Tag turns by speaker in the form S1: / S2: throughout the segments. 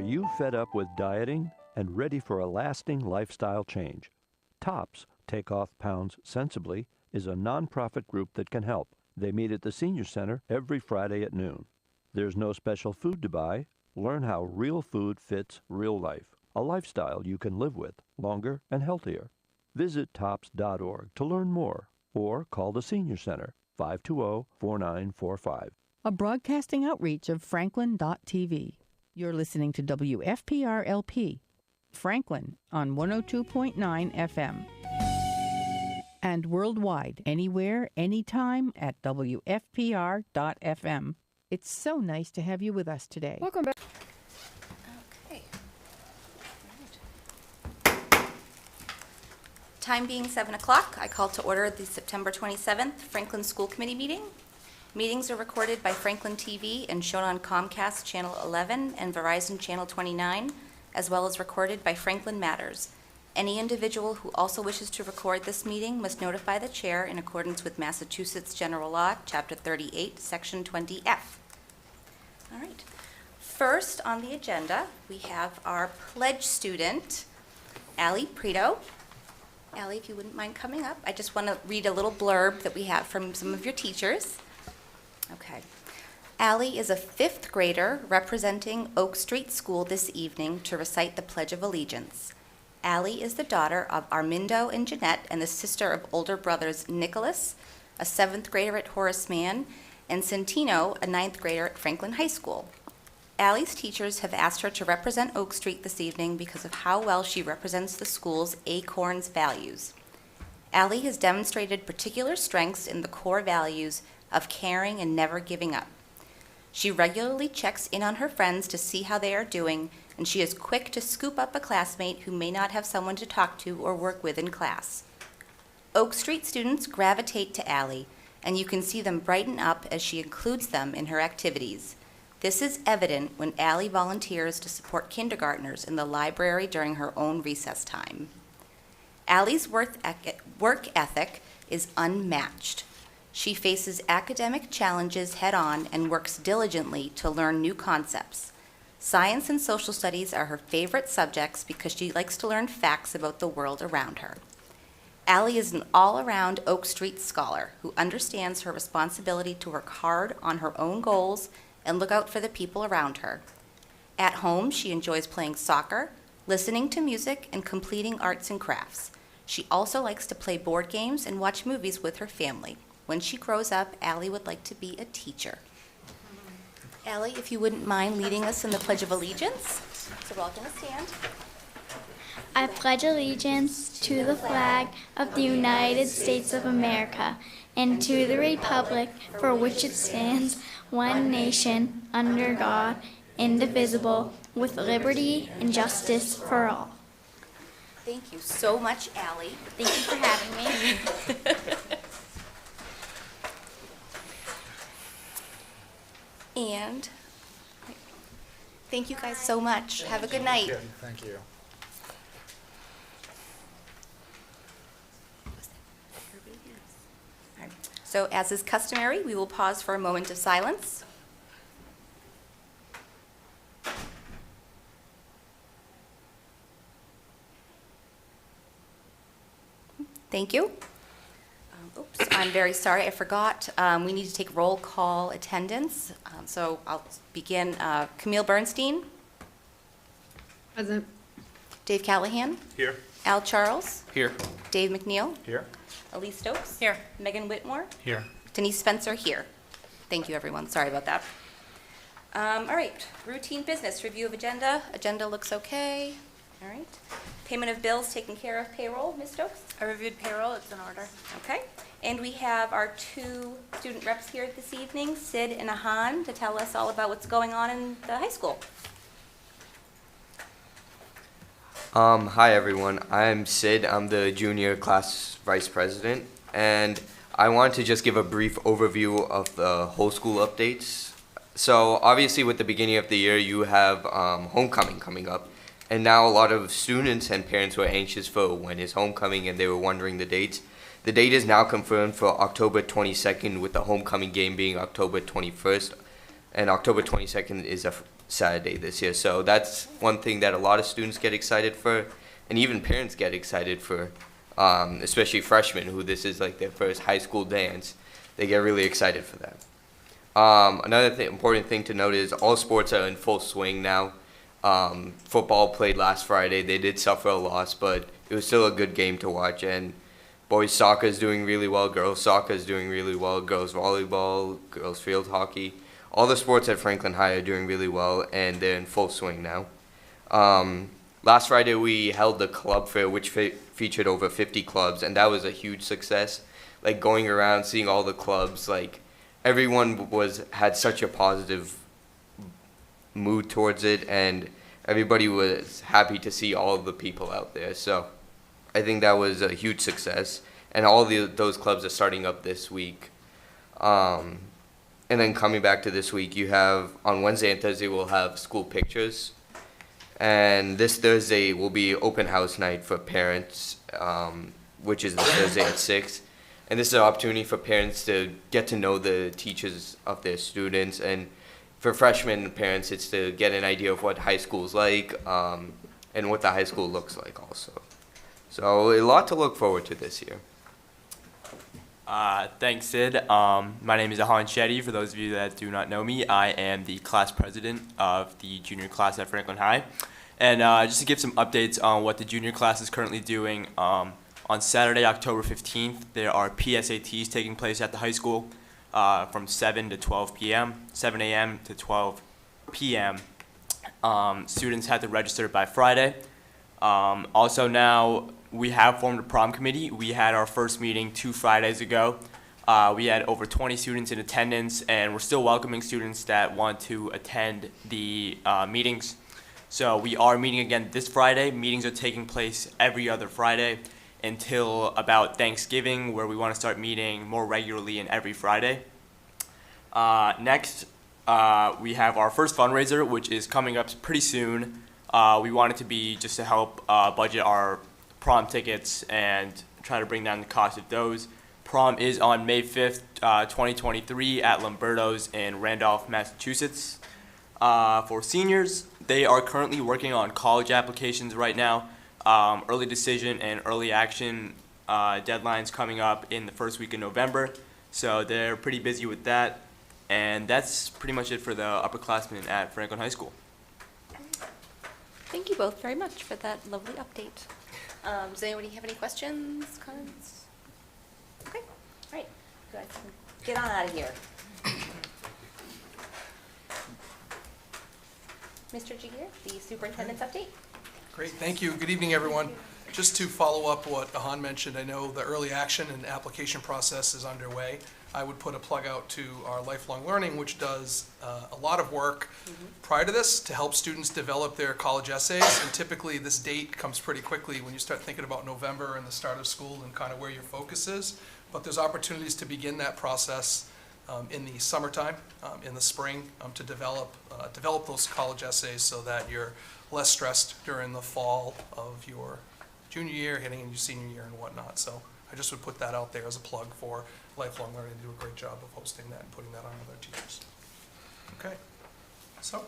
S1: you fed up with dieting and ready for a lasting lifestyle change? TOPS, Take Off Pounds Sensibly, is a nonprofit group that can help. They meet at the Senior Center every Friday at noon. There's no special food to buy. Learn how real food fits real life, a lifestyle you can live with longer and healthier. Visit tops.org to learn more or call the Senior Center, 520-4945.
S2: A broadcasting outreach of Franklin.tv. You're listening to WFPR-LP, Franklin on 102.9 FM. And worldwide, anywhere, anytime at WFPR.FM. It's so nice to have you with us today.
S3: Welcome back.
S4: Okay. Right. Time being 7 o'clock, I call to order the September 27th Franklin School Committee meeting. Meetings are recorded by Franklin TV and shown on Comcast Channel 11 and Verizon Channel 29, as well as recorded by Franklin Matters. Any individual who also wishes to record this meeting must notify the chair in accordance with Massachusetts General Law, Chapter 38, Section 20F. All right. First on the agenda, we have our pledge student, Allie Prito. Allie, if you wouldn't mind coming up. I just want to read a little blurb that we have from some of your teachers. Okay. Allie is a 5th grader representing Oak Street School this evening to recite the Pledge of Allegiance. Allie is the daughter of Armindo and Jeanette and the sister of older brothers Nicholas, a 7th grader at Horace Mann, and Centino, a 9th grader at Franklin High School. Allie's teachers have asked her to represent Oak Street this evening because of how well she represents the school's Acorns values. Allie has demonstrated particular strengths in the core values of caring and never giving up. She regularly checks in on her friends to see how they are doing, and she is quick to scoop up a classmate who may not have someone to talk to or work with in class. Oak Street students gravitate to Allie, and you can see them brighten up as she includes them in her activities. This is evident when Allie volunteers to support kindergartners in the library during her own recess time. Allie's work ethic is unmatched. She faces academic challenges head-on and works diligently to learn new concepts. Science and social studies are her favorite subjects because she likes to learn facts about the world around her. Allie is an all-around Oak Street scholar who understands her responsibility to work hard on her own goals and look out for the people around her. At home, she enjoys playing soccer, listening to music, and completing arts and crafts. She also likes to play board games and watch movies with her family. When she grows up, Allie would like to be a teacher. Allie, if you wouldn't mind leading us in the Pledge of Allegiance. So we're all going to stand.
S5: I pledge allegiance to the flag of the United States of America and to the republic for which it stands, one nation, under God, indivisible, with liberty and justice for all.
S4: Thank you so much, Allie.
S5: Thank you for having me.
S4: And thank you guys so much. Have a good night.
S3: Thank you.
S4: All right. So as is customary, we will pause for a moment of silence. Thank you. Oops, I'm very sorry, I forgot. We need to take roll call attendance. So I'll begin. Camille Bernstein.
S3: Present.
S4: Dave Callahan.
S6: Here.
S4: Al Charles.
S6: Here.
S4: Dave McNeil.
S6: Here.
S4: Elise Stokes.
S6: Here.
S4: Megan Whitmore.
S6: Here.
S4: Denise Spencer here. Thank you, everyone. Sorry about that. All right, routine business, review of agenda. Agenda looks okay. All right. Payment of bills taken care of. Payroll, Ms. Stokes?
S7: I reviewed payroll, it's in order.
S4: Okay. And we have our 2 student reps here this evening, Sid and Ahan, to tell us all about what's going on in the high school.
S8: Hi everyone, I'm Sid, I'm the junior class vice president, and I want to just give a brief overview of the whole school updates. So obviously with the beginning of the year you have homecoming coming up, and now a lot of students and parents were anxious for when is homecoming and they were wondering the dates. The date is now confirmed for October 22nd with the homecoming game being October 21st, and October 22nd is a Saturday this year. So that's one thing that a lot of students get excited for, and even parents get excited for, especially freshmen who this is like their first high school dance. They get really excited for that. Another important thing to note is all sports are in full swing now. Football played last Friday. They did suffer a loss, but it was still a good game to watch. And boys soccer is doing really well. Girls soccer is doing really well. Girls volleyball, girls field hockey. All the sports at Franklin High are doing really well, and they're in full swing now. Last Friday we held the club fair, which featured over 50 clubs, and that was a huge success. Like going around, seeing all the clubs, like everyone had such a positive mood towards it, and everybody was happy to see all of the people out there. So I think that was a huge success, and all those clubs are starting up this week. And then coming back to this week, you have on Wednesday and Thursday we'll have school pictures, and this Thursday will be open house night for parents, which is the Thursday at 6. And this is an opportunity for parents to get to know the teachers of their students, and for freshman parents, it's to get an idea of what high school's like, and what the high school looks like also. So a lot to look forward to this year.
S3: Thanks, Sid. My name is Ahan Shetty. For those of you that do not know me, I am the class president of the junior class at Franklin High. And just to give some updates on what the junior class is currently doing, on Saturday, October 15th, there are PSATs taking place at the high school from 7 to 12 p.m., 7 a.m. to 12 p.m. Students had to register by Friday. Also now, we have formed a prom committee. We had our first meeting 2 Fridays ago. We had over 20 students in attendance, and we're still welcoming students that want to attend the meetings. So we are meeting again this Friday. Meetings are taking place every other Friday until about Thanksgiving, where we want to start meeting more regularly and every Friday. Next, we have our first fundraiser, which is coming up pretty soon. We want it to be just to help budget our prom tickets and try to bring down the cost of those. Prom is on May 5th, 2023 at Lamberto's in Randolph, Massachusetts. For seniors, they are currently working on college applications right now. Early decision and early action deadlines coming up in the first week of November. So they're pretty busy with that. And that's pretty much it for the upperclassmen at Franklin High School.
S4: Thank you both very much for that lovely update. Does anybody have any questions, comments? Okay, all right, go ahead, get on out of here. Mr. Jagir, the superintendent's update.
S6: Great, thank you. Good evening, everyone. Just to follow up what Ahan mentioned, I know the early action and application process is underway. I would put a plug out to our Lifelong Learning, which does a lot of work prior to this to help students develop their college essays. And typically this date comes pretty quickly when you start thinking about November and the start of school and kind of where your focus is. But there's opportunities to begin that process in the summertime, in the spring, to develop those college essays so that you're less stressed during the fall of your junior year, heading into your senior year and whatnot. So I just would put that out there as a plug for Lifelong Learning to do a great job of hosting that and putting that on with our teachers. Okay, so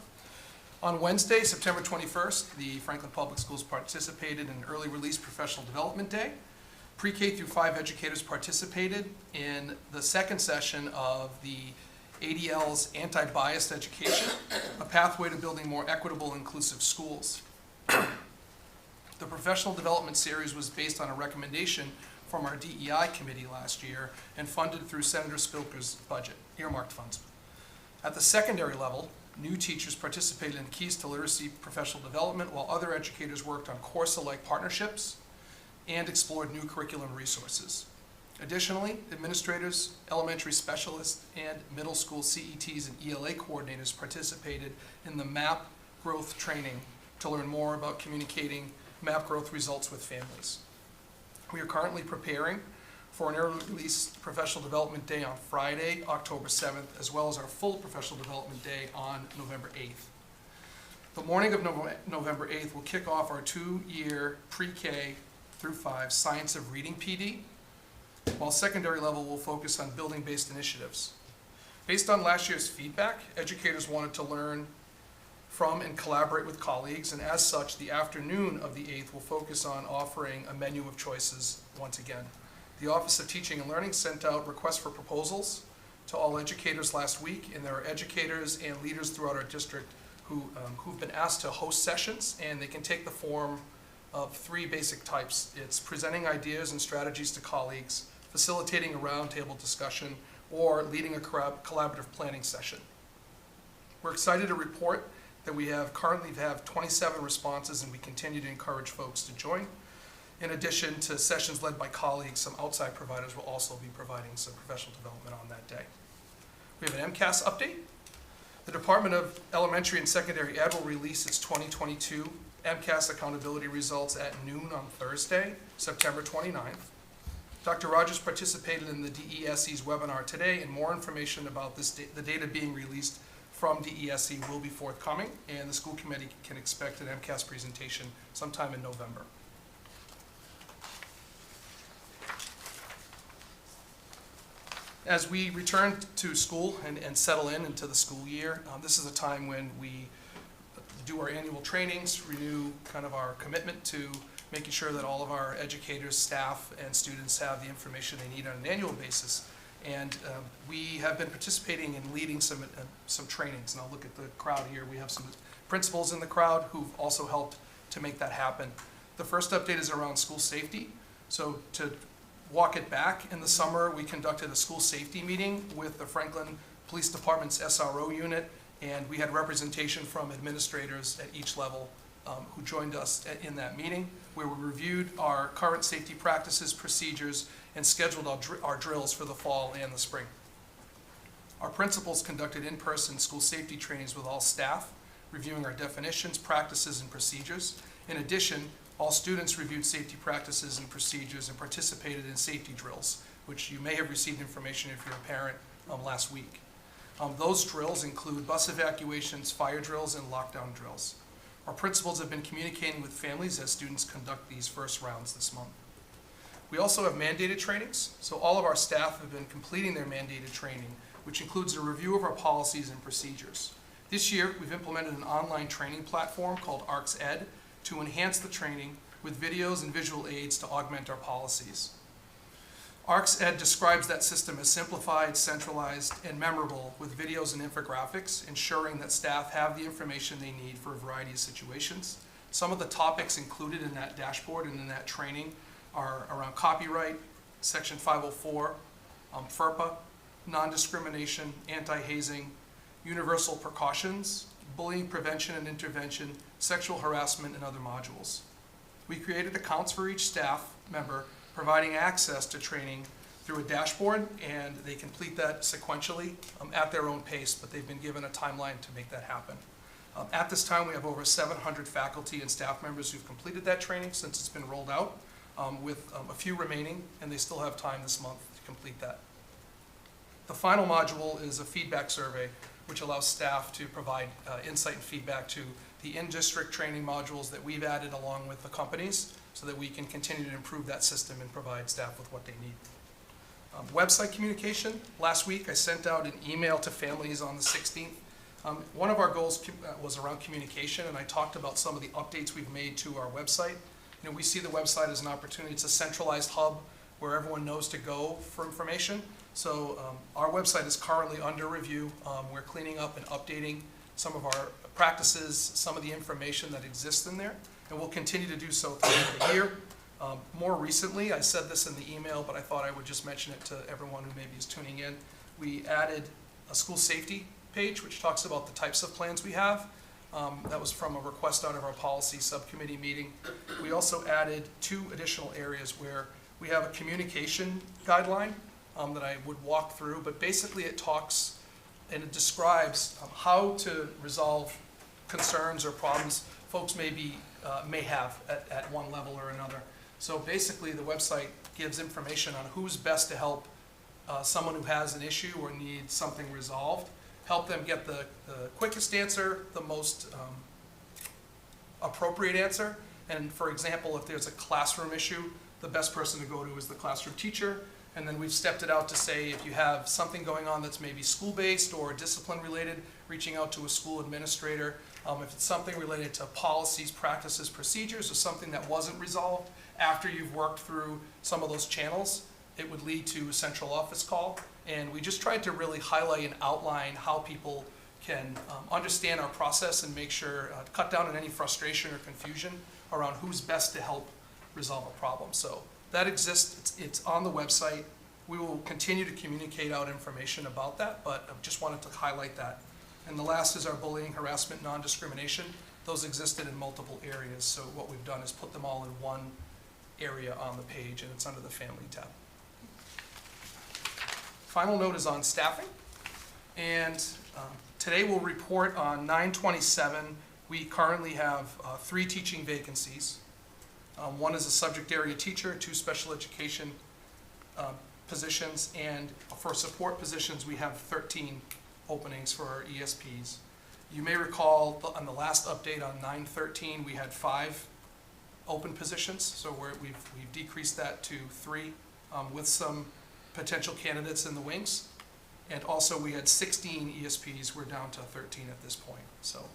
S6: on Wednesday, September 21st, the Franklin Public Schools participated in Early Release Professional Development Day. Pre-K through 5 educators participated in the second session of the ADL's Anti-Biased Education, a pathway to building more equitable, inclusive schools. The professional development series was based on a recommendation from our DEI committee last year and funded through Senator Spilker's budget, earmarked funds. At the secondary level, new teachers participated in Keys to Literacy professional development, while other educators worked on course-alike partnerships and explored new curriculum resources. Additionally, administrators, elementary specialists, and middle school CETs and ELA coordinators participated in the MAP growth training to learn more about communicating MAP growth results with families. We are currently preparing for an early release professional development day on Friday, October 7th, as well as our full professional development day on November 8th. The morning of November 8th will kick off our 2-year pre-K through 5 Science of Reading PD, while secondary level will focus on building-based initiatives. Based on last year's feedback, educators wanted to learn from and collaborate with colleagues, and as such, the afternoon of the 8th will focus on offering a menu of choices once again. The Office of Teaching and Learning sent out requests for proposals to all educators last week, and there are educators and leaders throughout our district who've been asked to host sessions, and they can take the form of 3 basic types. It's presenting ideas and strategies to colleagues, facilitating a roundtable discussion, or leading a collaborative planning session. We're excited to report that we currently have 27 responses, and we continue to encourage folks to join. In addition to sessions led by colleagues, some outside providers will also be providing some professional development on that day. We have an MCAS update. The Department of Elementary and Secondary Ed will release its 2022 MCAS accountability results at noon on Thursday, September 29th. Dr. Rogers participated in the DESE's webinar today, and more information about the data being released from DESE will be forthcoming, and the school committee can expect an MCAS presentation sometime in November. As we return to school and settle into the school year, this is a time when we do our annual trainings, renew kind of our commitment to making sure that all of our educators, staff, and students have the information they need on an annual basis. And we have been participating in leading some trainings. And I'll look at the crowd here. We have some principals in the crowd who've also helped to make that happen. The first update is around school safety. So to walk it back, in the summer we conducted a school safety meeting with the Franklin Police Department's SRO unit, and we had representation from administrators at each level who joined us in that meeting, where we reviewed our current safety practices, procedures, and scheduled our drills for the fall and the spring. Our principals conducted in-person school safety trainings with all staff, reviewing our definitions, practices, and procedures. In addition, all students reviewed safety practices and procedures and participated in safety drills, which you may have received information if you're a parent last week. Those drills include bus evacuations, fire drills, and lockdown drills. Our principals have been communicating with families as students conduct these first rounds this month. We also have mandated trainings, so all of our staff have been completing their mandated training, which includes a review of our policies and procedures. This year, we've implemented an online training platform called ArcsEd to enhance the training with videos and visual aids to augment our policies. ArcsEd describes that system as simplified, centralized, and memorable with videos and infographics, ensuring that staff have the information they need for a variety of situations. Some of the topics included in that dashboard and in that training are around copyright, Section 504, FERPA, non-discrimination, anti-hazing, universal precautions, bullying prevention and intervention, sexual harassment, and other modules. We created accounts for each staff member, providing access to training through a dashboard, and they complete that sequentially at their own pace, but they've been given a timeline to make that happen. At this time, we have over 700 faculty and staff members who've completed that training since it's been rolled out, with a few remaining, and they still have time this month to complete that. The final module is a feedback survey, which allows staff to provide insight and feedback to the in-district training modules that we've added along with the companies, so that we can continue to improve that system and provide staff with what they need. Website communication. Last week I sent out an email to families on the 16th. One of our goals was around communication, and I talked about some of the updates we've made to our website. You know, we see the website as an opportunity. It's a centralized hub where everyone knows to go for information. So our website is currently under review. We're cleaning up and updating some of our practices, some of the information that exists in there, and we'll continue to do so throughout the year. More recently, I said this in the email, but I thought I would just mention it to everyone who maybe is tuning in. We added a school safety page, which talks about the types of plans we have. That was from a request out of our policy subcommittee meeting. We also added 2 additional areas where we have a communication guideline that I would walk through, but basically it talks and it describes how to resolve concerns or problems folks may have at one level or another. So basically the website gives information on who's best to help someone who has an issue or needs something resolved, help them get the quickest answer, the most appropriate answer. And for example, if there's a classroom issue, the best person to go to is the classroom teacher. And then we've stepped it out to say if you have something going on that's maybe school-based or discipline-related, reaching out to a school administrator. If it's something related to policies, practices, procedures, or something that wasn't resolved after you've worked through some of those channels, it would lead to a central office call. And we just tried to really highlight and outline how people can understand our process and make sure, cut down on any frustration or confusion around who's best to help resolve a problem. So that exists, it's on the website. We will continue to communicate out information about that, but I just wanted to highlight that. And the last is our bullying, harassment, non-discrimination. Those existed in multiple areas, so what we've done is put them all in one area on the page, and it's under the Family tab. Final note is on staffing, and today we'll report on 9/27. We currently have 3 teaching vacancies. One is a subject area teacher, 2 special education positions, and for support positions, we have 13 openings for our ESPs. You may recall on the last update on 9/13, we had 5 open positions, so we've decreased that to 3 with some potential candidates in the wings. And also we had 16 ESPs, we're down to 13 at this point. So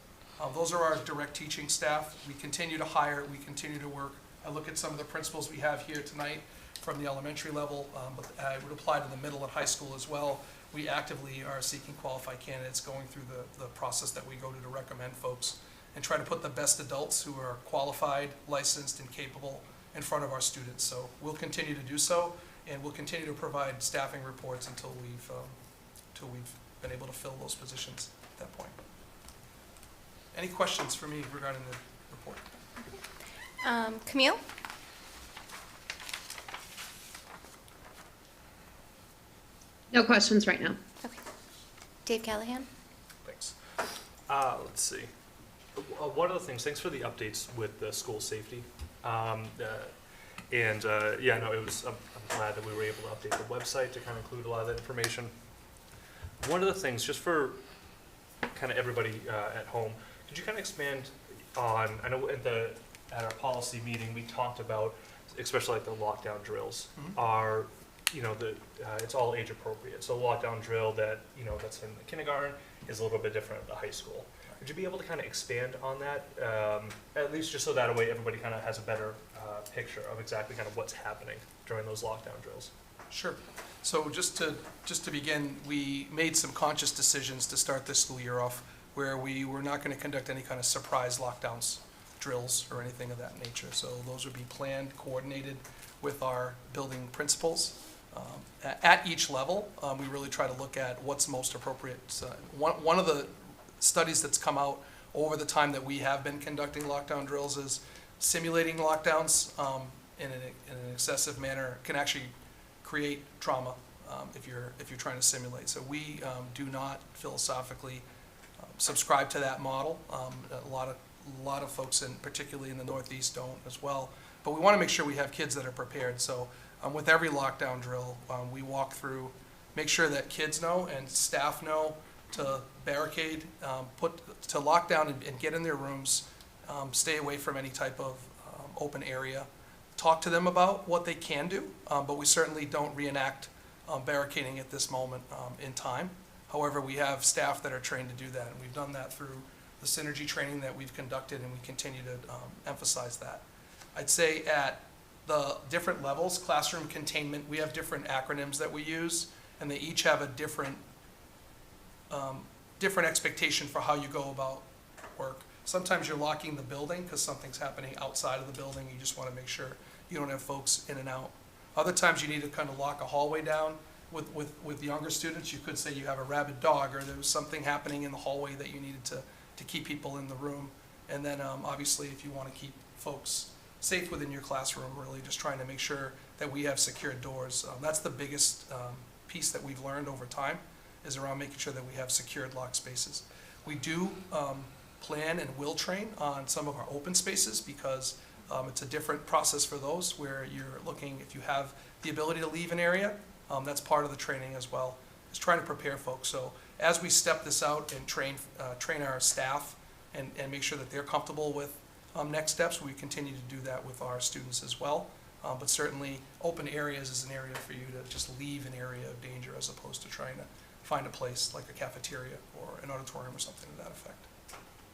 S6: those are our direct teaching staff. We continue to hire, we continue to work. I look at some of the principals we have here tonight from the elementary level, but I would apply to the middle and high school as well. We actively are seeking qualified candidates, going through the process that we go to recommend folks and try to put the best adults who are qualified, licensed, and capable in front of our students. So we'll continue to do so, and we'll continue to provide staffing reports until we've been able to fill those positions at that point. Any questions for me regarding the report?
S4: Camille?
S9: No questions right now.
S4: Okay. Dave Callahan?
S6: Thanks.
S10: Let's see. One of the things, thanks for the updates with the school safety. Yeah, no, it was, I'm glad that we were able to update the website to kind of include a lot of that information. One of the things, just for kind of everybody at home, could you kind of expand on, I know at our policy meeting, we talked about, especially like the lockdown drills, are, it's all age appropriate. So lockdown drill that, that's in the kindergarten is a little bit different at the high school. Would you be able to kind of expand on that, at least just so that way everybody kind of has a better picture of exactly kind of what's happening during those lockdown drills?
S6: Sure. So just to begin, we made some conscious decisions to start this school year off where we were not going to conduct any kind of surprise lockdowns, drills, or anything of that nature. So those would be planned, coordinated with our building principals. At each level, we really try to look at what's most appropriate. So one of the studies that's come out over the time that we have been conducting lockdown drills is simulating lockdowns in an excessive manner can actually create trauma if you're trying to simulate. So we do not philosophically subscribe to that model. A lot of folks, particularly in the Northeast, don't as well. But we want to make sure we have kids that are prepared. So with every lockdown drill, we walk through, make sure that kids know and staff know to barricade, to lock down and get in their rooms, stay away from any type of open area. Talk to them about what they can do, but we certainly don't reenact barricading at this moment in time. However, we have staff that are trained to do that, and we've done that through the synergy training that we've conducted, and we continue to emphasize that. I'd say at the different levels, classroom containment, we have different acronyms that we use, and they each have a different expectation for how you go about work. Sometimes you're locking the building because something's happening outside of the building. You just want to make sure you don't have folks in and out. Other times you need to kind of lock a hallway down. With younger students, you could say you have a rabid dog, or there was something happening in the hallway that you needed to keep people in the room. And then obviously if you want to keep folks safe within your classroom, really just trying to make sure that we have secured doors. That's the biggest piece that we've learned over time, is around making sure that we have secured locked spaces. We do plan and will train on some of our open spaces because it's a different process for those, where you're looking, if you have the ability to leave an area, that's part of the training as well, is trying to prepare folks. So as we step this out and train our staff and make sure that they're comfortable with next steps, we continue to do that with our students as well. But certainly open areas is an area for you to just leave an area of danger, as opposed to trying to find a place like a cafeteria or an auditorium or something to that effect.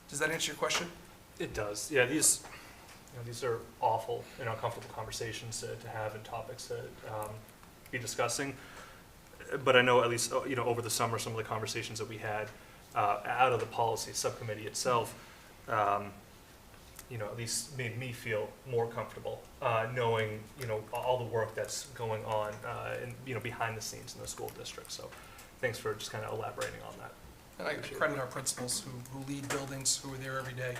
S6: Does that answer your question?
S10: It does. Yeah, these are awful and uncomfortable conversations to have and topics to be discussing. But I know at least over the summer, some of the conversations that we had out of the policy subcommittee itself, at least made me feel more comfortable knowing all the work that's going on and behind the scenes in the school district. So thanks for just kind of elaborating on that.
S6: And I credit our principals who lead buildings, who are there every day,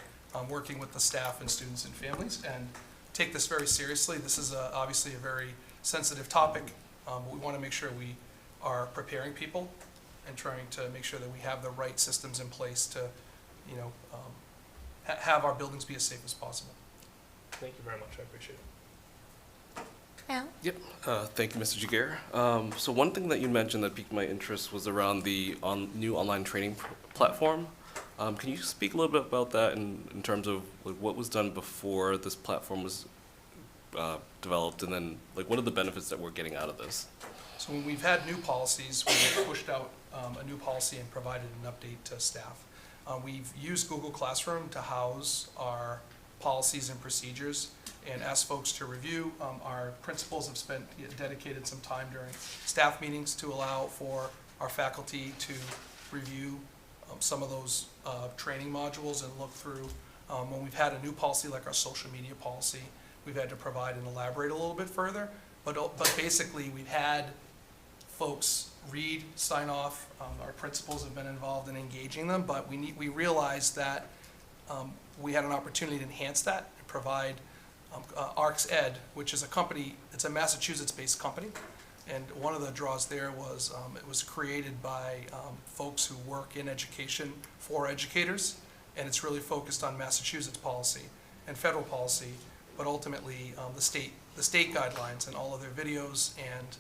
S6: working with the staff and students and families, and take this very seriously. This is obviously a very sensitive topic, but we want to make sure we are preparing people and trying to make sure that we have the right systems in place to, have our buildings be as safe as possible.
S10: Thank you very much. I appreciate it.
S4: Al?
S11: Yep. Thank you, Mr. Jaguar. So one thing that you mentioned that piqued my interest was around the new online training platform. Can you speak a little bit about that in terms of what was done before this platform was developed, and then what are the benefits that we're getting out of this?
S6: So when we've had new policies, we've pushed out a new policy and provided an update to staff. We've used Google Classroom to house our policies and procedures and asked folks to review. Our principals have dedicated some time during staff meetings to allow for our faculty to review some of those training modules and look through. When we've had a new policy like our social media policy, we've had to provide and elaborate a little bit further. But basically, we've had folks read, sign off. Our principals have been involved in engaging them, but we realized that we had an opportunity to enhance that and provide ARCS Ed, which is a company, it's a Massachusetts-based company, and one of the draws there was it was created by folks who work in education for educators, and it's really focused on Massachusetts policy and federal policy, but ultimately the state guidelines and all of their videos, and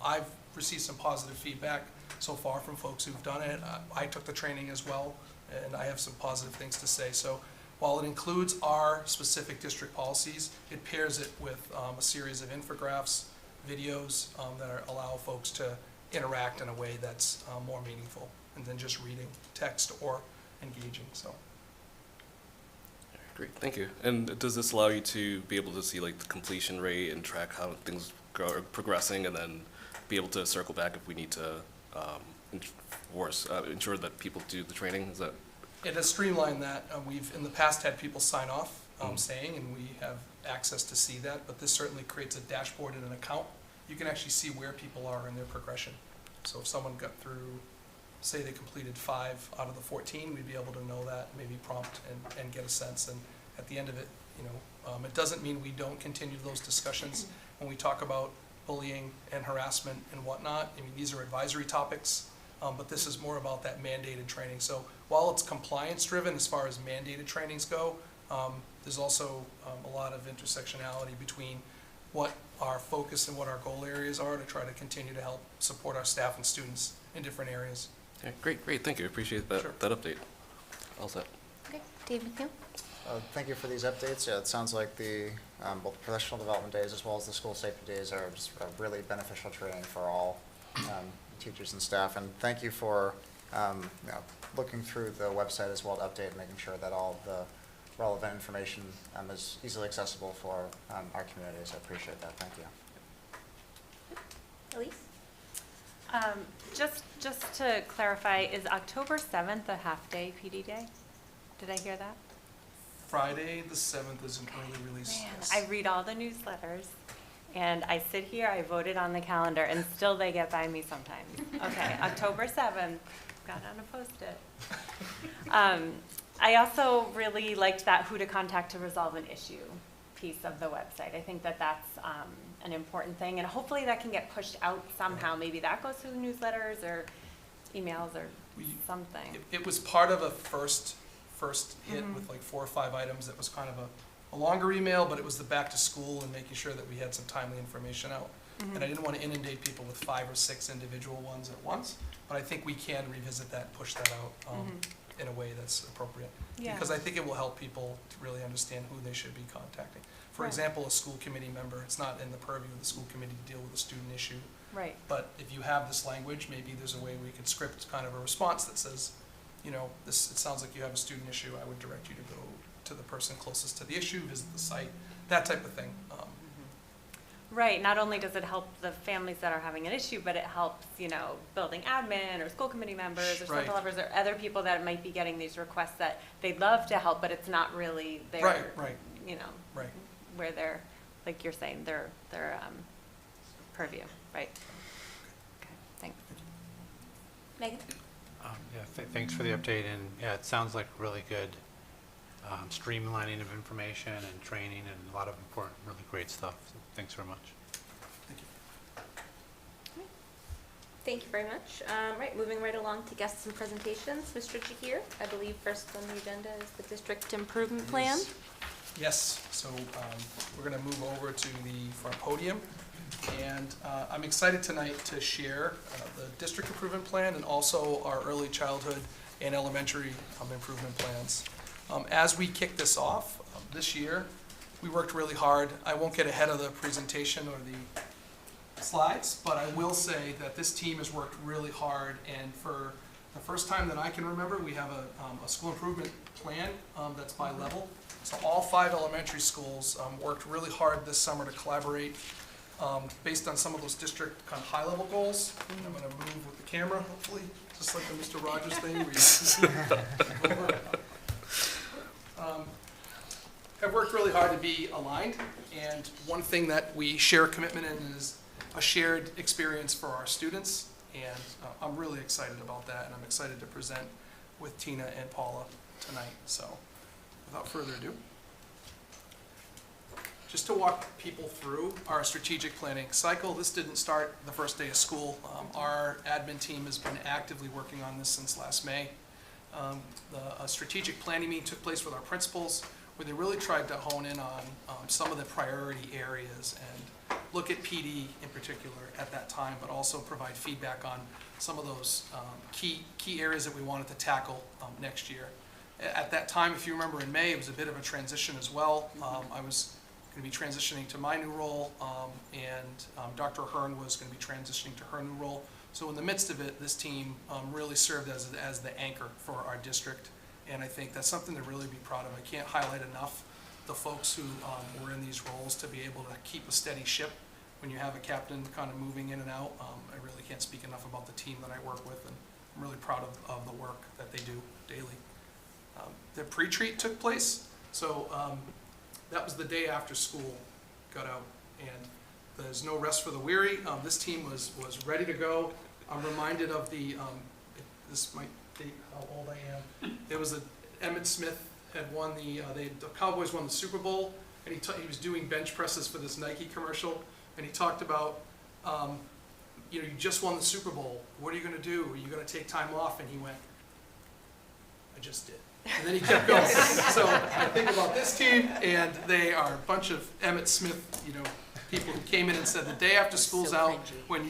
S6: I've received some positive feedback so far from folks who've done it. I took the training as well, and I have some positive things to say. So while it includes our specific district policies, it pairs it with a series of infographics, videos that allow folks to interact in a way that's more meaningful than just reading text or engaging. So.
S11: Great, thank you. And does this allow you to be able to see the completion rate and track how things are progressing, and then be able to circle back if we need to ensure that people do the training? Is that?
S6: It has streamlined that. We've in the past had people sign off saying, and we have access to see that, but this certainly creates a dashboard and an account. You can actually see where people are in their progression. So if someone got through, say they completed 5 out of the 14, we'd be able to know that, maybe prompt and get a sense. And at the end of it, it doesn't mean we don't continue those discussions when we talk about bullying and harassment and whatnot. I mean, these are advisory topics, but this is more about that mandated training. So while it's compliance driven as far as mandated trainings go, there's also a lot of intersectionality between what our focus and what our goal areas are to try to continue to help support our staff and students in different areas.
S11: Okay, great, thank you. Appreciate that,
S6: Sure.
S11: that update. All set.
S4: Okay, Dave McNeil?
S12: Thank you for these updates. Yeah, it sounds like the both the professional development days as well as the school safety days are just a really beneficial training for all teachers and staff. And thank you for looking through the website as well to update and making sure that all the relevant information is easily accessible for our communities. I appreciate that. Thank you.
S4: Elise?
S7: Just to clarify, is October 7th a half-day PD day? Did I hear that?
S6: Friday the 7th is an early release.
S7: Man,
S6: Yes.
S7: I read all the newsletters, and I sit here, I voted on the calendar, and still they get by me sometimes. Okay, October 7th, got on a Post-it. I also really liked that who to contact to resolve an issue piece of the website. I think that that's an important thing, and hopefully that can get pushed out somehow. Maybe that goes through the newsletters or emails or something.
S6: It was part of a first hit with 4 or 5 items that was kind of a longer email, but it was the back to school and making sure that we had some timely information out. And I didn't want to inundate people with 5 or 6 individual ones at once, but I think we can revisit that and push that out in a way that's appropriate.
S7: Yeah.
S6: Because I think it will help people to really understand who they should be contacting. For
S7: Right.
S6: example, a school committee member, it's not in the purview of the school committee to deal with a student issue.
S7: Right.
S6: But if you have this language, maybe there's a way we could script kind of a response that says, you know, it sounds like you have a student issue, I would direct you to go to the person closest to the issue, visit the site, that type of thing.
S7: Right, not only does it help the families that are having an issue, but it helps, you know, building admin or school committee members or
S6: Right.
S7: social lovers or other people that might be getting these requests that they'd love to help, but it's not really their,
S6: Right.
S7: you know,
S6: Right.
S7: where they're, like you're saying, their purview, right? Okay, thanks.
S4: Megan?
S13: Yeah, thanks for the update, and yeah, it sounds like really good streamlining of information and training and a lot of important, really great stuff. So thanks very much.
S6: Thank you.
S4: Thank you very much. Right, moving right along to guests and presentations. Mr. Jahir, I believe first on the agenda is the district improvement plan.
S6: Yes, so we're going to move over to the front podium. And I'm excited tonight to share the district improvement plan and also our early childhood and elementary improvement plans. As we kick this off this year, we worked really hard. I won't get ahead of the presentation or the slides, but I will say that this team has worked really hard, and for the first time that I can remember, we have a school improvement plan that's by level. So all 5 elementary schools worked really hard this summer to collaborate based on some of those district kind of high-level goals. I'm going to move with the camera, hopefully, just like the Mr. Rogers thing. Where you have worked really hard to be aligned, and one thing that we share a commitment in is a shared experience for our students, and I'm really excited about that, and I'm excited to present with Tina and Paula tonight. So without further ado, just to walk people through our strategic planning cycle. This didn't start the first day of school. Our admin team has been actively working on this since last May. A strategic planning meeting took place with our principals, where they really tried to hone in on some of the priority areas and look at PD in particular at that time, but also provide feedback on some of those key areas that we wanted to tackle next year. At that time, if you remember in May, it was a bit of a transition as well. I was going to be transitioning to my new role, and Dr. Ahern was going to be transitioning to her new role. So in the midst of it, this team really served as the anchor for our district, and I think that's something to really be proud of. I can't highlight enough the folks who were in these roles to be able to keep a steady ship when you have a captain kind of moving in and out. I really can't speak enough about the team that I work with, and I'm really proud of the work that they do daily. The pre-treat took place, so that was the day after school got out, and there's no rest for the weary. This team was ready to go. I'm reminded of this might date how old I am. There was Emmitt Smith had won the Cowboys won the Super Bowl, and he was doing bench presses for this Nike commercial, and he talked about, you just won the Super Bowl. What are you going to do? Are you going to take time off? And he went, I just did. And then he kept going. So I think about this team, and they are a bunch of Emmitt Smith, people who came in and said the day after school's out, when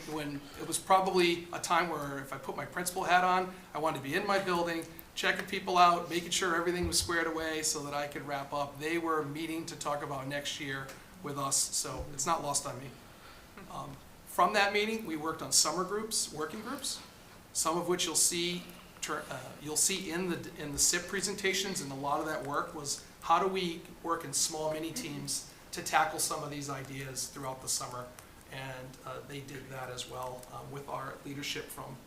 S6: it was probably a time where if I put my principal hat on, I wanted to be in my building, checking people out, making sure everything was squared away so that I could wrap up. They were meeting to talk about next year with us, so it's not lost on me. From that meeting, we worked on summer groups, working groups, some of which you'll see in the SIP presentations, and a lot of that work was how do we work in small mini teams to tackle some of these ideas throughout the summer, and they did that as well with our leadership from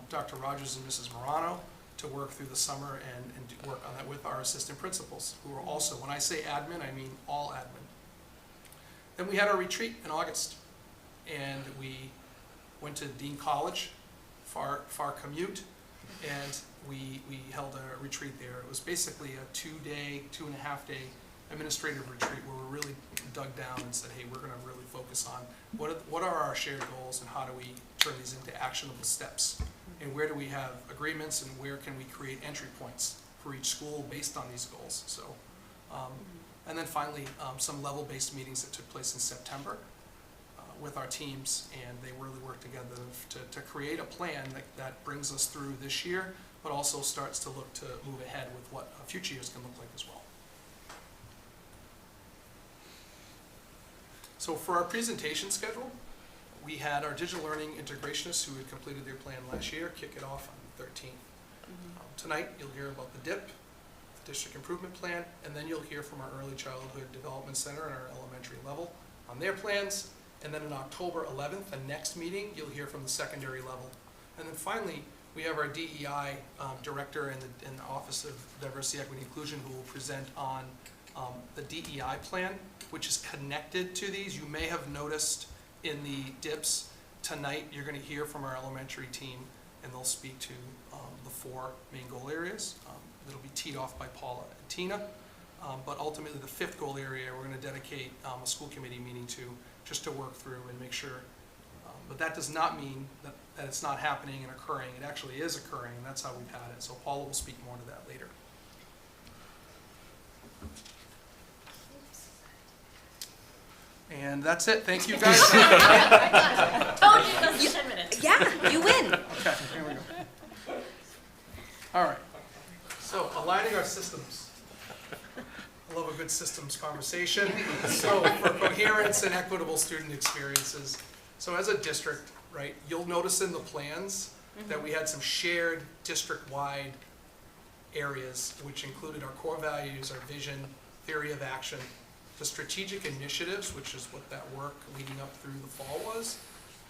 S6: Dr. Rogers and Mrs. Morano to work through the summer and work on that with our assistant principals, who are also, when I say admin, I mean all admin. Then we had our retreat in August, and we went to Dean College, far commute, and we held a retreat there. It was basically a 2.5 day administrative retreat where we really dug down and said, hey, we're going to really focus on what are our shared goals and how do we turn these into actionable steps, and where do we have agreements and where can we create entry points for each school based on these goals. So, and then finally, some level-based meetings that took place in September with our teams, and they really worked together to create a plan that brings us through this year, but also starts to look to move ahead with what future years can look like as well. So for our presentation schedule, we had our digital learning integrationists who had completed their plan last year kick it off on the 13th. Tonight, you'll hear about the DIP, the District Improvement Plan, and then you'll hear from our Early Childhood Development Center and our elementary level on their plans. And then on October 11th, the next meeting, you'll hear from the secondary level. And then finally, we have our DEI director in the Office of Diversity, Equity, Inclusion who will present on the DEI plan, which is connected to these. You may have noticed in the DIPS tonight, you're going to hear from our elementary team, and they'll speak to the 4 main goal areas. That'll be teed off by Paula and Tina. But ultimately, the 5th goal area, we're going to dedicate a school committee meeting to, just to work through and make sure. But that does not mean that it's not happening and occurring. It actually is occurring, and that's how we've had it. So Paula will speak more to that later. And that's it. Thank you, guys.
S7: Told you it was 10 minutes.
S4: Yeah, you win.
S6: Okay, here we go. All right. So, aligning our systems. I love a good systems conversation. So, for coherence and equitable student experiences. So, as a district, right, you'll notice in the plans that we had some shared district-wide areas, which included our core values, our vision, theory of action, the strategic initiatives, which is what that work leading up through the fall was,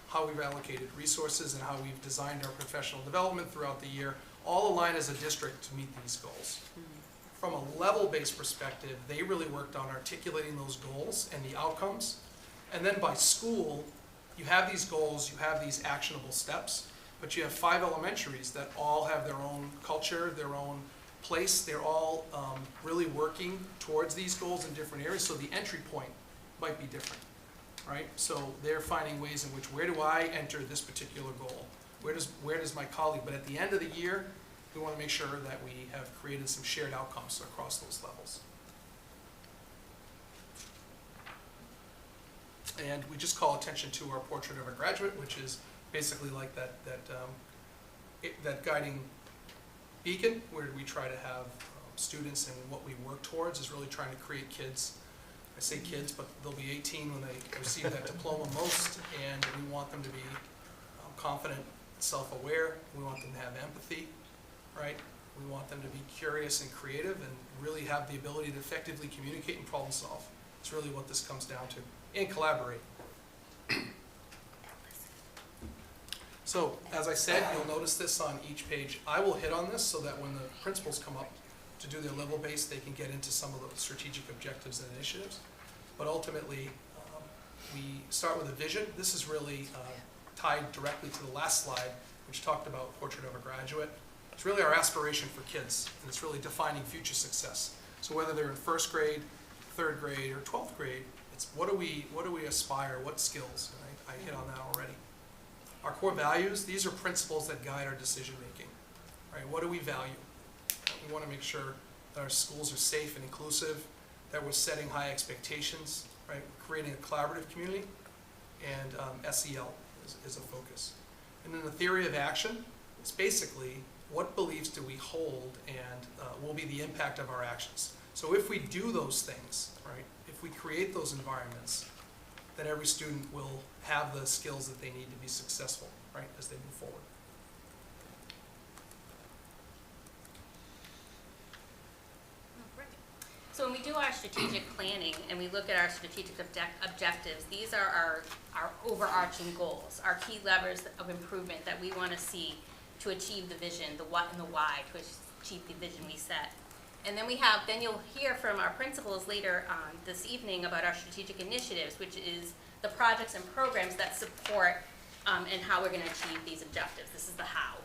S6: how we've allocated resources and how we've designed our professional development throughout the year, all align as a district to meet these goals. From a level-based perspective, they really worked on articulating those goals and the outcomes. And then by school, you have these goals, you have these actionable steps, but you have 5 elementaries that all have their own culture, their own place. They're all really working towards these goals in different areas, so the entry point might be different, right? So they're finding ways in which, where do I enter this particular goal? Where does my colleague, but at the end of the year, we want to make sure that we have created some shared outcomes across those levels. And we just call attention to our portrait of a graduate, which is basically like that guiding beacon, where we try to have students, and what we work towards is really trying to create kids. I say kids, but they'll be 18 when they receive that diploma most, and we want them to be confident, self-aware. We want them to have empathy, right? We want them to be curious and creative and really have the ability to effectively communicate and problem solve. It's really what this comes down to, and collaborate. So, as I said, you'll notice this on each page. I will hit on this so that when the principals come up to do their level-based, they can get into some of the strategic objectives and initiatives. But ultimately, we start with a vision. This is really tied directly to the last slide, which talked about portrait of a graduate. It's really our aspiration for kids, and it's really defining future success. So whether they're in 1st grade, 3rd grade, or 12th grade, it's what do we aspire, what skills? And I hit on that already. Our core values, these are principles that guide our decision making, right? What do we value? We want to make sure that our schools are safe and inclusive, that we're setting high expectations, right? We're creating a collaborative community, and SEL is a focus. And then the theory of action is basically what beliefs do we hold and will be the impact of our actions. So if we do those things, right? If we create those environments, then every student will have the skills that they need to be successful, right, as they move forward.
S4: So when we do our strategic planning and we look at our strategic objectives, these are our overarching goals, our key levers of improvement that we want to see to achieve the vision, the what and the why, to achieve the vision we set. And then then you'll hear from our principals later this evening about our strategic initiatives, which is the projects and programs that support and how we're going to achieve these objectives. This is the how.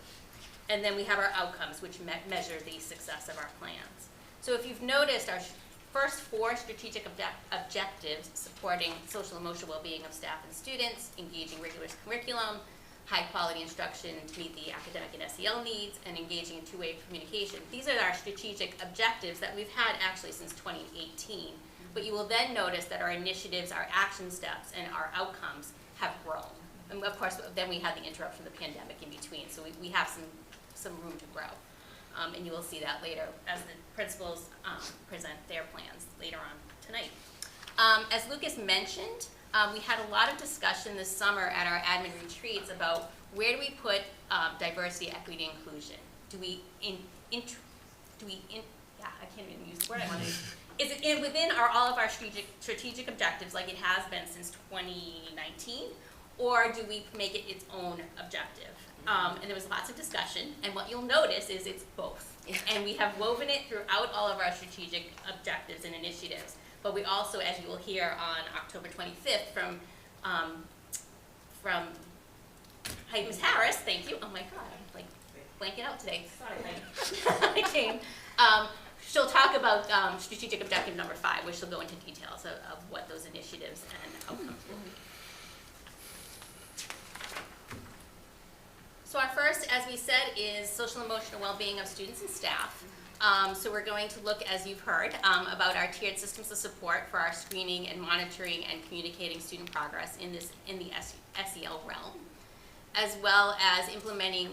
S4: And then we have our outcomes, which measure the success of our plans. So if you've noticed, our first 4 strategic objectives, supporting social and emotional well-being of staff and students, engaging rigorous curriculum, high-quality instruction to meet the academic and SEL needs, and engaging in two-way communication. These are our strategic objectives that we've had actually since 2018. But you will then notice that our initiatives, our action steps, and our outcomes have grown. And of course, then we had the interruption of the pandemic in between, so we have some room to grow. And you will see that later as the principals present their plans later on tonight. As Lucas mentioned, we had a lot of discussion this summer at our admin retreats about where do we put diversity, equity, inclusion.
S14: I can't even use the word I want to use. Is it within all of our strategic objectives like it has been since 2019, or do we make it its own objective? And there was lots of discussion, and what you'll notice is it's both. And we have woven it throughout all of our strategic objectives and initiatives. But we also, as you will hear on October 25th from Ms. Harris, thank you. Oh my God, I'm like blanking out today. Sorry, Jane. She'll talk about strategic objective number 5, which will go into details of what those initiatives and outcomes will be. So our first, as we said, is social and emotional well-being of students and staff. So we're going to look, as you've heard, about our tiered systems of support for our screening and monitoring and communicating student progress in the SEL realm, as well as implementing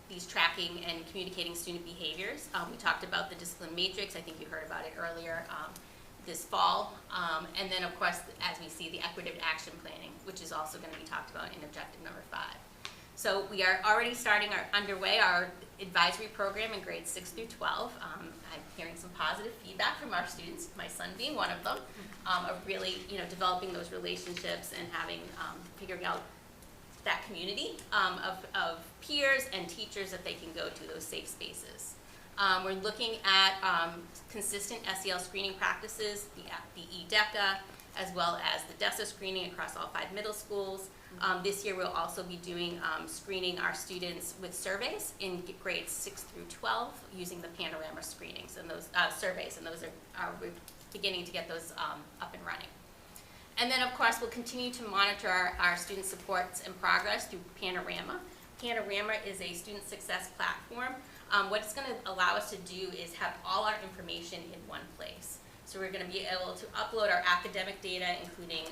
S14: these tracking and communicating student behaviors. We talked about the discipline matrix. I think you heard about it earlier this fall. And then, of course, as we see, the equitable action planning, which is also going to be talked about in objective number 5. So we are already underway our advisory program in grades 6 through 12. I'm hearing some positive feedback from our students, my son being one of them, of really, developing those relationships and having, figuring out that community of peers and teachers that they can go to, those safe spaces. We're looking at consistent SEL screening practices, the EDECA, as well as the DESA screening across all 5 middle schools. This year we'll also be doing screening our students with surveys in grades 6 through 12 using the Panorama screenings and those surveys, and those we're beginning to get those up and running. And then, of course, we'll continue to monitor our student supports and progress through Panorama. Panorama is a student success platform. What it's going to allow us to do is have all our information in one place. So we're going to be able to upload our academic data, including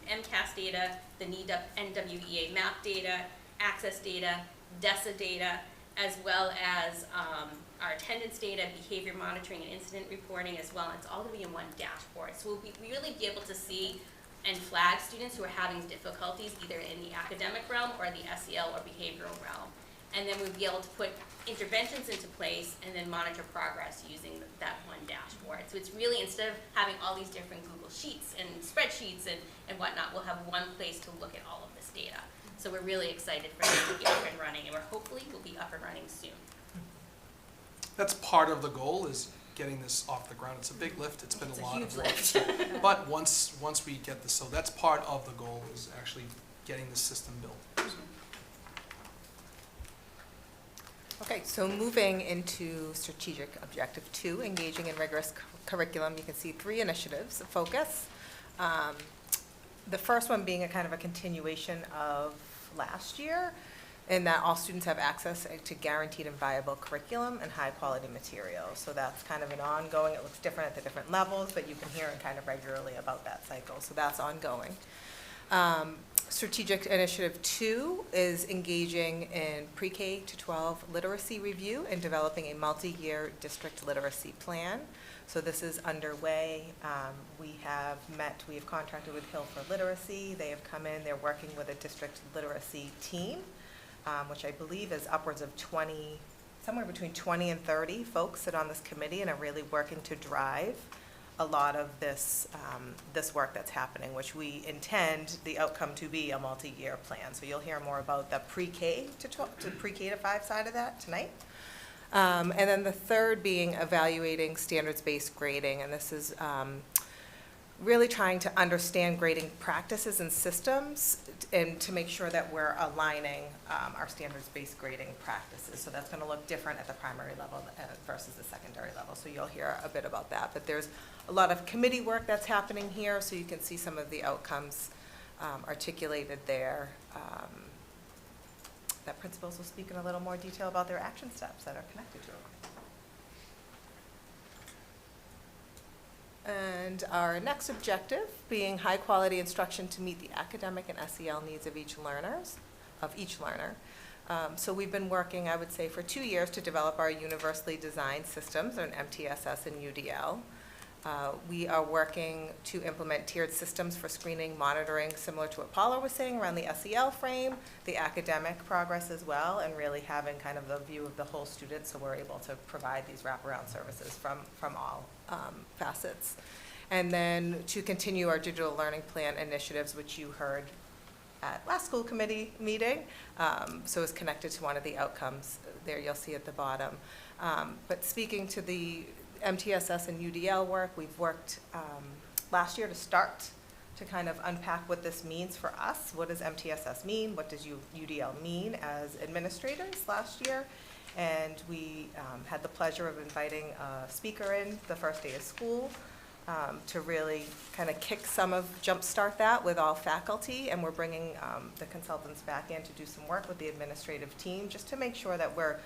S14: MCAS data, the NWEA MAP data, access data, DESA data, as well as our attendance data, behavior monitoring, and incident reporting as well. It's all going to be in one dashboard. So we'll really be able to see and flag students who are having difficulties either in the academic realm or the SEL or behavioral realm. And then we'll be able to put interventions into place and then monitor progress using that one dashboard. So it's really, instead of having all these different Google Sheets and spreadsheets and whatnot, we'll have one place to look at all of this data. So we're really excited for this to be up and running, and hopefully we'll be up and running soon.
S6: That's part of the goal, is getting this off the ground. It's a big lift. It's been a lot of work. But once we get this, so that's part of the goal, is actually getting the system built.
S15: Okay, so moving into strategic objective 2, engaging in rigorous curriculum, you can see 3 initiatives of focus. The first one being a kind of a continuation of last year, in that all students have access to guaranteed and viable curriculum and high quality materials. So that's kind of an ongoing, it looks different at the different levels, but you can hear kind of regularly about that cycle. So that's ongoing. Strategic Initiative 2 is engaging in pre-K to 12 literacy review and developing a multi-year district literacy plan. So this is underway. We have contracted with Hill for Literacy. They have come in, they're working with a district literacy team, which I believe is upwards of 20, somewhere between 20 and 30 folks sit on this committee and are really working to drive a lot of this this work that's happening, which we intend the outcome to be a multi-year plan. So you'll hear more about the pre-K to pre-K to 5 side of that tonight. And then the third being evaluating standards-based grading, and this is really trying to understand grading practices and systems and to make sure that we're aligning our standards-based grading practices. So that's going to look different at the primary level versus the secondary level. So you'll hear a bit about that. But there's a lot of committee work that's happening here, so you can see some of the outcomes articulated there. That principals will speak in a little more detail about their action steps that are connected to it. And our next objective being high quality instruction to meet the academic and SEL needs of each learner. So we've been working, I would say, for 2 years to develop our universally designed systems, or an MTSS and UDL. We are working to implement tiered systems for screening, monitoring, similar to what Paula was saying around the SEL frame, the academic progress as well, and really having kind of the view of the whole student so we're able to provide these wraparound services from all facets. And then to continue our digital learning plan initiatives, which you heard at last school committee meeting, so it's connected to one of the outcomes there you'll see at the bottom. But speaking to the MTSS and UDL work, we've worked last year to start to kind of unpack what this means for us. What does MTSS mean? What does UDL mean as administrators last year? And we had the pleasure of inviting a speaker in the first day of school to really kind of jumpstart that with all faculty. And we're bringing the consultants back in to do some work with the administrative team just to make sure that we're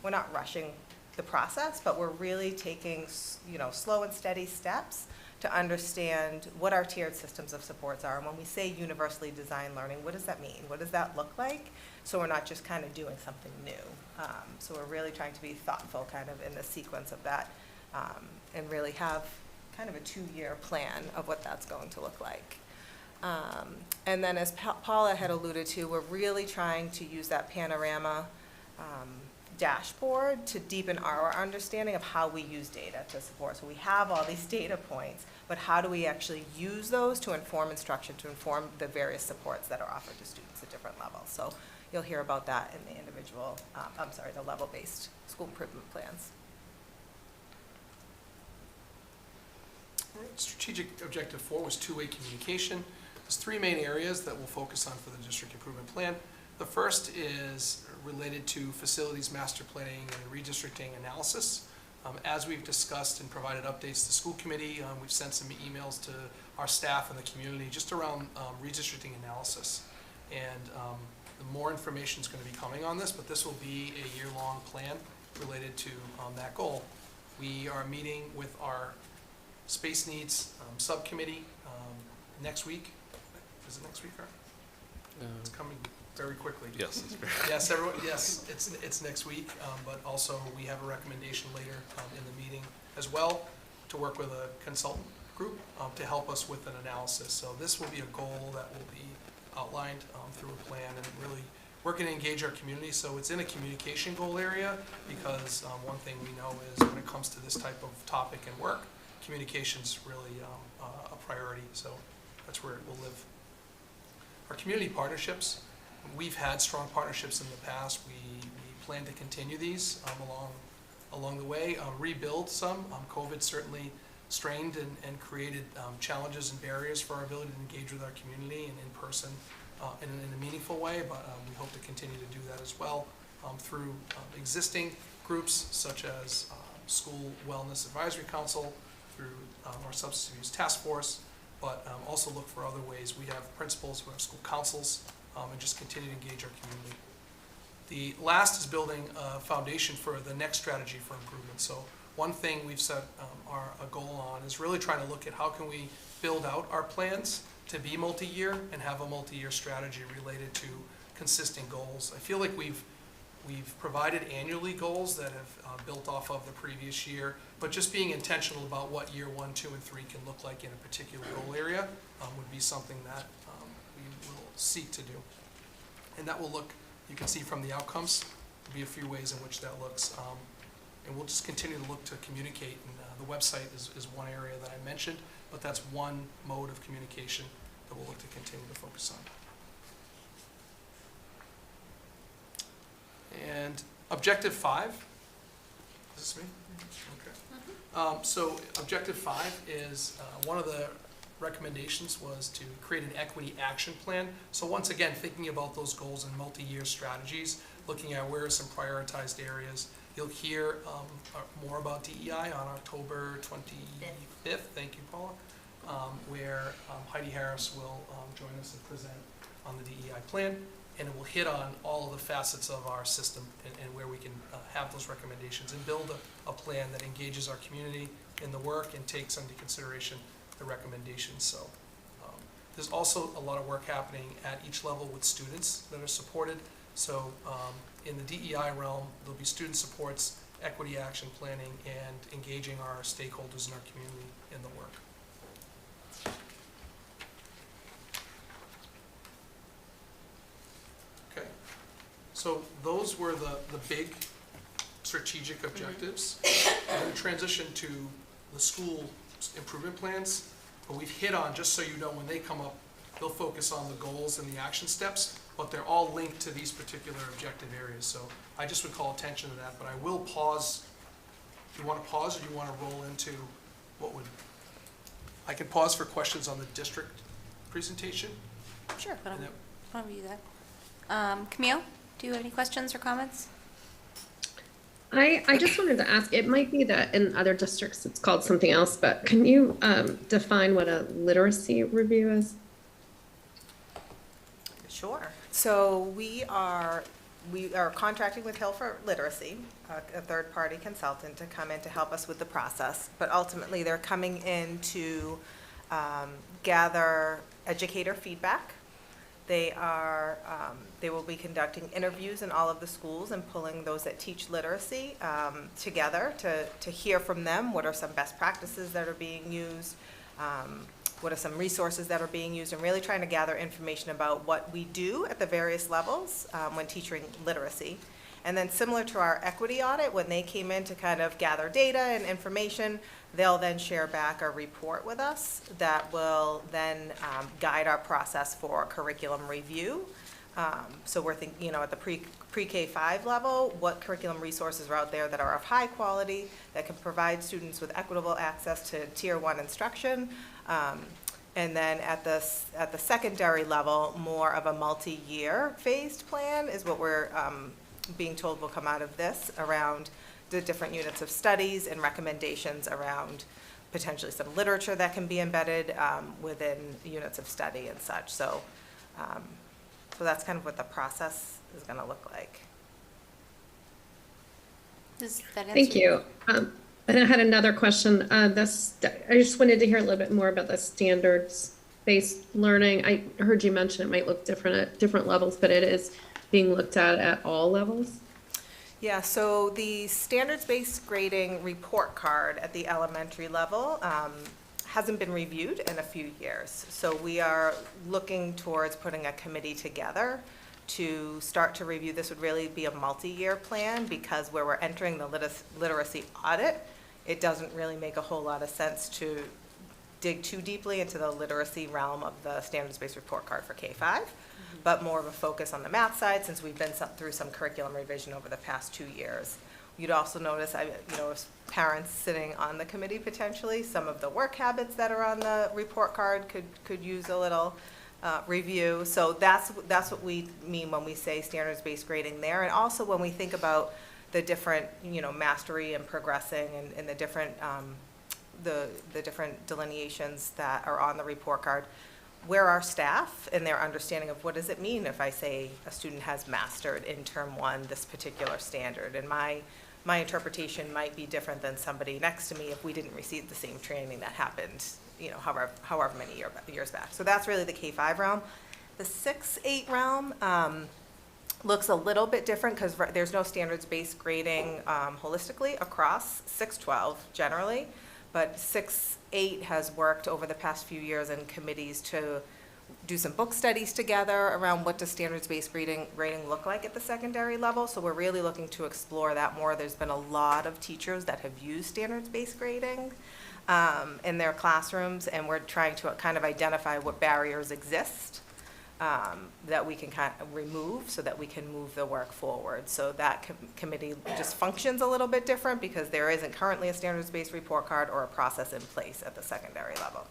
S15: not rushing the process, but we're really taking, slow and steady steps to understand what our tiered systems of supports are. And when we say universally designed learning, what does that mean? What does that look like? So we're not just kind of doing something new. So we're really trying to be thoughtful kind of in the sequence of that and really have kind of a 2-year plan of what that's going to look like. And then as Paula had alluded to, we're really trying to use that panorama dashboard to deepen our understanding of how we use data to support. So we have all these data points, but how do we actually use those to inform instruction, to inform the various supports that are offered to students at different levels? So you'll hear about that in the individual, the level-based school improvement plans.
S6: All right, strategic objective 4 was two-way communication. There's 3 main areas that we'll focus on for the district improvement plan. The first is related to facilities master planning and redistricting analysis. As we've discussed and provided updates to the school committee, we've sent some emails to our staff and the community just around redistricting analysis. And more information is going to be coming on this, but this will be a year-long plan related to that goal. We are meeting with our space needs subcommittee next week. Is it next week, Art? It's coming very quickly.
S11: Yes, that's great.
S6: Yes, everyone. Yes, it's next week. But also we have a recommendation later in the meeting as well to work with a consultant group to help us with an analysis. So this will be a goal that will be outlined through a plan, and really working to engage our community. So it's in a communication goal area because one thing we know is when it comes to this type of topic and work, communication's really a priority. So that's where it will live. Our community partnerships. We've had strong partnerships in the past. We plan to continue these along the way, rebuild some. COVID certainly strained and created challenges and barriers for our ability to engage with our community and in person in a meaningful way, but we hope to continue to do that as well through existing groups such as School Wellness Advisory Council, through our Substance Abuse Task Force, but also look for other ways. We have principals, we have school councils, and just continue to engage our community. The last is building a foundation for the next strategy for improvement. So one thing we've set a goal on is really trying to look at how can we build out our plans to be multi-year and have a multi-year strategy related to consistent goals. I feel like we've provided annually goals that have built off of the previous year, but just being intentional about what year 1, 2, and 3 can look like in a particular goal area would be something that we will seek to do. And that will look, you can see from the outcomes, there'll be a few ways in which that looks. And we'll just continue to look to communicate. And the website is one area that I mentioned, but that's one mode of communication that we'll look to continue to focus on. And objective 5, is this me? Okay. So objective 5 is one of the recommendations was to create an equity action plan. So once again, thinking about those goals and multi-year strategies, looking at where are some prioritized areas. You'll hear more about DEI on October 25th. Thank you, Paula. Where Heidi Harris will join us and present on the DEI plan, and it will hit on all of the facets of our system and where we can have those recommendations and build a plan that engages our community in the work and takes into consideration the recommendations. So there's also a lot of work happening at each level with students that are supported. So in the DEI realm, there'll be student supports equity action planning and engaging our stakeholders in our community in the work. Okay, so those were the big strategic objectives. We're going to transition to the school improvement plans, but we've hit on, just so you know, when they come up, they'll focus on the goals and the action steps, but they're all linked to these particular objective areas. So I just would call attention to that, but I will pause. Do you want to pause, or do you want to roll into what would, I can pause for questions on the district presentation?
S4: Sure, I'll review that. Camille, do you have any questions or comments?
S9: I just wanted to ask, it might be that in other districts it's called something else, but can you define what a literacy review is?
S15: Sure. So we are contracting with Hill for Literacy, a third-party consultant, to come in to help us with the process. But ultimately, they're coming in to gather educator feedback. They will be conducting interviews in all of the schools and pulling those that teach literacy together to hear from them what are some best practices that are being used, what are some resources that are being used, and really trying to gather information about what we do at the various levels when teaching literacy. And then similar to our equity audit, when they came in to kind of gather data and information, they'll then share back a report with us that will then guide our process for curriculum review. So we're thinking, at the pre-K-5 level, what curriculum resources are out there that are of high quality, that can provide students with equitable access to Tier 1 instruction. And then at the secondary level, more of a multi-year phased plan is what we're being told will come out of this, around the different units of studies and recommendations around potentially some literature that can be embedded within units of study and such. So, so that's kind of what the process is going to look like.
S4: Does that answer
S9: Thank you. And I had another question. I just wanted to hear a little bit more about the standards-based learning. I heard you mention it might look different at different levels, but it is being looked at all levels?
S15: Yeah, so the standards-based grading report card at the elementary level hasn't been reviewed in a few years. So we are looking towards putting a committee together to start to review. This would really be a multi-year plan, because where we're entering the literacy audit, it doesn't really make a whole lot of sense to dig too deeply into the literacy realm of the standards-based report card for K-5, but more of a focus on the math side, since we've been through some curriculum revision over the past 2 years. You'd also notice, as parents sitting on the committee potentially, some of the work habits that are on the report card could use a little review. So that's what we mean when we say standards-based grading there. And also when we think about the different, mastery and progressing and the different the different delineations that are on the report card, where our staff and their understanding of what does it mean if I say a student has mastered in term 1 this particular standard, and my interpretation might be different than somebody next to me if we didn't receive the same training that happened, however many years back. So that's really the K-5 realm. The 6-8 realm looks a little bit different, because there's no standards-based grading holistically across 6-12 generally, but 6-8 has worked over the past few years in committees to do some book studies together around what does standards-based grading look like at the secondary level. So we're really looking to explore that more. There's been a lot of teachers that have used standards-based grading in their classrooms, and we're trying to kind of identify what barriers exist that we can kind of remove so that we can move the work forward. So that committee just functions a little bit different, because there isn't currently a standards-based report card or a process in place at the secondary level.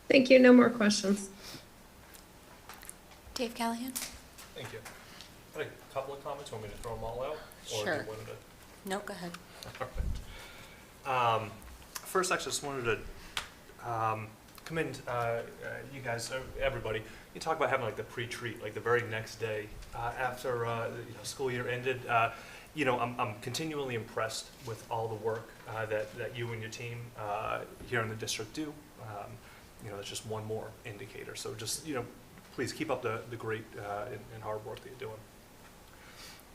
S9: Thank you. No more questions.
S4: Dave Callahan?
S10: Thank you. I had a couple of comments. Want me to throw them all out? Or
S4: Sure.
S10: do you want to?
S4: No, go ahead.
S10: All right. First, actually, just wanted to commend you guys, everybody. You talk about having like the pre-treat, like the very next day after school year ended. I'm continually impressed with all the work that you and your team here in the district do. It's just one more indicator. So just, please keep up the great and hard work that you're doing.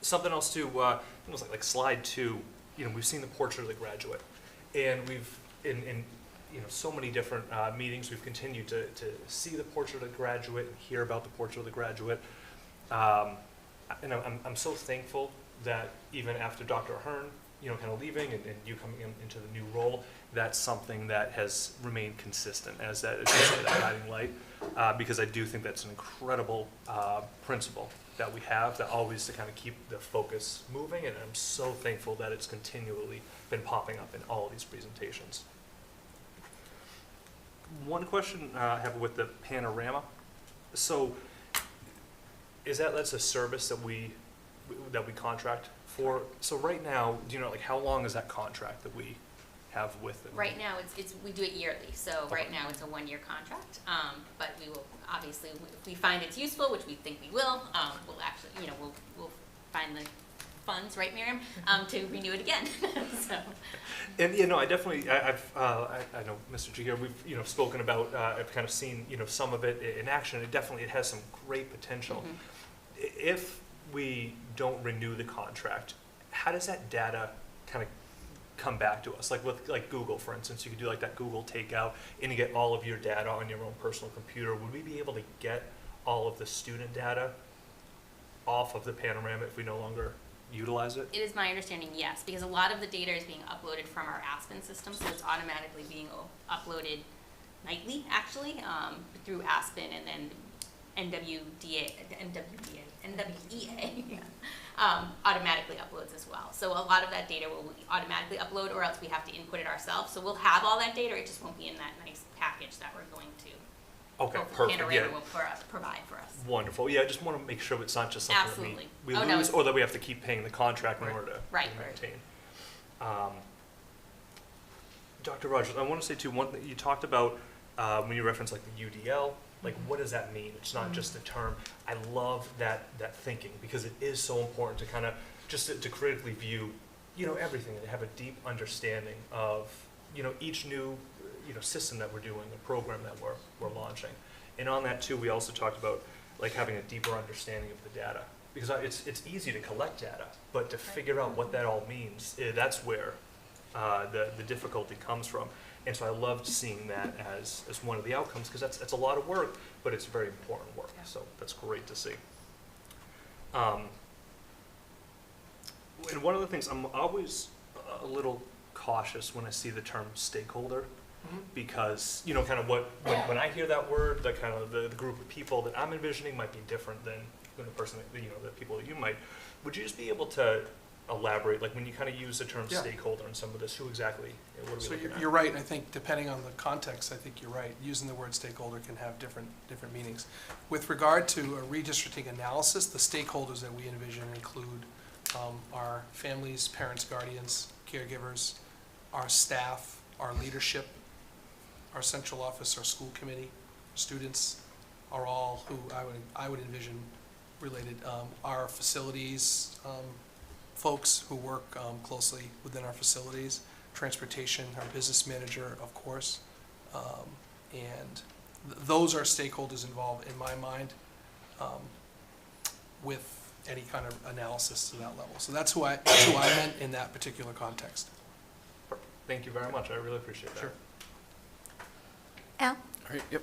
S10: something else too, it was like slide 2, we've seen the portrait of the graduate. And we've, in so many different meetings, we've continued to see the portrait of the graduate and hear about the portrait of the graduate. And I'm so thankful that even after Dr. Ahern, kind of leaving and you coming into the new role, that's something that has remained consistent as that guiding light, because I do think that's an incredible principle that we have that always to kind of keep the focus moving, and I'm so thankful that it's continually been popping up in all of these presentations. One question I have with the panorama. So that's a service that we contract for. So right now, do you know how long is that contract that we have with it?
S14: Right now, we do it yearly. So right now it's a 1-year contract. But we will obviously, if we find it's useful, which we think we will, we'll actually, we'll find the funds, right, Miriam, to renew it again. So.
S10: And I definitely, I know Mr. Jagir, we've spoken about, I've kind of seen some of it in action. It has some great potential. Mm-hmm. If we don't renew the contract, how does that data kind of come back to us? Like with Google, for instance, you could do that Google takeout and you get all of your data on your own personal computer. Would we be able to get all of the student data off of the panorama if we no longer utilize it?
S14: It is my understanding, yes, because a lot of the data is being uploaded from our Aspen system, so it's automatically being uploaded nightly, actually, through Aspen, and then NWEA automatically uploads as well. So a lot of that data will automatically upload, or else we have to input it ourselves. So we'll have all that data, it just won't be in that nice package that we're going to.
S10: Okay, perfect.
S14: Panorama will provide for us.
S10: Wonderful. Yeah, I just want to make sure it's not just something
S14: Absolutely.
S10: that we lose, or that we have to keep paying the contract in order to maintain. Dr. Rogers, I want to say too, one thing you talked about when you referenced the UDL, what does that mean? It's not just a term. I love that thinking, because it is so important to kind of just to critically view, everything, and have a deep understanding of, each new system that we're doing, the program that we're launching. And on that too, we also talked about having a deeper understanding of the data, because it's easy to collect data, but to figure out what that all means, that's where the difficulty comes from. And so I loved seeing that as one of the outcomes, because that's a lot of work, but it's very important work. So that's great to see. And one of the things, I'm always a little cautious when I see the term stakeholder, because kind of when I hear that word, the kind of the group of people that I'm envisioning might be different than the person that, the people that you might. Would you just be able to elaborate, when you kind of use the term stakeholder in some of this, who exactly, what are we looking at?
S6: You're right. I think depending on the context, I think you're right. Using the word stakeholder can have different meanings. With regard to a redistricting analysis, the stakeholders that we envision include our families, parents, guardians, caregivers, our staff, our leadership, our central office, our school committee, students are all who I would envision related. Our facilities folks who work closely within our facilities, transportation, our business manager, of course, and those are stakeholders involved in my mind with any kind of analysis to that level. So that's who I meant in that particular context.
S10: Thank you very much. I really appreciate that.
S6: Sure.
S4: Al?
S11: All right, yep.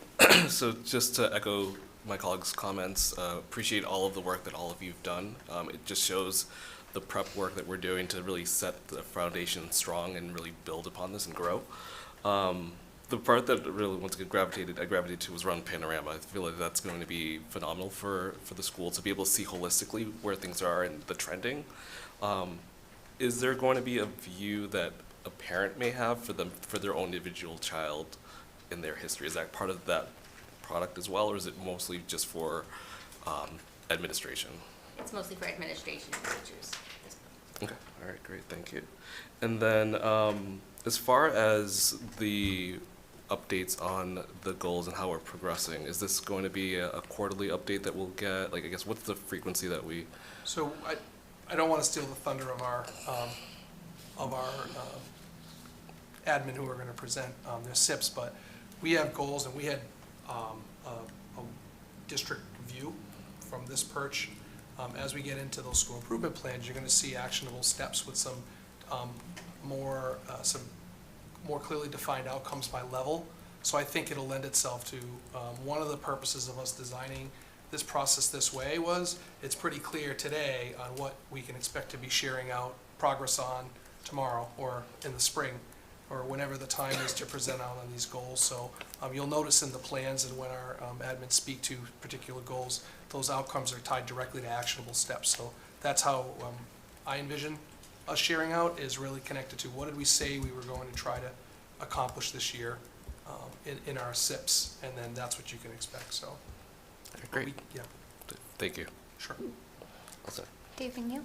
S11: So just to echo my colleagues' comments, appreciate all of the work that all of you've done. It just shows the prep work that we're doing to really set the foundation strong and really build upon this and grow. The part that really once again I gravitated to was around Panorama. I feel like that's going to be phenomenal for the school to be able to see holistically where things are and the trending. Is there going to be a view that a parent may have for their own individual child in their history? Is that part of that product as well, or is it mostly just for administration?
S14: It's mostly for administration and teachers.
S11: Okay, all right, great, thank you. And then as far as the updates on the goals and how we're progressing, is this going to be a quarterly update that we'll get? I guess, what's the frequency that we?
S6: So I don't want to steal the thunder of our admin who are going to present their SIPs, but we have goals, and we had a district view from this perch As we get into those school improvement plans, you're going to see actionable steps with some more clearly defined outcomes by level. So I think it'll lend itself to, one of the purposes of us designing this process this way was, it's pretty clear today on what we can expect to be sharing out progress on tomorrow or in the spring or whenever the time is to present out on these goals. So you'll notice in the plans and when our admins speak to particular goals, those outcomes are tied directly to actionable steps. So that's how I envision us sharing out, is really connected to what did we say we were going to try to accomplish this year in our SIPs, and then that's what you can expect. So
S11: great.
S6: Yeah.
S11: Thank you.
S6: Sure.
S4: Dave, and you?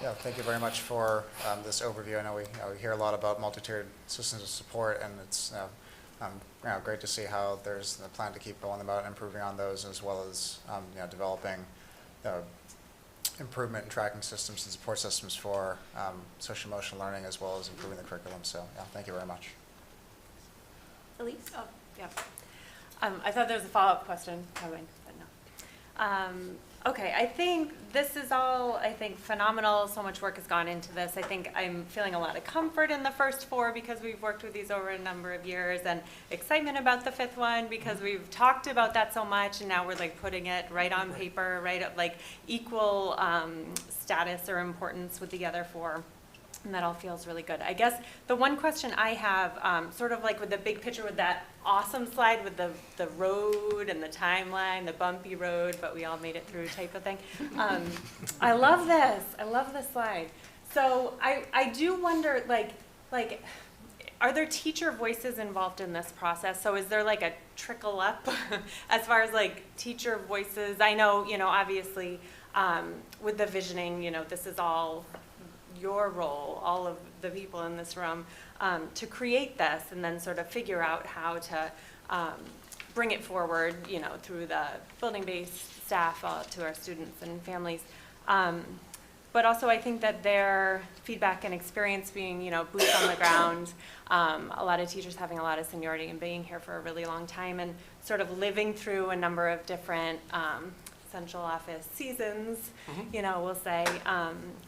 S12: Yeah, thank you very much for this overview. I know we hear a lot about multi-tiered systems of support, and it's great to see how there's a plan to keep rolling them out and improving on those, as well as developing improvement and tracking systems and support systems for social emotional learning, as well as improving the curriculum. So yeah, thank you very much.
S4: Elise?
S7: Oh, yeah. I thought there was a follow-up question coming, but no. Okay, I think this is all, phenomenal. So much work has gone into this. I think I'm feeling a lot of comfort in the first 4 because we've worked with these over a number of years, and excitement about the 5th one because we've talked about that so much, and now we're like putting it right on paper, right at like equal status or importance with the other 4. And that all feels really good. I guess the one question I have, sort of like with the big picture with that awesome slide with the road and the timeline, the bumpy road, but we all made it through type of thing. I love this. I love this slide. So I do wonder, like, are there teacher voices involved in this process? So is there like a trickle up as far as like teacher voices? I know, obviously with the visioning, this is all your role, all of the people in this room, to create this and then sort of figure out how to bring it forward, through the building-based staff to our students and families. But also I think that their feedback and experience being, boots on the ground, a lot of teachers having a lot of seniority and being here for a really long time and sort of living through a number of different central office seasons, we'll say,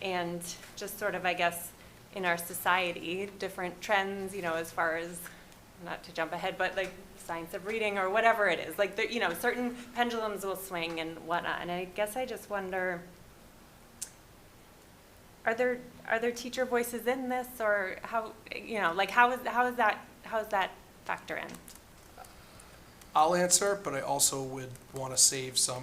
S7: and just sort of, I guess, in our society, different trends, as far as, not to jump ahead, but like science of reading or whatever it is, like, certain pendulums will swing and whatnot. And I guess I just wonder, are there teacher voices in this, or how, how is that factor in?
S6: I'll answer, but I also would want to save some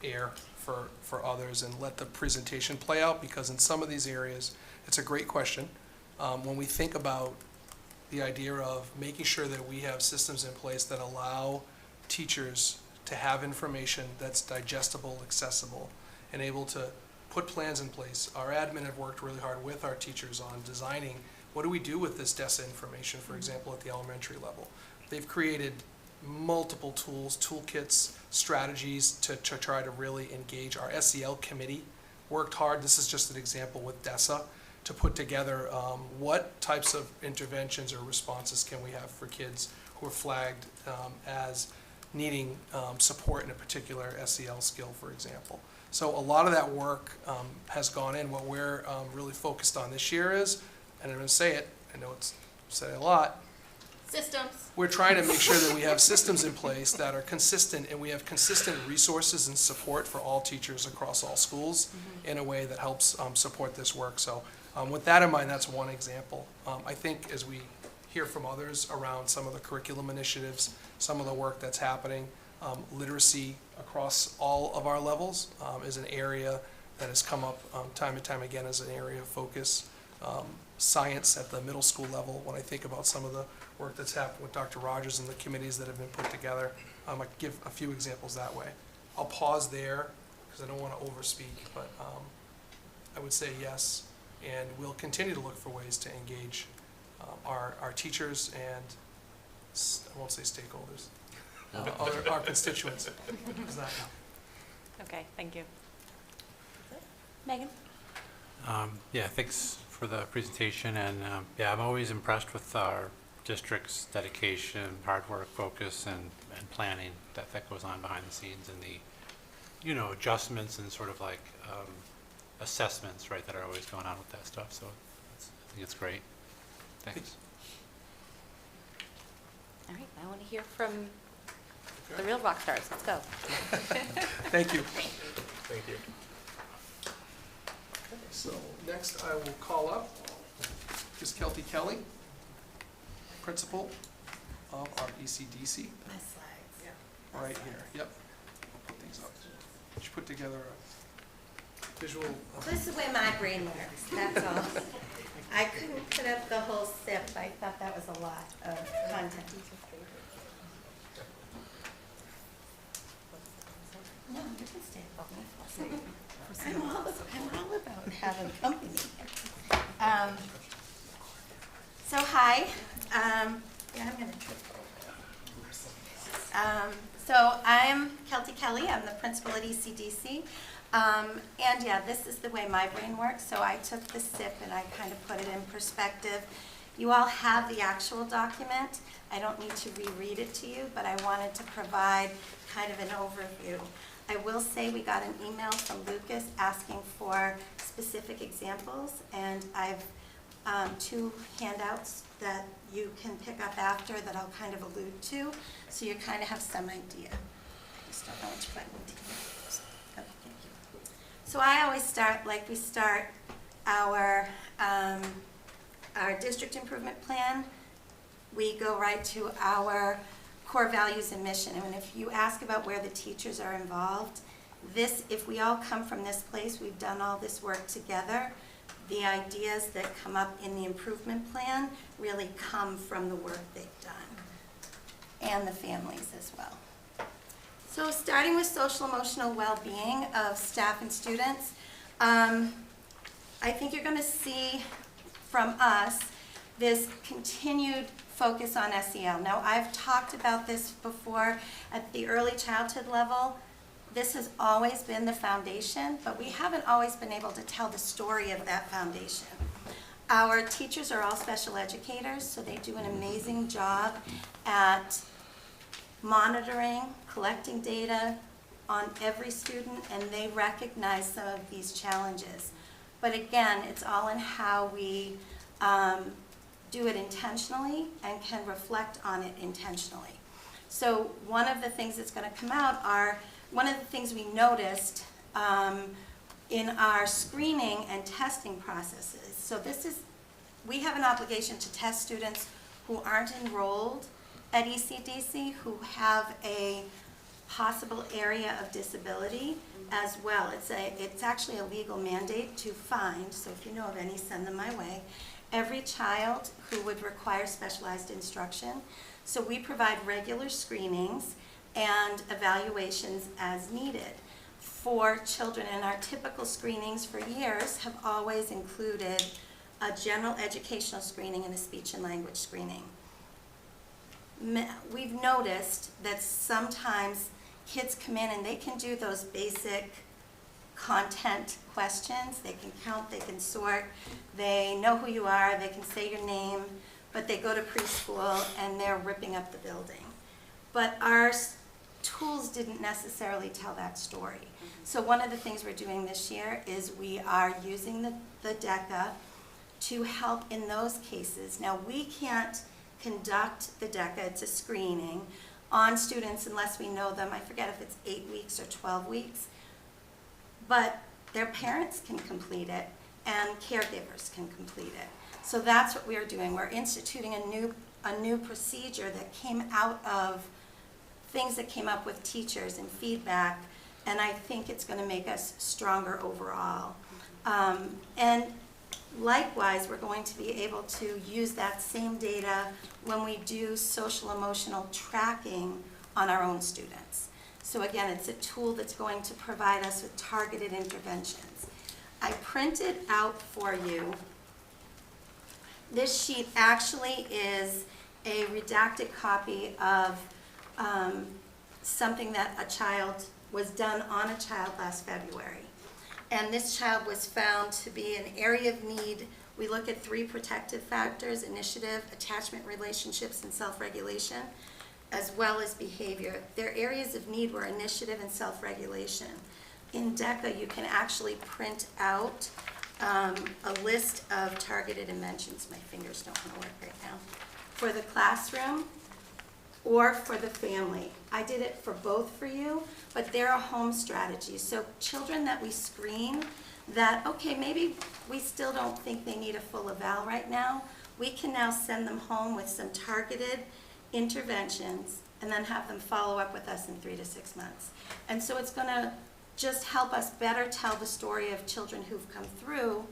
S6: air for others and let the presentation play out, because in some of these areas, it's a great question. When we think about the idea of making sure that we have systems in place that allow teachers to have information that's digestible, accessible, and able to put plans in place. Our admin have worked really hard with our teachers on designing what do we do with this DESA information, for example, at the elementary level. They've created multiple tools, toolkits, strategies to try to really engage. Our SEL committee worked hard, this is just an example with DESA, to put together what types of interventions or responses can we have for kids who are flagged as needing support in a particular SEL skill, for example. So a lot of that work has gone in. What we're really focused on this year is, and I'm going to say it, I know it's said a lot,
S14: Systems.
S6: we're trying to make sure that we have systems in place that are consistent, and we have consistent resources and support for all teachers across all schools in a way that helps support this work. So with that in mind, that's one example. I think as we hear from others around some of the curriculum initiatives, some of the work that's happening, literacy across all of our levels is an area that has come up time and time again as an area of focus. Science at the middle school level, when I think about some of the work that's happened with Dr. Rogers and the committees that have been put together, I give a few examples that way. I'll pause there because I don't want to overspeak, but I would say yes, and we'll continue to look for ways to engage our teachers and, I won't say stakeholders, our constituents.
S7: Okay, thank you.
S4: Megan?
S13: Yeah, thanks for the presentation, and yeah, I'm always impressed with our district's dedication, hard work, focus, and planning that goes on behind the scenes, and adjustments and sort of like assessments, right, that are always going on with that stuff. So I think it's great. Thanks.
S4: All right, I want to hear from the real rock stars. Let's go.
S6: Thank you.
S10: Thank you.
S6: Okay, so next I will call up Ms. Kelty Kelly, principal of our ECDC.
S16: My slides. Yeah.
S6: Right here, yep. Put these up. She put together a visual.
S16: This is the way my brain works, that's all. I couldn't put up the whole SIP. I thought that was a lot of content. No, you can stay above me. I'm all about having company. So hi, yeah, I'm gonna trip over. So I'm Kelty Kelly, I'm the principal at ECDC. And yeah, this is the way my brain works. So I took the SIP and I kind of put it in perspective. You all have the actual document. I don't need to reread it to you, but I wanted to provide kind of an overview. I will say we got an email from Lucas asking for specific examples, and I've 2 handouts that you can pick up after that I'll kind of allude to, so you kind of have some idea. I just don't know which button to use. Okay, thank you. So I always start like we start our district improvement plan. We go right to our core values and mission. And if you ask about where the teachers are involved, if we all come from this place, we've done all this work together, the ideas that come up in the improvement plan really come from the work they've done, and the families as well. So starting with social emotional well-being of staff and students, I think you're going to see from us this continued focus on SEL. Now, I've talked about this before at the early childhood level. This has always been the foundation, but we haven't always been able to tell the story of that foundation. Our teachers are all special educators, so they do an amazing job at monitoring, collecting data on every student, and they recognize some of these challenges. But again, it's all in how we do it intentionally and can reflect on it intentionally. So one of the things that's going to come out are, one of the things we noticed in our screening and testing processes. So we have an obligation to test students who aren't enrolled at ECDC, who have a possible area of disability as well. It's actually a legal mandate to find, so if you know of any, send them my way, every child who would require specialized instruction. So we provide regular screenings and evaluations as needed for children, and our typical screenings for years have always included a general educational screening and a speech and language screening. We've noticed that sometimes kids come in and they can do those basic content questions. They can count, they can sort, they know who you are, they can say your name, but they go to preschool and they're ripping up the building. But our tools didn't necessarily tell that story. So one of the things we're doing this year is we are using the DECA to help in those cases. Now, we can't conduct the DECA, it's a screening, on students unless we know them. I forget if it's 8 weeks or 12 weeks. But their parents can complete it and caregivers can complete it. So that's what we are doing. We're instituting a new procedure that came out of things that came up with teachers and feedback, and I think it's going to make us stronger overall. And likewise, we're going to be able to use that same data when we do social emotional tracking on our own students. So again, it's a tool that's going to provide us with targeted interventions. I printed out for you, this sheet actually is a redacted copy of something that was done on a child last February. And this child was found to be an area of need. We look at 3 protective factors: initiative, attachment relationships, and self-regulation, as well as behavior. Their areas of need were initiative and self-regulation. in DECA, you can actually print out a list of targeted interventions. My fingers don't want to work right now. For the classroom or for the family. I did it for both for you, but there are home strategies. So children that we screen that, okay, maybe we still don't think they need a full eval right now, we can now send them home with some targeted interventions and then have them follow up with us in 3 to 6 months. And so it's going to just help us better tell the story of children who've come through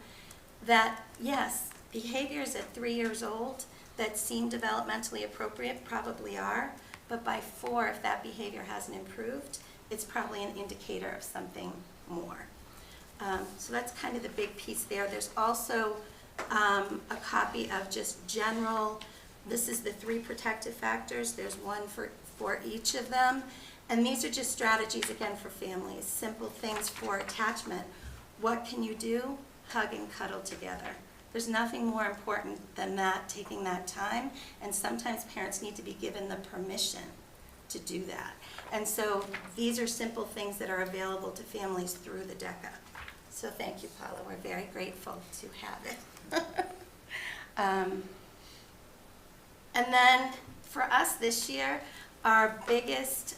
S16: that, yes, behaviors at 3 years old that seem developmentally appropriate probably are, but by 4, if that behavior hasn't improved, it's probably an indicator of something more. So that's kind of the big piece there. There's also a copy of just general, this is the 3 protective factors. There's one for each of them. And these are just strategies, again, for families, simple things for attachment. What can you do? Hug and cuddle together. There's nothing more important than that, taking that time, and sometimes parents need to be given the permission to do that. And so these are simple things that are available to families through the DECA. So thank you, Paula. We're very grateful to have it. And then for us this year, our biggest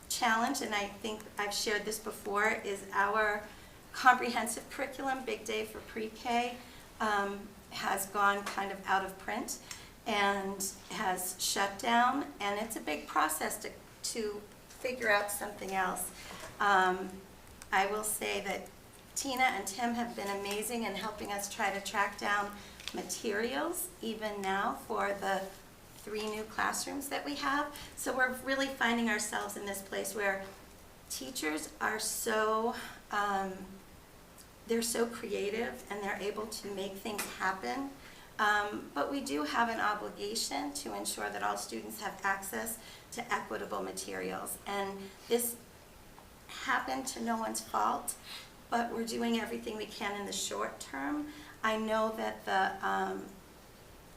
S16: challenge, and I think I've shared this before, is our comprehensive curriculum, Big Day for Pre-K, has gone kind of out of print and has shut down, and it's a big process to figure out something else. I will say that Tina and Tim have been amazing in helping us try to track down materials, even now, for the 3 new classrooms that we have. So we're really finding ourselves in this place where teachers are so, they're so creative and they're able to make things happen. But we do have an obligation to ensure that all students have access to equitable materials. And this happened to no one's fault, but we're doing everything we can in the short term. I know that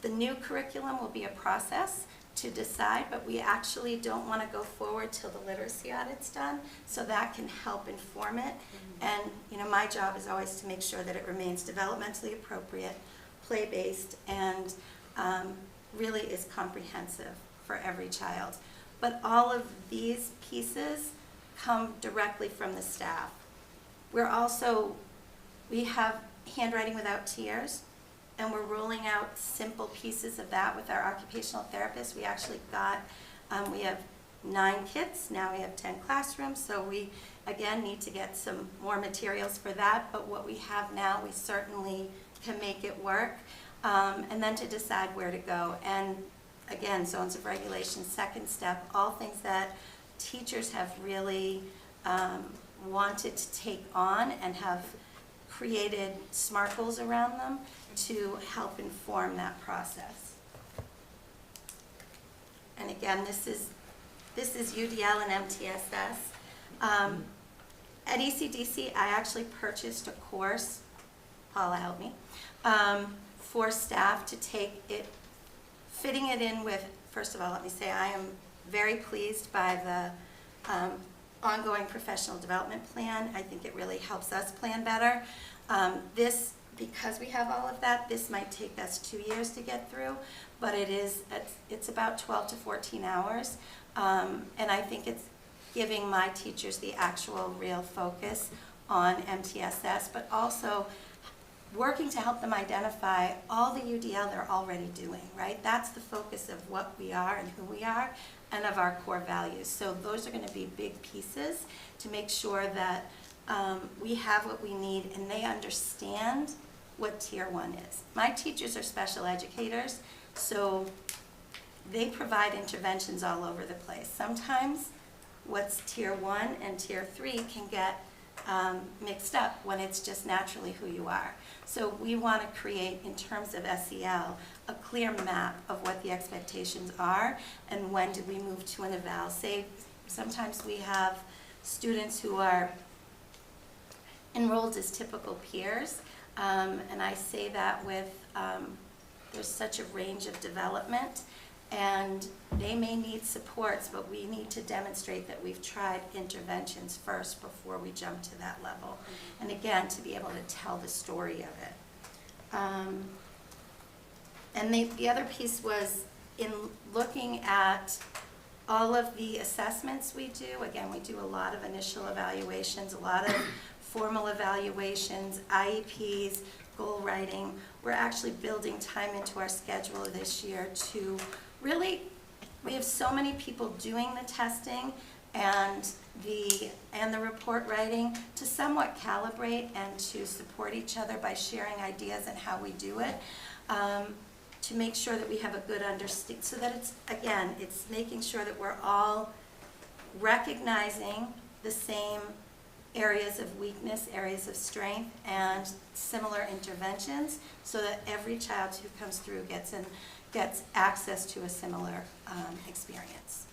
S16: the new curriculum will be a process to decide, but we actually don't want to go forward till the literacy audit's done, so that can help inform it. And you know, my job is always to make sure that it remains developmentally appropriate, play-based, and really is comprehensive for every child. But all of these pieces come directly from the staff. We have handwriting without tears, and we're rolling out simple pieces of that with our occupational therapists. We actually got, we have 9 kits, now we have 10 classrooms, so we, again, need to get some more materials for that, but what we have now, we certainly can make it work, and then to decide where to go. And again, zones of regulation, second step, all things that teachers have really wanted to take on and have created SMART goals around them to help inform that process. And again, this is UDL and MTSS. At ECDC, I actually purchased a course, Paula help me, for staff to take it, fitting it in with, first of all, let me say I am very pleased by the ongoing professional development plan. I think it really helps us plan better. Because we have all of that, this might take us 2 years to get through, but it's about 12 to 14 hours. And I think it's giving my teachers the actual real focus on MTSS, but also working to help them identify all the UDL they're already doing, right? That's the focus of what we are and who we are and of our core values. So those are going to be big pieces to make sure that we have what we need and they understand what Tier 1 is. My teachers are special educators, so they provide interventions all over the place. Sometimes what's Tier 1 and Tier 3 can get mixed up when it's just naturally who you are. So we want to create, in terms of SEL, a clear map of what the expectations are and when do we move to an eval. Say, sometimes we have students who are enrolled as typical peers, and I say that with, there's such a range of development, and they may need supports, but we need to demonstrate that we've tried interventions first before we jump to that level. And again, to be able to tell the story of it. And the other piece was in looking at all of the assessments we do. Again, we do a lot of initial evaluations, a lot of formal evaluations, IEPs, goal writing. We're actually building time into our schedule this year to really, we have so many people doing the testing and the report writing to somewhat calibrate and to support each other by sharing ideas and how we do it, to make sure that we have a good understanding, so that it's, again, it's making sure that we're all recognizing the same areas of weakness, areas of strength, and similar interventions, so that every child who comes through gets access to a similar experience.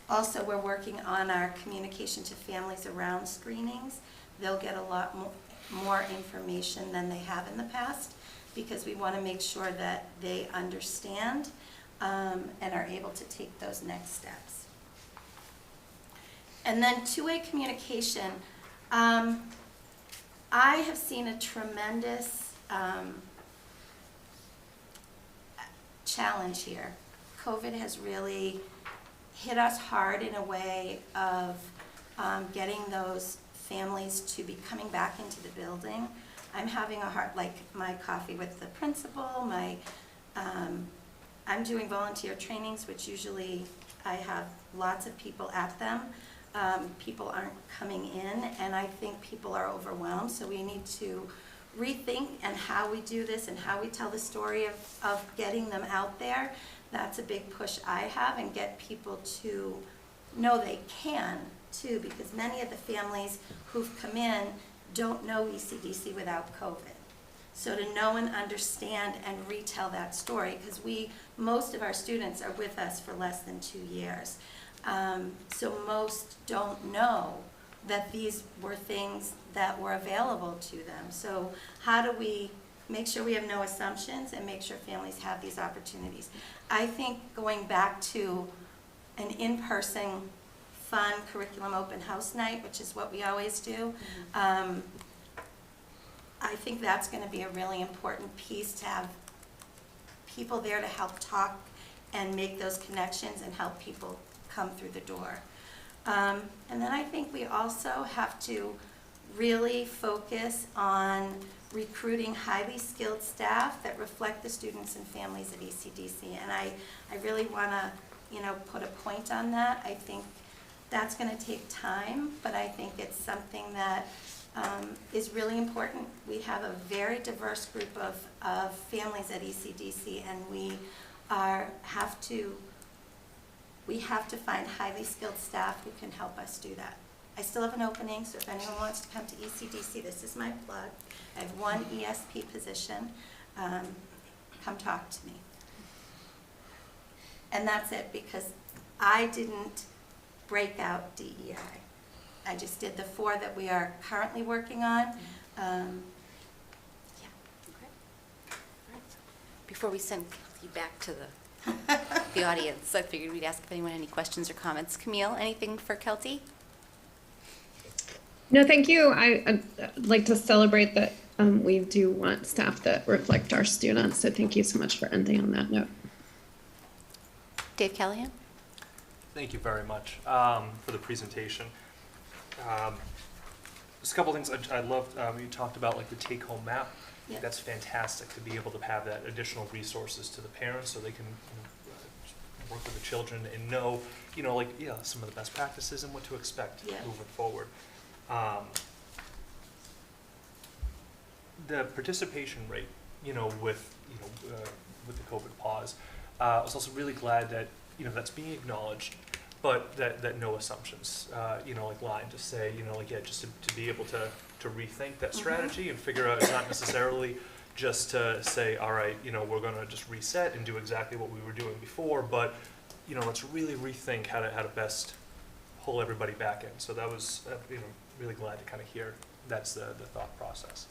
S16: Also, we're working on our communication to families around screenings. They'll get a lot more information than they have in the past, because we want to make sure that they understand and are able to take those next steps. And then two-way communication. I have seen a tremendous challenge here. COVID has really hit us hard in a way of getting those families to be coming back into the building. I'm having a hard, like my coffee with the principal, I'm doing volunteer trainings, which usually I have lots of people at them. People aren't coming in, and I think people are overwhelmed, so we need to rethink and how we do this and how we tell the story of getting them out there. That's a big push I have, and get people to know they can too, because many of the families who've come in don't know ECDC without COVID. So to know and understand and retell that story, because most of our students are with us for less than 2 years. So most don't know that these were things that were available to them. So how do we make sure we have no assumptions and make sure families have these opportunities? I think going back to an in-person, fun curriculum open house night, which is what we always do, I think that's going to be a really important piece, to have people there to help talk and make those connections and help people come through the door. And then I think we also have to really focus on recruiting highly skilled staff that reflect the students and families at ECDC. And I really want to, put a point on that. I think that's going to take time, but I think it's something that is really important. We have a very diverse group of families at ECDC, and we have to find highly skilled staff who can help us do that. I still have an opening, so if anyone wants to come to ECDC, this is my plug. I have one ESP position. Come talk to me. And that's it, because I didn't break out DEI. I just did the 4 that we are currently working on.
S4: Before we send you back to the audience, I figured we'd ask if anyone had any questions or comments. Camille, anything for Kelty?
S9: No, thank you. I'd like to celebrate that we do want staff that reflect our students. So thank you so much for ending on that note.
S4: Dave Callahan?
S10: Thank you very much for the presentation. Just a couple things I loved. You talked about like the take-home map.
S16: Yeah.
S10: That's fantastic to be able to have that additional resources to the parents, so they can work with the children and know, some of the best practices and what to expect moving forward. The participation rate, with the COVID pause, I was also really glad that that's being acknowledged, but that no assumptions, like line to say, just to be able to rethink that strategy and figure out it's not necessarily just to say, all right, we're going to just reset and do exactly what we were doing before, but let's really rethink how to best pull everybody back in. So that was, really glad to kind of hear that's the thought process.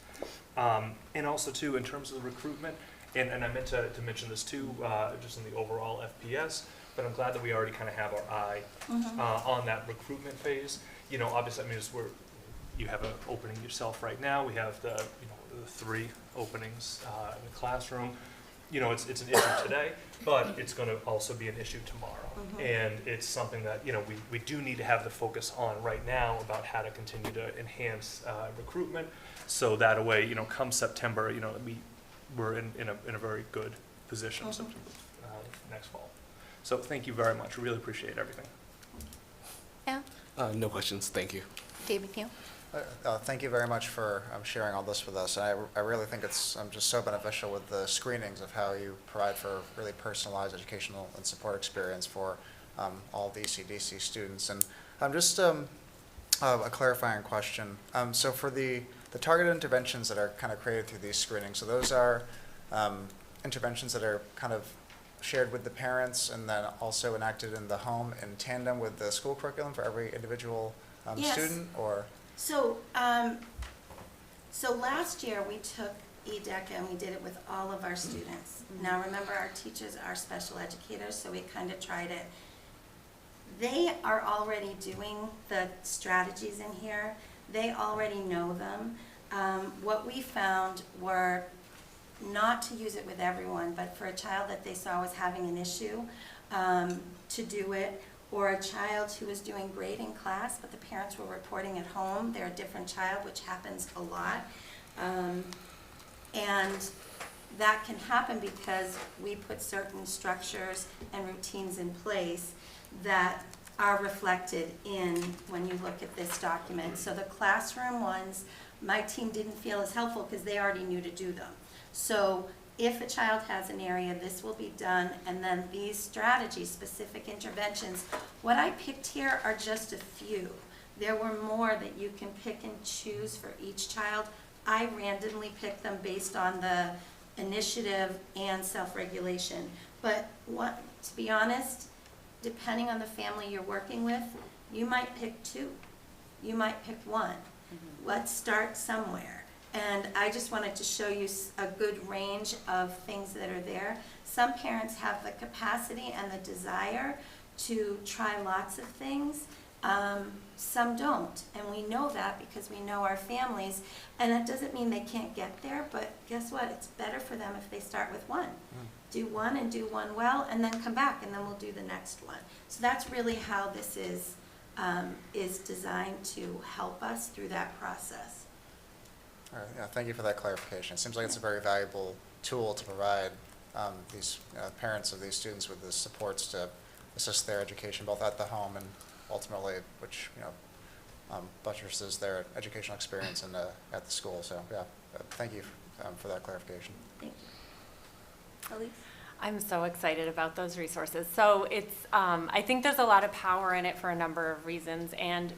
S10: And also too, in terms of the recruitment, and I meant to mention this too, just in the overall FPS, but I'm glad that we already kind of have our eye on that recruitment phase. You know, obviously, I mean, you have an opening yourself right now. We have the 3 openings in the classroom. You know, it's an issue today, but it's going to also be an issue tomorrow. And it's something that, you know, we do need to have the focus on right now about how to continue to enhance recruitment, so that way, you know, come September, you know, we're in a very good position next fall. So thank you very much. We really appreciate everything.
S4: Yeah.
S11: No questions. Thank you.
S4: David Neal?
S12: Thank you very much for sharing all this with us. And I really think it's just so beneficial with the screenings of how you provide for really personalized educational and support experience for all the ECDC students. And just a clarifying question. So for the targeted interventions that are kind of created through these screenings, so those are interventions that are kind of shared with the parents and then also enacted in the home in tandem with the school curriculum for every individual student, or?
S16: So, so last year we took EDECA and we did it with all of our students. Now remember, our teachers are special educators, so we kind of tried it. They are already doing the strategies in here. They already know them. What we found were not to use it with everyone, but for a child that they saw was having an issue, to do it, or a child who was doing great in class, but the parents were reporting at home they're a different child, which happens a lot. And that can happen because we put certain structures and routines in place that are reflected in when you look at this document. So the classroom ones, my team didn't feel as helpful because they already knew to do them. So if a child has an area, this will be done, and then these strategies, specific interventions, what I picked here are just a few. There were more that you can pick and choose for each child. I randomly picked them based on the initiative and self-regulation. But to be honest, depending on the family you're working with, you might pick 2. You might pick 1. Let's start somewhere. And I just wanted to show you a good range of things that are there. Some parents have the capacity and the desire to try lots of things. Some don't, and we know that because we know our families. And that doesn't mean they can't get there, but guess what? It's better for them if they start with 1. Do 1 and do 1 well, and then come back, and then we'll do the next one. So that's really how this is designed to help us through that process.
S12: All right, yeah, thank you for that clarification. It seems like it's a very valuable tool to provide these parents of these students with the supports to assist their education, both at the home and ultimately, which buttresses their educational experience at the school. So yeah, thank you for that clarification.
S16: Thank you. Elise?
S7: I'm so excited about those resources. So it's, I think there's a lot of power in it for a number of reasons, and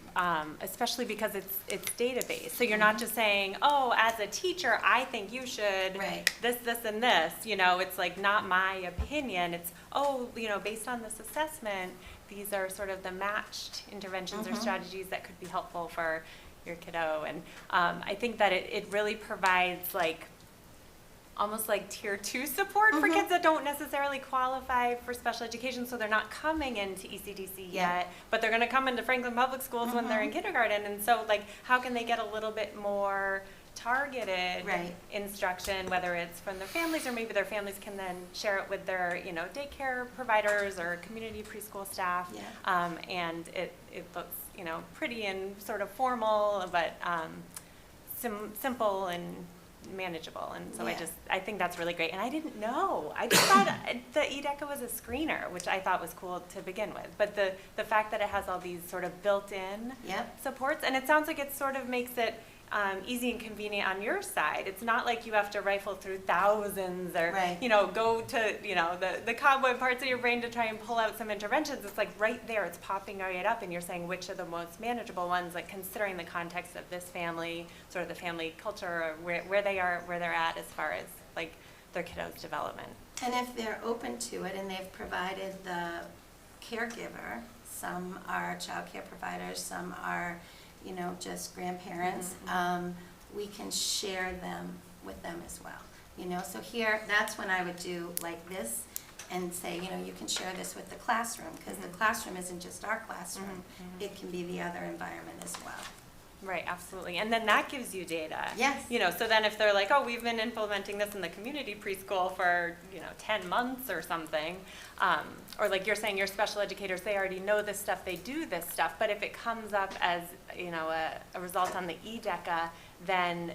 S7: especially because it's database. So you're not just saying, oh, as a teacher, I think you should this, and this. You know, it's like not my opinion. It's, oh, you know, based on this assessment, these are sort of the matched interventions or strategies that could be helpful for your kiddo. And I think that it really provides like almost like tier 2 support for kids that don't necessarily qualify for special education, so they're not coming into ECDC yet, but they're going to come into Franklin Public Schools when they're in kindergarten. And so like, how can they get a little bit more targeted instruction, whether it's from their families, or maybe their families can then share it with their, you know, daycare providers or community preschool staff. And it looks, you know, pretty and sort of formal, but simple and manageable. And so I think that's really great. And I didn't know. I just thought the EDECA was a screener, which I thought was cool to begin with. But the fact that it has all these sort of built-in supports, and it sounds like it sort of makes it easy and convenient on your side. It's not like you have to rifle through thousands or, you know, go to, you know, the cobweb parts of your brain to try and pull out some interventions. It's like right there, it's popping right up, and you're saying which are the most manageable ones, like considering the context of this family, sort of the family culture, or where they are, where they're at as far as like their kiddo's development.
S16: And if they're open to it and they've provided the caregiver, some are child care providers, some are you know, just grandparents, we can share them with them as well. You know, so here, that's when I would do like this and say, you know, you can share this with the classroom, because the classroom isn't just our classroom. It can be the other environment as well.
S7: Right, absolutely. And then that gives you data.
S16: Yes.
S7: You know, so then if they're like, oh, we've been implementing this in the community preschool for, you know, 10 months or something, or like you're saying, your special educators, they already know this stuff, they do this stuff, but if it comes up as, you know, a result on the EDECA, then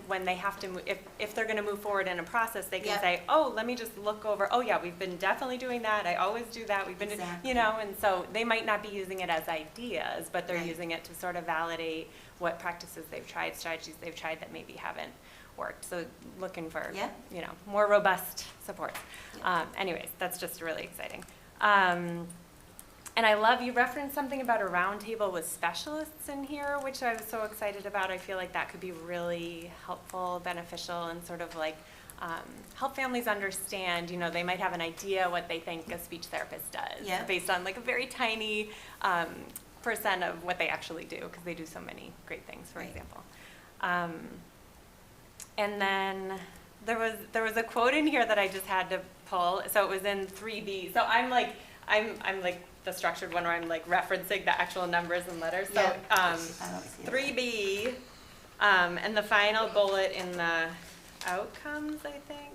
S7: when they have to, if they're going to move forward in a process, they can say, oh, let me just look over, oh yeah, we've been definitely doing that, I always do that, we've been doing, you know, and so they might not be using it as ideas, but they're using it to sort of validate what practices they've tried, strategies they've tried that maybe haven't worked. So looking for, you know, more robust support. Anyways, that's just really exciting. And I love, you referenced something about a roundtable with specialists in here, which I was so excited about. I feel like that could be really helpful, beneficial, and sort of like help families understand, you know, they might have an idea what they think a speech therapist does based on like a very tiny percent of what they actually do, because they do so many great things, for example. And then there was a quote in here that I just had to pull. So it was in 3B. So I'm like the structured one where I'm like referencing the actual numbers and letters. So 3B, and the final bullet in the outcomes, I think.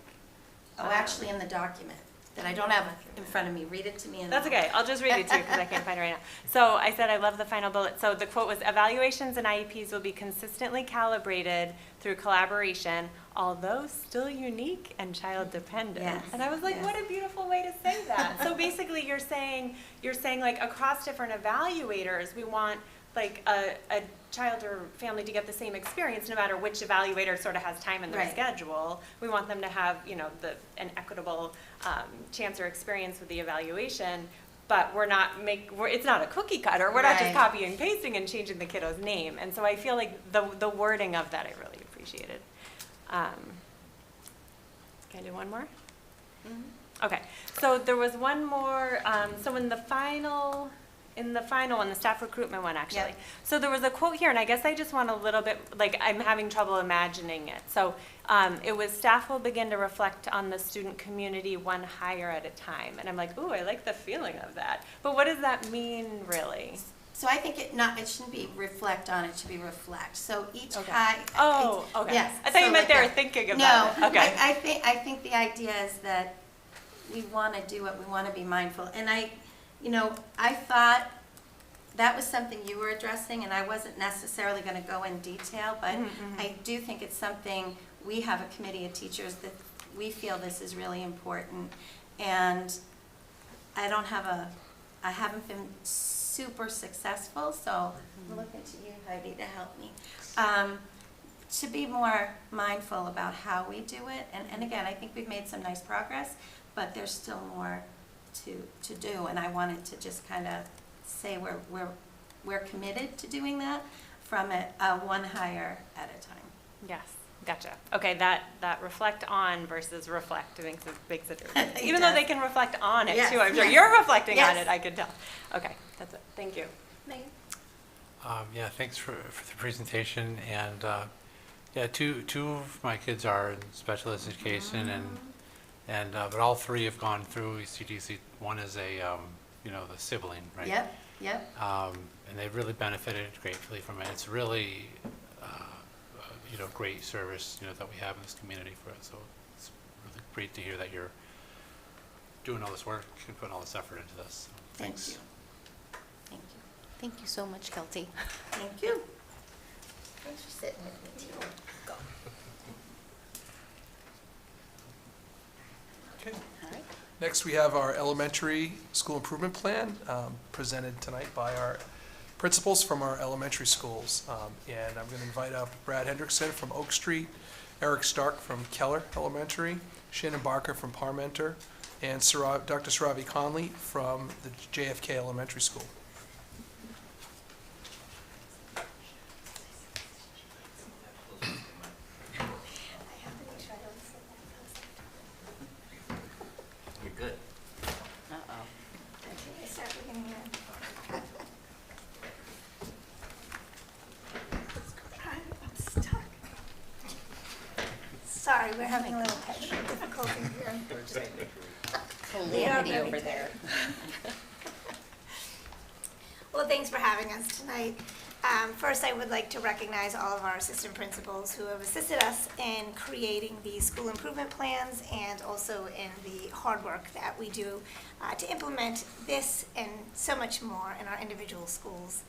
S16: Oh, actually in the document that I don't have in front of me. Read it to me.
S7: That's okay. I'll just read it to you because I can't find it right now. So I said I love the final bullet. So the quote was, evaluations and IEPs will be consistently calibrated through collaboration, although still unique and child dependent.
S16: Yes.
S7: And I was like, what a beautiful way to say that. So basically you're saying like across different evaluators, we want like a child or family to get the same experience no matter which evaluator sort of has time in their schedule. We want them to have, you know, an equitable chance or experience with the evaluation, but it's not a cookie cutter. We're not just copying and pasting and changing the kiddo's name. And so I feel like the wording of that I really appreciated. Can I do one more? Okay, so there was one more, so in the final one, the staff recruitment one actually. So there was a quote here, and I guess I just want a little bit, like I'm having trouble imagining it. So it was, staff will begin to reflect on the student community one hire at a time. And I'm like, ooh, I like the feeling of that. But what does that mean really?
S16: So I think it shouldn't be reflect on, it should be reflect. So each
S7: okay. Okay.
S16: Yes.
S7: I thought you meant they were thinking about it. Okay.
S16: I think the idea is that we want to do what we want to be mindful. And I thought that was something you were addressing, and I wasn't necessarily going to go in detail, but I do think it's something, we have a committee of teachers that we feel this is really important. And I haven't been super successful, so I'm looking to you, Heidi, to help me. To be more mindful about how we do it. And again, I think we've made some nice progress, but there's still more to do. And I wanted to just kind of say we're committed to doing that from a one hire at a time.
S7: Yes, gotcha. Okay, that reflect on versus reflect makes a difference. Even though they can reflect on it too. I'm sure you're reflecting on it, I could tell. Okay, that's it. Thank you.
S13: Yeah, thanks for the presentation. And yeah, two of my kids are in special education, and but all three have gone through CDC. One is a the sibling, right?
S16: Yep.
S13: And they've really benefited gratefully from it. It's really great service that we have in this community for it. So it's really great to hear that you're doing all this work and putting all this effort into this. So thanks.
S16: Thank you.
S14: Thank you so much, Kelty.
S16: Thank you. Thanks for sitting with me too. Go.
S6: Okay. All right. Next, we have our elementary school improvement plan presented tonight by our principals from our elementary schools. And I'm going to invite up Brad Hendrickson from Oak Street, Eric Stark from Keller Elementary, Shannon Barker from Parmenter, and Dr. Saravi Conley from the JFK Elementary School.
S8: Good.
S17: Sorry, we're having a little technical difficulty here.
S14: Calamity over there.
S17: Well, thanks for having us tonight. First, I would like to recognize all of our assistant principals who have assisted us in creating the school improvement plans and also in the hard work that we do to implement this and so much more in our individual schools.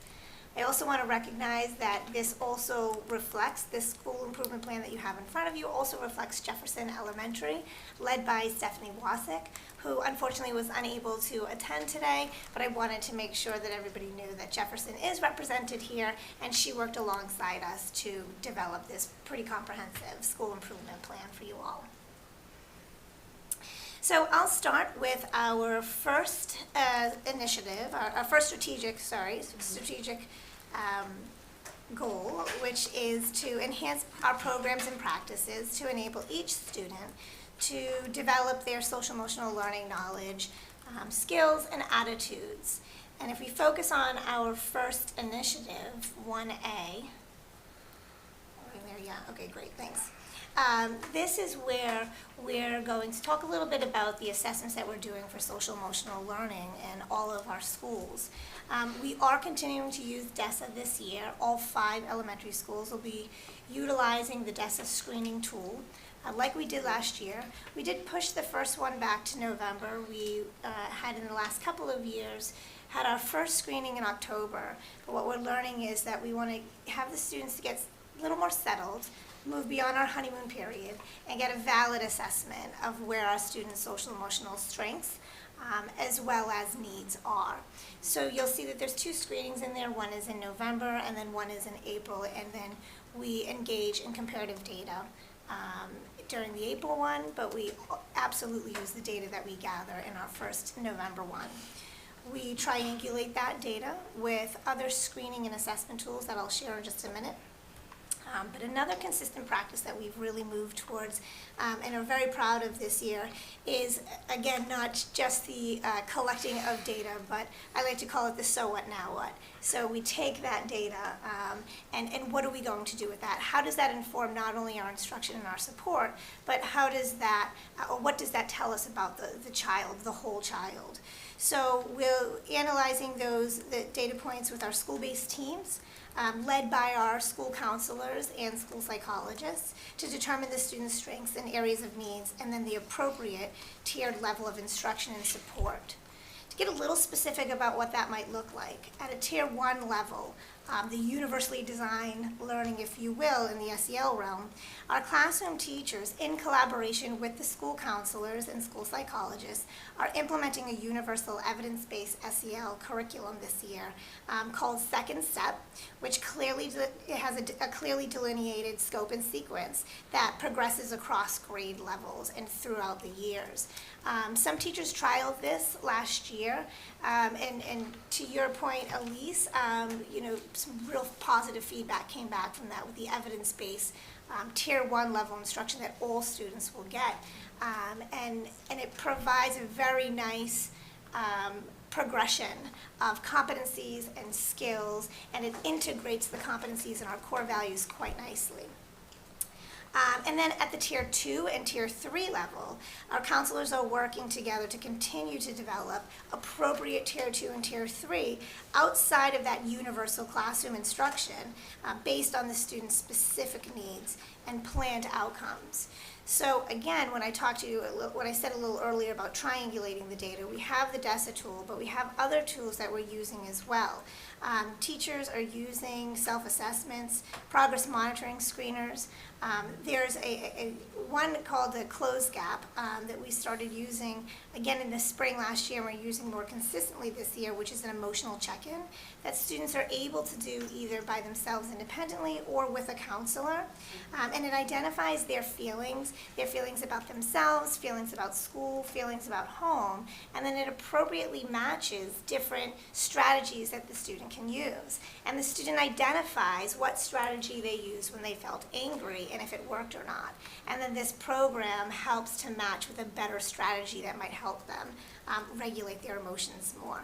S17: I also want to recognize that this also reflects, this school improvement plan that you have in front of you also reflects Jefferson Elementary, led by Stephanie Wasik, who unfortunately was unable to attend today, but I wanted to make sure that everybody knew that Jefferson is represented here, and she worked alongside us to develop this pretty comprehensive school improvement plan for you all. So I'll start with our first initiative, our first strategic goal, which is to enhance our programs and practices to enable each student to develop their social emotional learning knowledge, skills, and attitudes. And if we focus on our first initiative, 1A, okay, great, thanks. This is where we're going to talk a little bit about the assessments that we're doing for social emotional learning in all of our schools. We are continuing to use DESA this year. All 5 elementary schools will be utilizing the DESA screening tool. Like we did last year. We did push the first one back to November. We had in the last couple of years had our first screening in October. But what we're learning is that we want to have the students to get a little more settled, move beyond our honeymoon period, and get a valid assessment of where our students' social emotional strengths as well as needs are. So you'll see that there's 2 screenings in there. One is in November and then one is in April, and then we engage in comparative data during the April one, but we absolutely use the data that we gather in our first November one. We triangulate that data with other screening and assessment tools that I'll share in just a minute. But another consistent practice that we've really moved towards and are very proud of this year is, again, not just the collecting of data, but I like to call it the so what, now what. So we take that data and what are we going to do with that? How does that inform not only our instruction and our support, but how does that, or what does that tell us about the child, the whole child? So we're analyzing the data points with our school-based teams, led by our school counselors and school psychologists, to determine the student's strengths and areas of needs, and then the appropriate tiered level of instruction and support. To get a little specific about what that might look like, at a Tier 1 level, the universally designed learning, if you will, in the SEL realm, our classroom teachers, in collaboration with the school counselors and school psychologists, are implementing a universal evidence-based SEL curriculum this year called Second Step, which has a clearly delineated scope and sequence that progresses across grade levels and throughout the years. Some teachers trialed this last year, and to your point, Elise, some real positive feedback came back from that with the evidence-based Tier 1 level instruction that all students will get. And it provides a very nice progression of competencies and skills, and it integrates the competencies in our core values quite nicely. And then at the Tier 2 and Tier 3 level, our counselors are working together to continue to develop appropriate Tier 2 and Tier 3 outside of that universal classroom instruction based on the student's specific needs and planned outcomes. So again, when I said a little earlier about triangulating the data, we have the DESA tool, but we have other tools that we're using as well. Teachers are using self-assessments, progress monitoring screeners. There's one called the Close Gap that we started using again in the spring last year, and we're using more consistently this year, which is an emotional check-in that students are able to do either by themselves independently or with a counselor. And it identifies their feelings about themselves, feelings about school, feelings about home, and then it appropriately matches different strategies that the student can use. And the student identifies what strategy they used when they felt angry and if it worked or not. And then this program helps to match with a better strategy that might help them regulate their emotions more.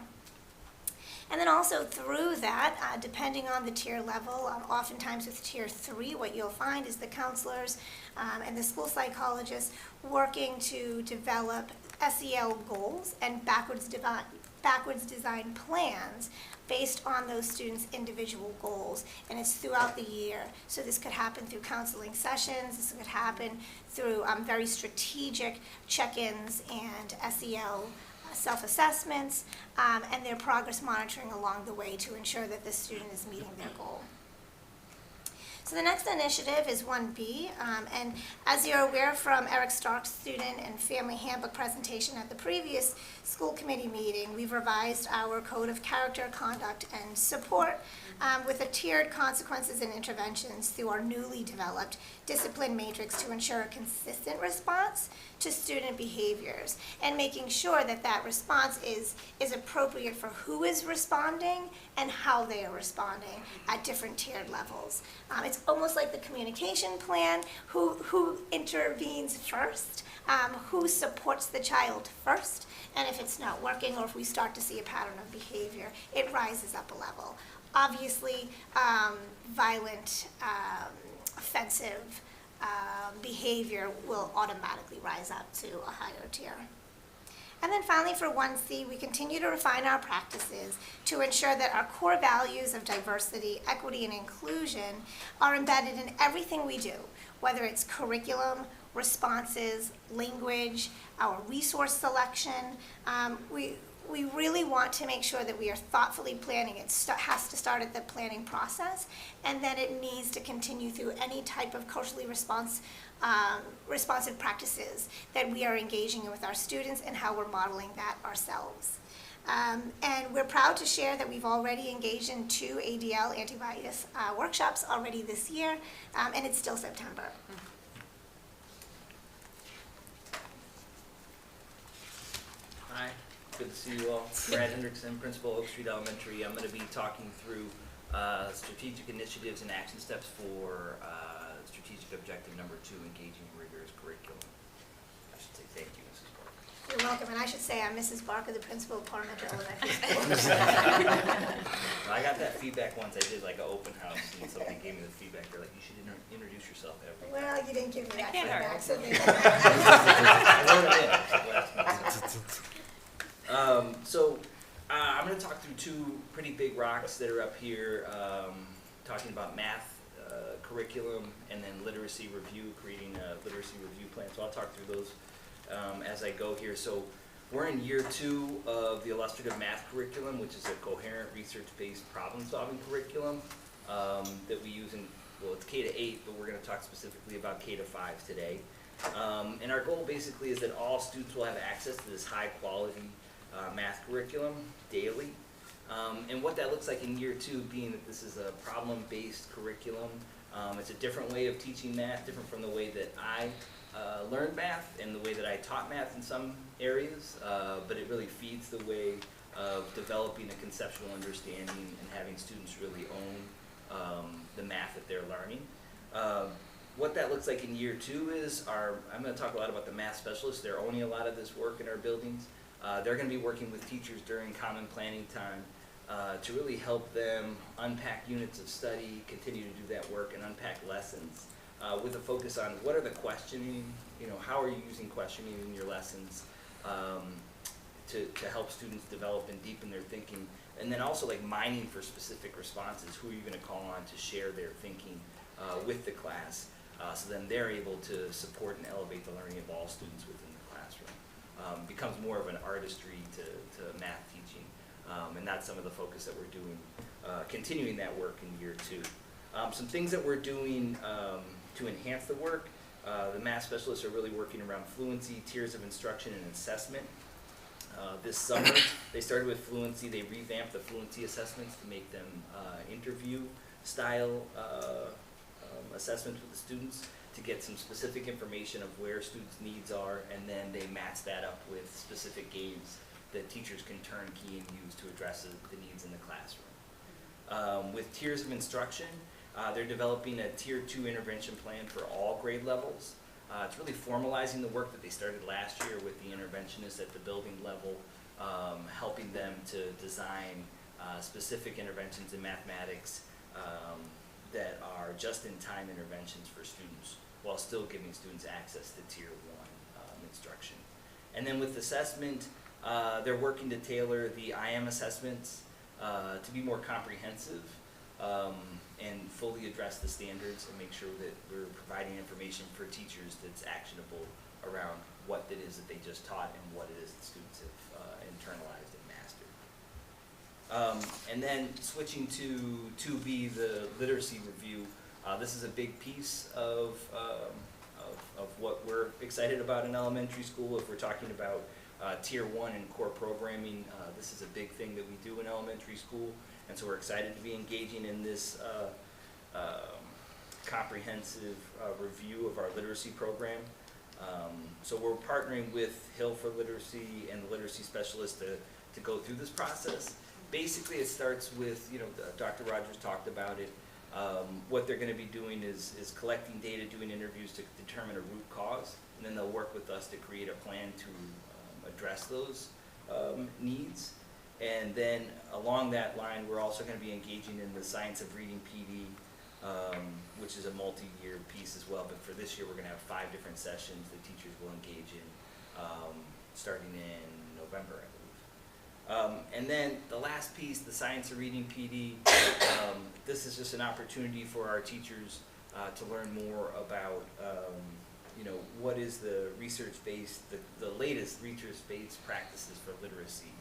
S17: And then also through that, depending on the tier level, oftentimes with tier 3, what you'll find is the counselors and the school psychologists working to develop SEL goals and backwards design plans based on those students' individual goals, and it's throughout the year. So this could happen through counseling sessions, this could happen through very strategic check-ins and SEL self-assessments, and their progress monitoring along the way to ensure that the student is meeting their goal. So the next initiative is 1B, and as you're aware from Eric Stark's student and family handbook presentation at the previous school committee meeting, we've revised our code of character, conduct, and support with a tiered consequences and interventions through our newly developed discipline matrix to ensure a consistent response to student behaviors and making sure that that response is appropriate for who is responding and how they are responding at different tiered levels. It's almost like the communication plan, who intervenes first, who supports the child first, and if it's not working or if we start to see a pattern of behavior, it rises up a level. Obviously, violent, offensive behavior will automatically rise up to a higher tier. And then finally for 1C, we continue to refine our practices to ensure that our core values of diversity, equity, and inclusion are embedded in everything we do, whether it's curriculum, responses, language, our resource selection. We really want to make sure that we are thoughtfully planning. It has to start at the planning process, and then it needs to continue through any type of culturally responsive practices that we are engaging in with our students and how we're modeling that ourselves. And we're proud to share that we've already engaged in 2 ADL anti-bias workshops already this year, and it's still September.
S18: Hi, good to see you all. Brad Hendrickson, Principal, Oak Street Elementary. I'm going to be talking through strategic initiatives and action steps for strategic objective number 2, engaging in rigorous curriculum. I should say thank you, Mrs. Barker.
S17: You're welcome, and I should say I'm Mrs. Barker, the principal of Parliamentary Elementary School.
S18: I got that feedback once. I did like an open house, and somebody gave me the feedback. They're like, you should introduce yourself every time.
S17: Well, you didn't give me that feedback, so maybe.
S18: I'm going to talk through 2 pretty big rocks that are up here, talking about math curriculum and then literacy review, creating a literacy review plan. So I'll talk through those as I go here. So we're in year 2 of the illustrative math curriculum, which is a coherent research-based problem-solving curriculum that we use in, well, it's K-8, but we're going to talk specifically about K-5 today. And our goal basically is that all students will have access to this high-quality math curriculum daily. And what that looks like in year 2, being that this is a problem-based curriculum, it's a different way of teaching math, different from the way that I learned math and the way that I taught math in some areas, but it really feeds the way of developing a conceptual understanding and having students really own the math that they're learning. What that looks like in year 2 is I'm going to talk a lot about the math specialists. They're owning a lot of this work in our buildings. They're going to be working with teachers during common planning time to really help them unpack units of study, continue to do that work, and unpack lessons with a focus on what are the questioning, how are you using questioning in your lessons to help students develop and deepen their thinking, and then also like mining for specific responses. Who are you going to call on to share their thinking with the class, so then they're able to support and elevate the learning of all students within the classroom. Becomes more of an artistry to math teaching, and that's some of the focus that we're doing, continuing that work in year 2. Some things that we're doing to enhance the work, the math specialists are really working around fluency, tiers of instruction, and assessment. This summer, they started with fluency. They revamped the fluency assessments to make them interview-style assessments with the students to get some specific information of where students' needs are, and then they match that up with specific games that teachers can turn key and use to address the needs in the classroom. With tiers of instruction, they're developing a Tier 2 intervention plan for all grade levels. It's really formalizing the work that they started last year with the interventionists at the building level, helping them to design specific interventions in mathematics that are just-in-time interventions for students while still giving students access to Tier 1 instruction. And then with assessment, they're working to tailor the IM assessments to be more comprehensive and fully address the standards and make sure that we're providing information for teachers that's actionable around what it is that they just taught and what it is that students have internalized and mastered. And then switching to 2B, the literacy review, this is a big piece of what we're excited about in elementary school. If we're talking about Tier 1 and core programming, this is a big thing that we do in elementary school, and so we're excited to be engaging in this comprehensive review of our literacy program. So we're partnering with Hill for Literacy and the literacy specialist to go through this process. Basically, it starts with, Dr. Rogers talked about it. What they're going to be doing is collecting data, doing interviews to determine a root cause, and then they'll work with us to create a plan to address those needs. And then along that line, we're also going to be engaging in the Science of Reading PD, which is a multi-year piece as well. But for this year, we're going to have 5 different sessions that teachers will engage in starting in November, I believe. And then the last piece, the Science of Reading PD, this is just an opportunity for our teachers to learn more about what is the research-based, the latest research-based practices for literacy,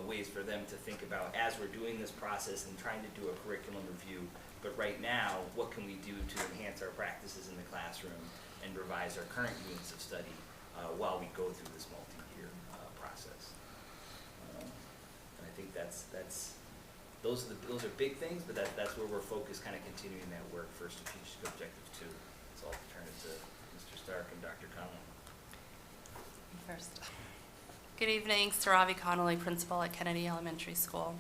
S18: ways for them to think about as we're doing this process and trying to do a curriculum review. But right now, what can we do to enhance our practices in the classroom and revise our current units of study while we go through this multi-year process? And I think those are big things, but that's where we're focused, kind of continuing that work for strategic objective 2. So I'll turn it to Mr. Stark and Dr. Connolly.
S19: First. Good evening, Saravi Connolly, principal at Kennedy Elementary School.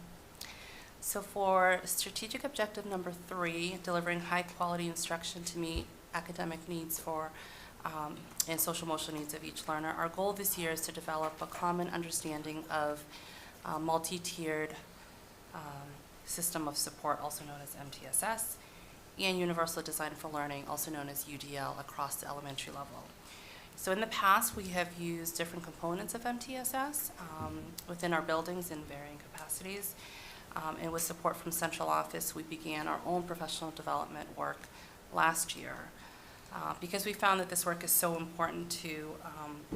S19: So for strategic objective number 3, delivering high quality instruction to meet academic needs and social emotional needs of each learner, our goal this year is to develop a common understanding of multi-tiered system of support, also known as MTSS, and Universal Design for Learning, also known as UDL, across the elementary level. So in the past, we have used different components of MTSS within our buildings in varying capacities. And with support from central office, we began our own professional development work last year. Because we found that this work is so important to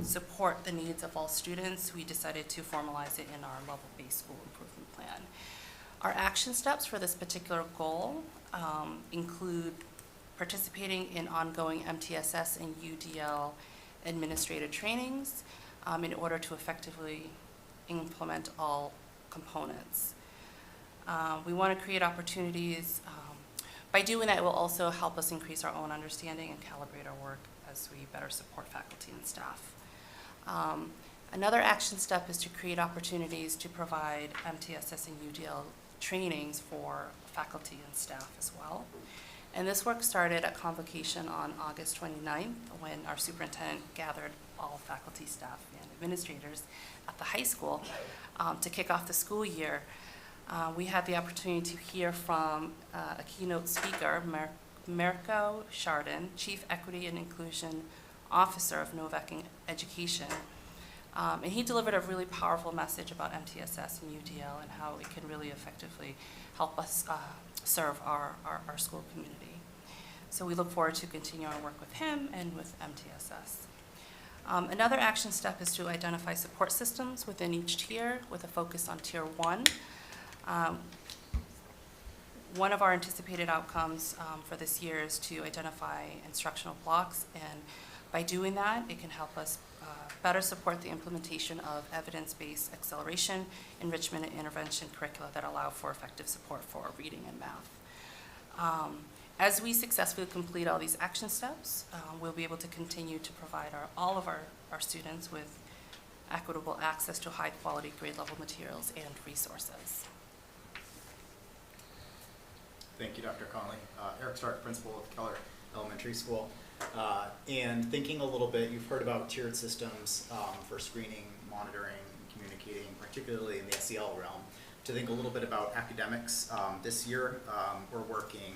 S19: support the needs of all students, we decided to formalize it in our level-based school improvement plan. Our action steps for this particular goal include participating in ongoing MTSS and UDL administrative trainings in order to effectively implement all components. We want to create opportunities. By doing that, it will also help us increase our own understanding and calibrate our work as we better support faculty and staff. Another action step is to create opportunities to provide MTSS and UDL trainings for faculty and staff as well. And this work started at convocation on August 29th when our superintendent gathered all faculty, staff, and administrators at the high school to kick off the school year. We had the opportunity to hear from a keynote speaker, Mirko Chardin, Chief Equity and Inclusion Officer of Novak Education. And he delivered a really powerful message about MTSS and UDL and how it can really effectively help us serve our school community. So we look forward to continuing our work with him and with MTSS. Another action step is to identify support systems within each tier with a focus on Tier 1. One of our anticipated outcomes for this year is to identify instructional blocks, and by doing that, it can help us better support the implementation of evidence-based acceleration, enrichment, and intervention curricula that allow for effective support for reading and math. As we successfully complete all these action steps, we'll be able to continue to provide all of our students with equitable access to high-quality grade-level materials and resources.
S20: Thank you, Dr. Connolly. Eric Stark, principal of Keller Elementary School. And thinking a little bit, you've heard about tiered systems for screening, monitoring, communicating, particularly in the SEL realm. to think a little bit about academics. This year, we're working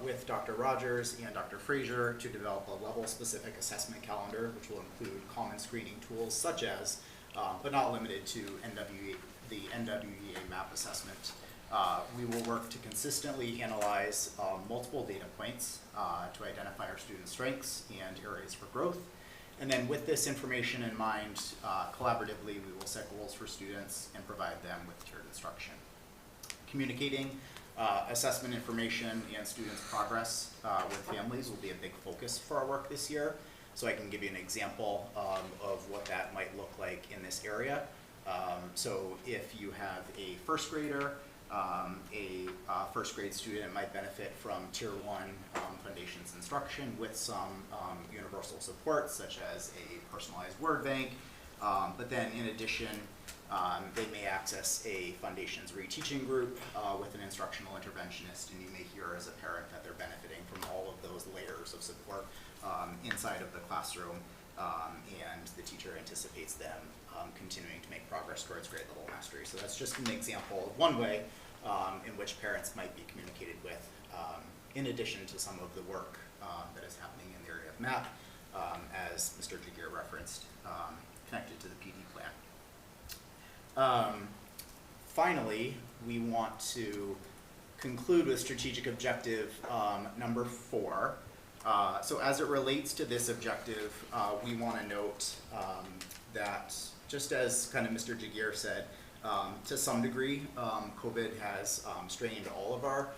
S20: with Dr. Rogers and Dr. Frazier to develop a level-specific assessment calendar, which will include common screening tools such as, but not limited to, the NWEA MAP assessment. We will work to consistently analyze multiple data points to identify our students' strengths and areas for growth. And then with this information in mind, collaboratively, we will set goals for students and provide them with tiered instruction. Communicating assessment information and students' progress with families will be a big focus for our work this year. So I can give you an example of what that might look like in this area. So if you have a first grader, a first grade student might benefit from Tier 1 Foundations instruction with some universal support, such as a personalized word bank. But then in addition, they may access a Foundations reteaching group with an instructional interventionist, and you may hear as a parent that they're benefiting from all of those layers of support inside of the classroom, and the teacher anticipates them continuing to make progress towards grade level mastery. So that's just an example of one way in which parents might be communicated with, in addition to some of the work that is happening in the area of MAP, as Mr. Jagir referenced, connected to the PD plan. Finally, we want to conclude with strategic objective number 4. So as it relates to this objective, we want to note that, just as kind of Mr. Jagir said, to some degree, COVID has strained all of our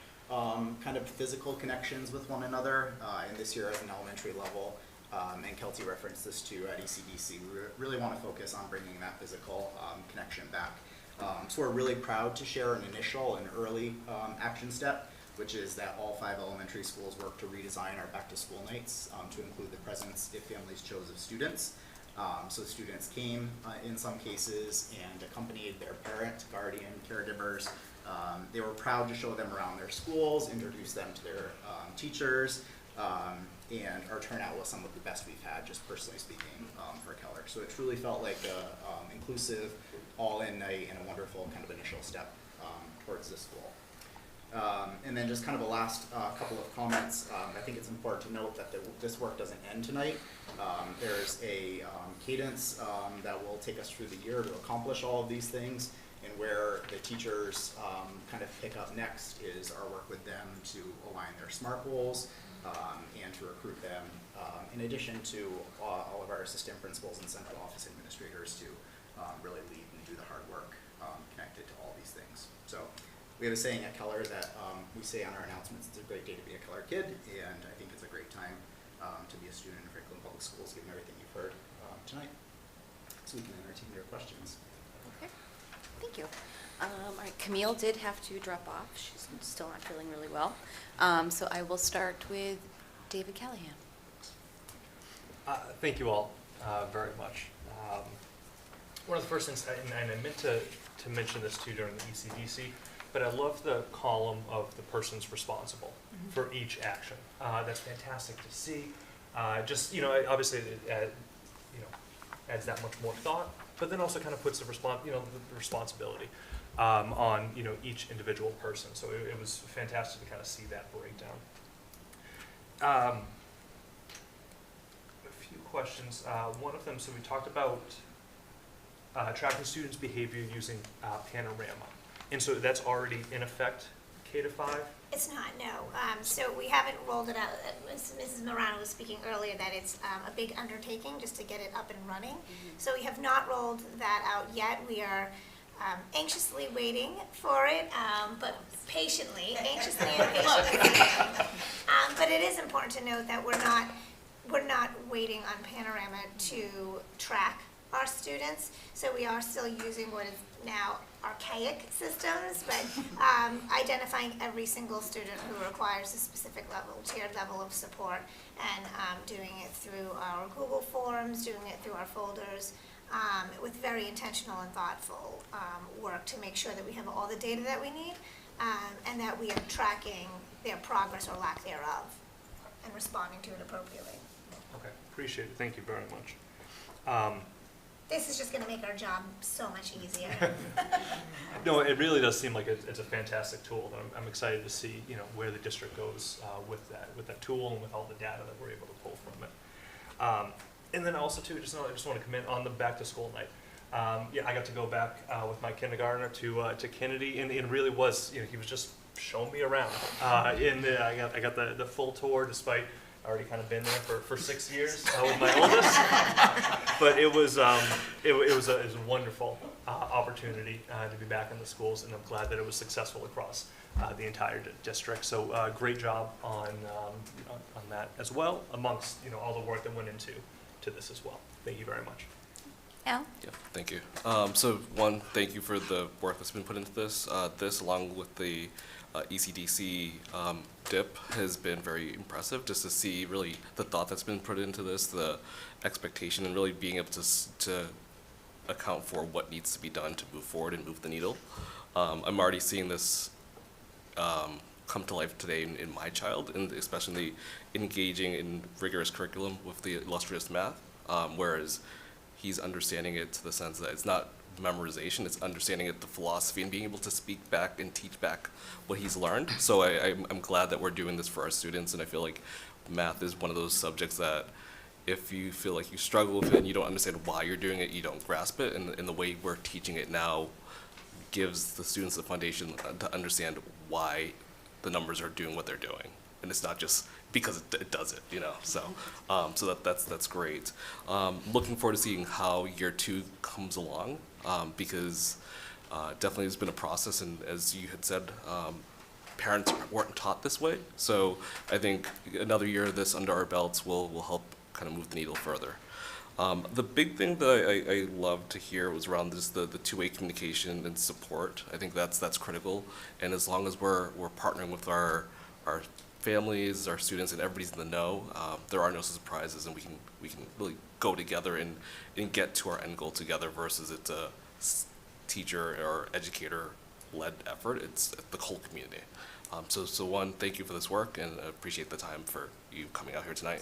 S20: kind of physical connections with one another. And this year, as an elementary level, and Kelty referenced this too at ECDC, we really want to focus on bringing that physical connection back. So we're really proud to share an initial and early action step, which is that all 5 elementary schools work to redesign our back-to-school nights to include the presence, if families chose, of students. So students came in some cases and accompanied their parent, guardian, caregivers. They were proud to show them around their schools, introduce them to their teachers, and our turnout was some of the best we've had, just personally speaking, for Keller. So it truly felt like a inclusive, all-in night and a wonderful kind of initial step towards this goal. And then just kind of a last couple of comments. I think it's important to note that this work doesn't end tonight. There's a cadence that will take us through the year to accomplish all of these things, and where the teachers kind of pick up next is our work with them to align their SMART goals and to recruit them, in addition to all of our assistant principals and central office administrators to really lead and do the hard work connected to all these things. So we have a saying at Keller that we say on our announcements, it's a great day to be a Keller kid, and I think it's a great time to be a student in Franklin Public Schools, given everything you've heard tonight. So we can entertain your questions.
S4: Okay, thank you. All right, Camille did have to drop off. She's still not feeling really well. So I will start with David Callahan.
S10: Thank you all very much. One of the first things, and I meant to mention this too during the ECDC, but I love the column of the persons responsible for each action. That's fantastic to see. Just, obviously it adds that much more thought, but then also kind of puts the responsibility on each individual person. So it was fantastic to kind of see that breakdown. A few questions. One of them, so we talked about tracking students' behavior using Panorama. And so that's already in effect, K-5?
S17: It's not, no. So we haven't rolled it out. Mrs. Morano was speaking earlier that it's a big undertaking just to get it up and running. So we have not rolled that out yet. We are anxiously waiting for it, but patiently, anxiously and patiently. But it is important to note that we're not waiting on Panorama to track our students. So we are still using what is now archaic systems, but identifying every single student who requires a specific tiered level of support, and doing it through our Google Forms, doing it through our folders, with very intentional and thoughtful work to make sure that we have all the data that we need, and that we are tracking their progress or lack thereof, and responding to it appropriately.
S10: Okay, appreciate it. Thank you very much.
S17: this is just gonna make our job so much easier.
S10: No, it really does seem like it's a fantastic tool. And I'm excited to see, you know, where the district goes with that tool and with all the data that we're able to pull from it. And then also too, I just want to comment on the back to school night. Yeah, I got to go back with my kindergartner to Kennedy, and it really was, you know, he was just showing me around. I got the full tour, despite already kind of been there for 6 years with my oldest. But it was a wonderful opportunity to be back in the schools, and I'm glad that it was successful across the entire district. So great job on that as well, amongst, you know, all the work that went into this as well. Thank you very much.
S4: Al?
S11: Yeah, thank you. So one, thank you for the work that's been put into this. This, along with the ECDC DIP, has been very impressive, just to see really the thought that's been put into this, the expectation, and really being able to account for what needs to be done to move forward and move the needle. I'm already seeing this come to life today in my child, and especially engaging in rigorous curriculum with the illustrious math, whereas he's understanding it to the sense that it's not memorization, it's understanding it, the philosophy, and being able to speak back and teach back what he's learned. So I'm glad that we're doing this for our students, and I feel like math is one of those subjects that if you feel like you struggle with it and you don't understand why you're doing it, you don't grasp it, and the way we're teaching it now gives the students the foundation to understand why the numbers are doing what they're doing. And it's not just because it does it, you know. So, that's great. Looking forward to seeing how year 2 comes along, because definitely has been a process, and as you had said, parents weren't taught this way. So I think another year of this under our belts will help kind of move the needle further. The big thing that I love to hear was around the two-way communication and support. I think that's critical, and as long as we're partnering with our families, our students, and everybody's in the know, there are no surprises, and we can really go together and get to our end goal together, versus it's a teacher or educator-led effort. It's the whole community. So one, thank you for this work, and I appreciate the time for you coming out here tonight.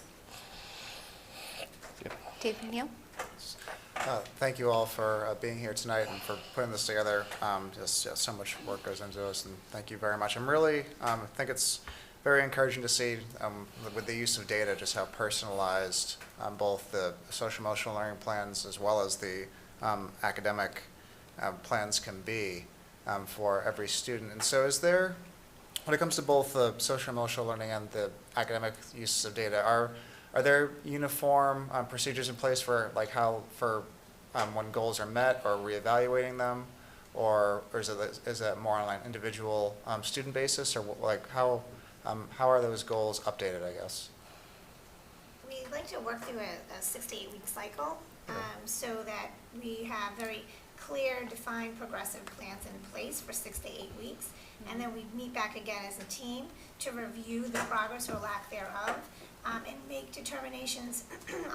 S11: Yeah.
S4: David Neal?
S12: Thank you all for being here tonight and for putting this together. Just so much work goes into this, and thank you very much. I'm really, I think it's very encouraging to see with the use of data just how personalized both the social emotional learning plans as well as the academic plans can be for every student. And so is there, when it comes to both the social emotional learning and the academic uses of data, are there uniform procedures in place for like how for when goals are met or reevaluating them, or is it more on an individual student basis, or like how are those goals updated, I guess?
S17: We like to work through a 6 to 8 week cycle, so that we have very clear, defined, progressive plans in place for 6 to 8 weeks, and then we meet back again as a team to review the progress or lack thereof, and make determinations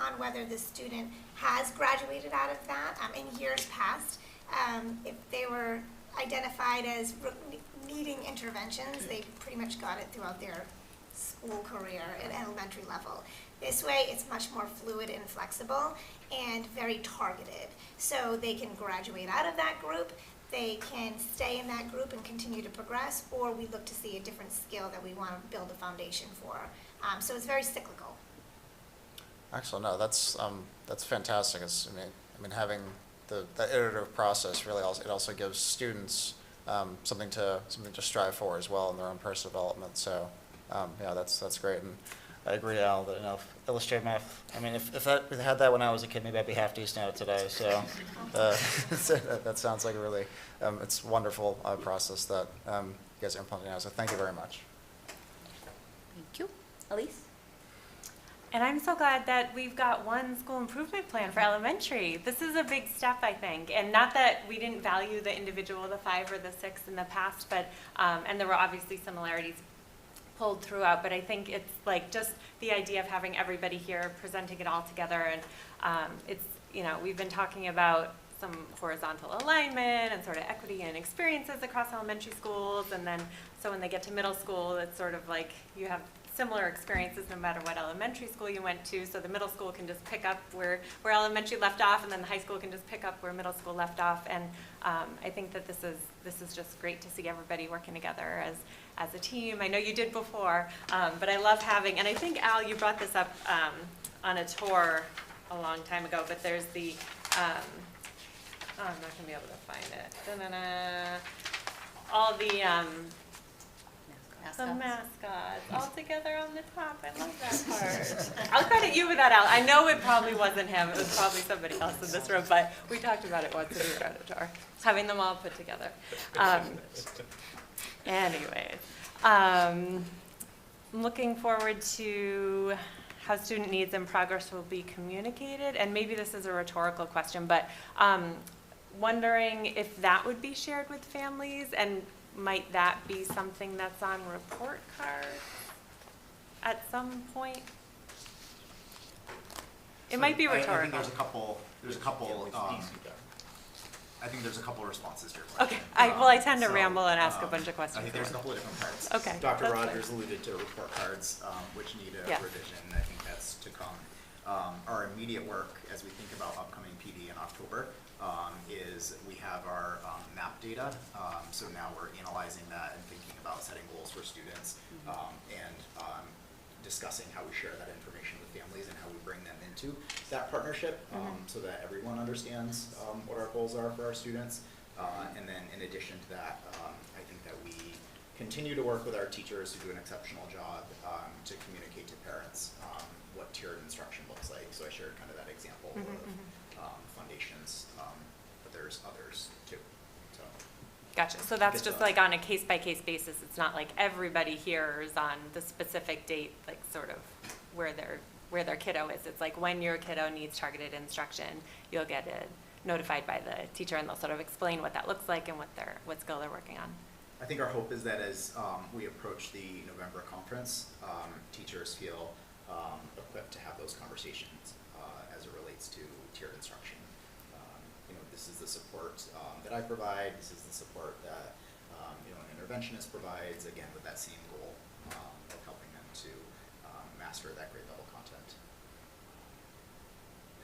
S17: on whether the student has graduated out of that. In years past, if they were identified as needing interventions, they pretty much got it throughout their school career at elementary level. This way, it's much more fluid and flexible and very targeted. So they can graduate out of that group, they can stay in that group and continue to progress, or we look to see a different skill that we want to build a foundation for. So it's very cyclical.
S12: Excellent. No, that's fantastic. I mean, having that iterative process really also gives students something to strive for as well in their own personal development. So yeah, that's great. And I agree, Al, that illustrative math. I mean, if I had that when I was a kid, maybe I'd be half decent at it today. So that sounds like a really it's a wonderful process that you guys are implementing now. So thank you very much.
S4: Thank you. Elise?
S7: And I'm so glad that we've got one school improvement plan for elementary. This is a big step, I think. And not that we didn't value the individual, the 5 or the 6 in the past, but, and there were obviously similarities pulled throughout, but I think it's like just the idea of having everybody here presenting it all together. And it's, you know, we've been talking about some horizontal alignment and sort of equity and experiences across elementary schools. And then, so when they get to middle school, it's sort of like you have similar experiences no matter what elementary school you went to. So the middle school can just pick up where elementary left off, and then the high school can just pick up where middle school left off. And I think that this is just great to see everybody working together as a team. I know you did before, but I love having, and I think, Al, you brought this up on a tour a long time ago, but there's the, I'm not going to be able to find it. Da-na-na. All the mascots all together on the top. I love that part. I'll credit you with that, Al. I know it probably wasn't him. It was probably somebody else in this room, but we talked about it once when we were at a tour, having them all put together. Anyways, I'm looking forward to how student needs and progress will be communicated, and maybe this is a rhetorical question, but wondering if that would be shared with families, and might that be something that's on report cards at some point? It might be rhetorical.
S20: I think there's a couple. I think there's a couple of responses to your question.
S7: Okay. I tend to ramble and ask a bunch of questions.
S20: I think there's a couple of different parts.
S7: Okay.
S20: Dr. Rogers alluded to report cards, which need a revision. I think that's to come. Our immediate work, as we think about upcoming PD in October, is we have our MAP data. So now we're analyzing that and thinking about setting goals for students and discussing how we share that information with families and how we bring them into that partnership so that everyone understands what our goals are for our students. And then in addition to that, I think that we continue to work with our teachers who do an exceptional job to communicate to parents what tiered instruction looks like. So I shared kind of that example of foundations, but there's others too. So.
S7: Gotcha. So that's just like on a case-by-case basis. It's not like everybody hears on the specific date, like sort of where their kiddo is. It's like when your kiddo needs targeted instruction, you'll get it notified by the teacher, and they'll sort of explain what that looks like and what skill they're working on.
S20: I think our hope is that as we approach the November conference, teachers feel equipped to have those conversations as it relates to tiered instruction. This is the support that I provide. This is the support that an interventionist provides. Again, with that same goal of helping them to master that grade level content.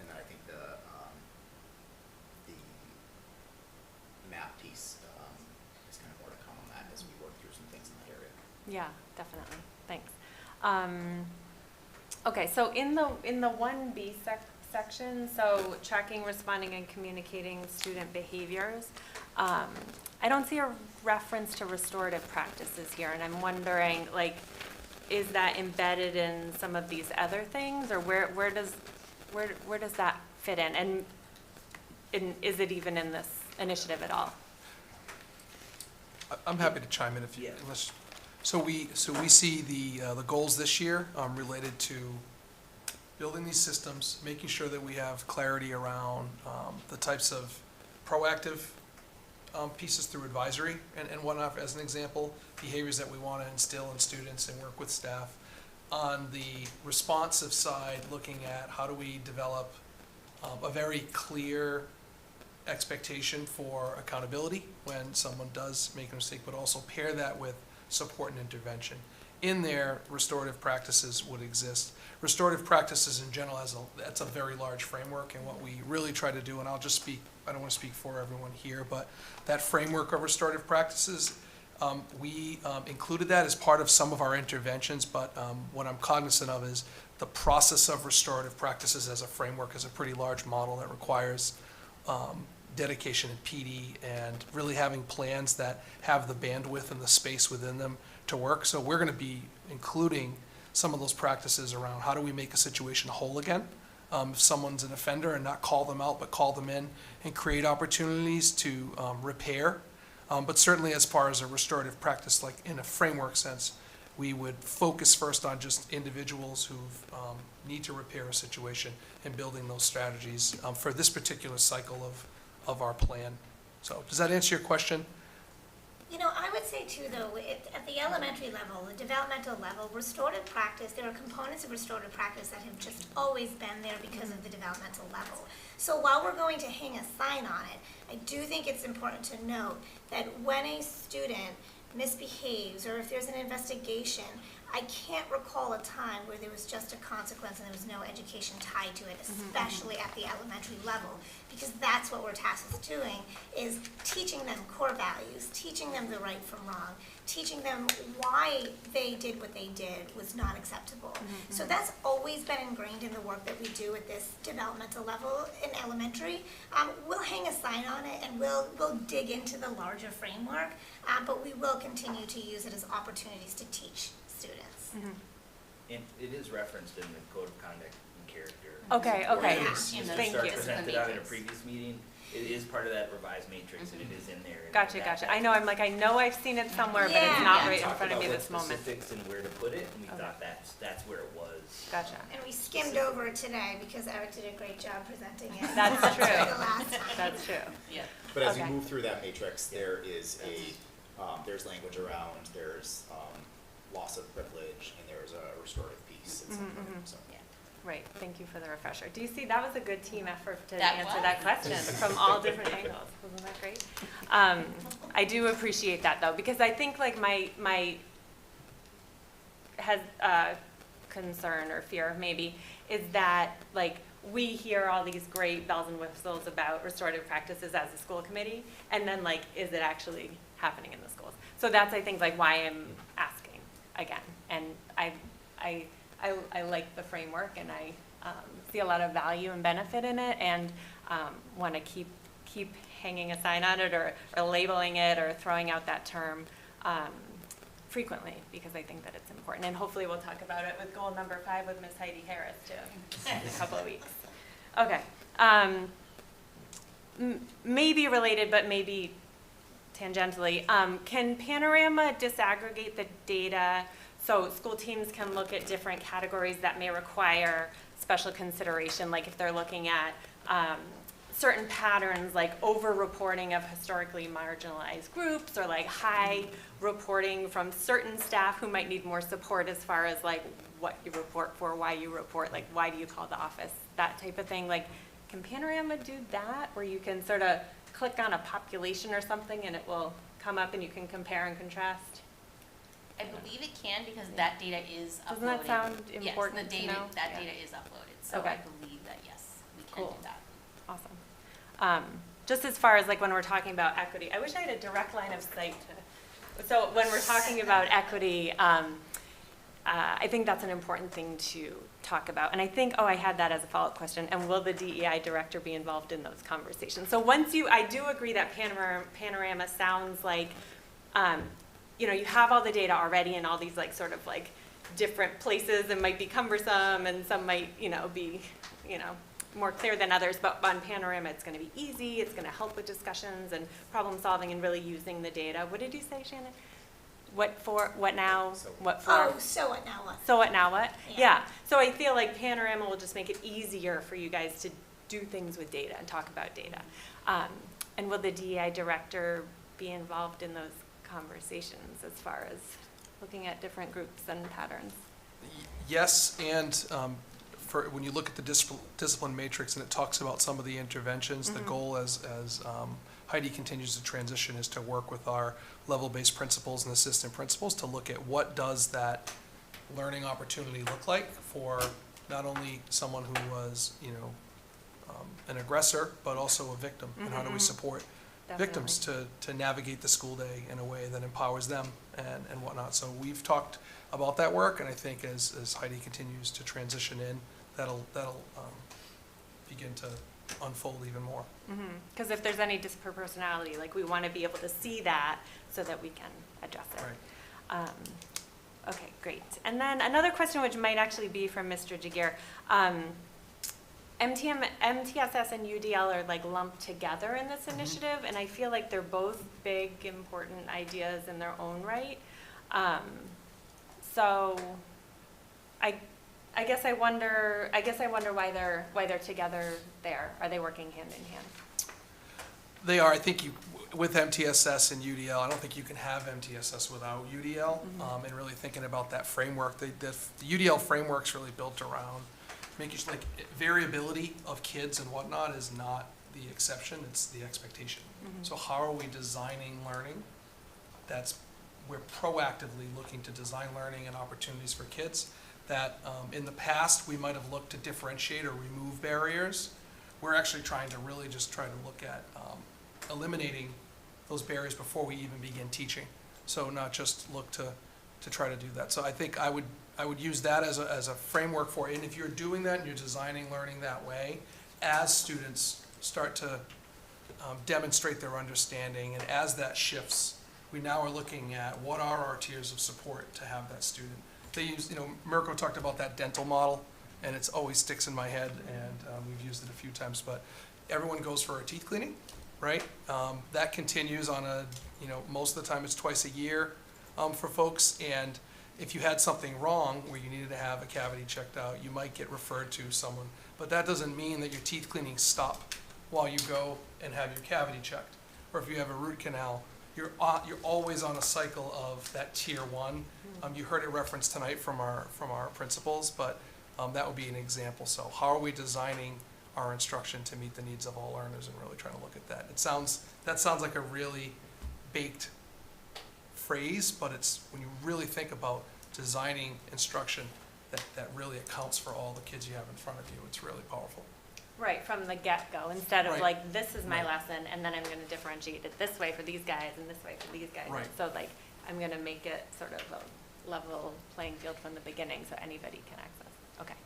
S20: And then I think the MAP piece is kind of more to come on that as we work through some things in that area.
S7: Yeah, definitely. Thanks. Okay, so in the 1B section, so tracking, responding, and communicating student behaviors, I don't see a reference to restorative practices here, and I'm wondering, like, is that embedded in some of these other things, or where does that fit in, and is it even in this initiative at all?
S6: I'm happy to chime in if you. So we see the goals this year related to building these systems, making sure that we have clarity around the types of proactive pieces through advisory and whatnot, as an example, behaviors that we want to instill in students and work with staff. On the responsive side, looking at how do we develop a very clear expectation for accountability when someone does make a mistake, but also pair that with support and intervention. In there, restorative practices would exist. Restorative practices in general, that's a very large framework, and what we really try to do, and I'll just speak, I don't want to speak for everyone here, but that framework of restorative practices, we included that as part of some of our interventions, but what I'm cognizant of is the process of restorative practices as a framework is a pretty large model that requires dedication and PD and really having plans that have the bandwidth and the space within them to work. So we're going to be including some of those practices around how do we make a situation whole again. If someone's an offender, and not call them out, but call them in and create opportunities to repair. But certainly as far as a restorative practice, like in a framework sense, we would focus first on just individuals who need to repair a situation and building those strategies for this particular cycle of our plan. So does that answer your question?
S17: I would say too, though, at the elementary level, the developmental level, restorative practice, there are components of restorative practice that have just always been there because of the developmental level. So while we're going to hang a sign on it, I do think it's important to note that when a student misbehaves, or if there's an investigation, I can't recall a time where there was just a consequence and there was no education tied to it, especially at the elementary level, because that's what we're tasked with doing, is teaching them core values, teaching them the right from wrong, teaching them why they did what they did was not acceptable. So that's always been ingrained in the work that we do at this developmental level in elementary. We'll hang a sign on it and we'll dig into the larger framework, but we will continue to use it as opportunities to teach students.
S18: And it is referenced in the code of conduct and character.
S7: Okay, okay.
S18: Thank you. Presented out in a previous meeting. It is part of that revised matrix, and it is in there.
S7: Gotcha. I know I've seen it somewhere, but it's not right in front of me this moment.
S18: Specifics and where to put it, and we thought that's where it was.
S7: Gotcha.
S17: And we skimmed over it today because Eric did a great job presenting it.
S7: That's true.
S17: The last time.
S7: That's true.
S14: Yeah.
S20: But as you move through that matrix, there is there's language around, there's loss of privilege, and there's a restorative piece at some point. So.
S7: Right, thank you for the refresher. Do you see, that was a good team effort to
S14: That
S7: answer
S14: was.
S7: that question from all different angles. Wasn't that great? I do appreciate that though, because I think like my concern or fear maybe is that like we hear all these great bells and whistles about restorative practices as a school committee, and then like, is it actually happening in the schools? So that's, I think, like why I'm asking again. And I like the framework, and I see a lot of value and benefit in it, and want to keep hanging a sign on it or labeling it or throwing out that term frequently, because I think that it's important. And hopefully we'll talk about it with goal number 5 with Ms. Heidi Harris too in a couple of weeks. Okay. Maybe related, but maybe tangentially, can Panorama disaggregate the data so school teams can look at different categories that may require special consideration, like if they're looking at certain patterns like over-reporting of historically marginalized groups, or like high reporting from certain staff who might need more support as far as like what you report for, why you report, like why do you call the office, that type of thing. Like, can Panorama do that, where you can sort of click on a population or something and it will come up and you can compare and contrast?
S14: I believe it can, because that data is uploaded.
S7: Doesn't that sound important
S14: Yes, the
S7: to
S14: data,
S7: know?
S14: that
S7: Yeah.
S14: data is uploaded, so
S7: Okay.
S14: I believe that, yes, we can
S7: Cool.
S14: do that.
S7: Awesome. Just as far as like when we're talking about equity, I wish I had a direct line of sight to, so when we're talking about equity, I think that's an important thing to talk about. And I think, I had that as a follow-up question, and will the DEI director be involved in those conversations? So I do agree that Panorama sounds like, you have all the data already in all these like sort of like different places, and might be cumbersome, and some might, be, more clear than others, but on Panorama it's going to be easy, it's going to help with discussions and problem solving and really using the data. What did you say, Shannon? What for, what now, what for?
S17: Oh, so what now what?
S7: So what now what?
S17: Yeah.
S7: Yeah. So I feel like Panorama will just make it easier for you guys to do things with data and talk about data. And will the DEI director be involved in those conversations as far as looking at different groups and patterns?
S6: Yes, and when you look at the discipline matrix and it talks about some of the interventions, the goal as Heidi continues to transition is to work with our level-based principals and assistant principals to look at what does that learning opportunity look like for not only someone who was, an aggressor, but also a victim, and how do we support victims to navigate the school day in a way that empowers them and whatnot. So we've talked about that work, and I think as Heidi continues to transition in, that'll begin to unfold even more.
S7: Because if there's any disproportionality, like we want to be able to see that so that we can address it.
S6: Right.
S7: Okay, great. And then another question, which might actually be from Mr. Jagir. MTSS and UDL are like lumped together in this initiative, and I feel like they're both big, important ideas in their own right. So I guess I wonder why they're together there. Are they working hand in hand?
S6: They are. I think with MTSS and UDL, I don't think you can have MTSS without UDL. And really thinking about that framework, the UDL framework's really built around making sure, like, variability of kids and whatnot is not the exception, it's the expectation. So how are we designing learning that's we're proactively looking to design learning and opportunities for kids that in the past we might have looked to differentiate or remove barriers. We're actually trying to really just try to look at eliminating those barriers before we even begin teaching. So not just look to try to do that. So I think I would use that as a framework for it. And if you're doing that and you're designing learning that way, as students start to demonstrate their understanding, and as that shifts, we now are looking at what are our tiers of support to have that student. They use, Mirko talked about that dental model, and it's always sticks in my head, and we've used it a few times, but everyone goes for a teeth cleaning, right? That continues on most of the time it's twice a year for folks, and if you had something wrong where you needed to have a cavity checked out, you might get referred to someone, but that doesn't mean that your teeth cleaning stop while you go and have your cavity checked. Or if you have a root canal, you're always on a cycle of that tier 1. You heard it referenced tonight from our principals, but that would be an example. So how are we designing our instruction to meet the needs of all learners, and really trying to look at that? That sounds like a really baked phrase, but it's when you really think about designing instruction that really accounts for all the kids you have in front of you. It's really powerful.
S7: Right, from the get-go, instead of
S6: Right.
S7: like, this is my
S6: Right.
S7: lesson, and then I'm gonna differentiate it this way for these guys and this way for these guys.
S6: Right.
S7: So like, I'm gonna make it sort of a level playing field from the beginning so anybody can access. Okay.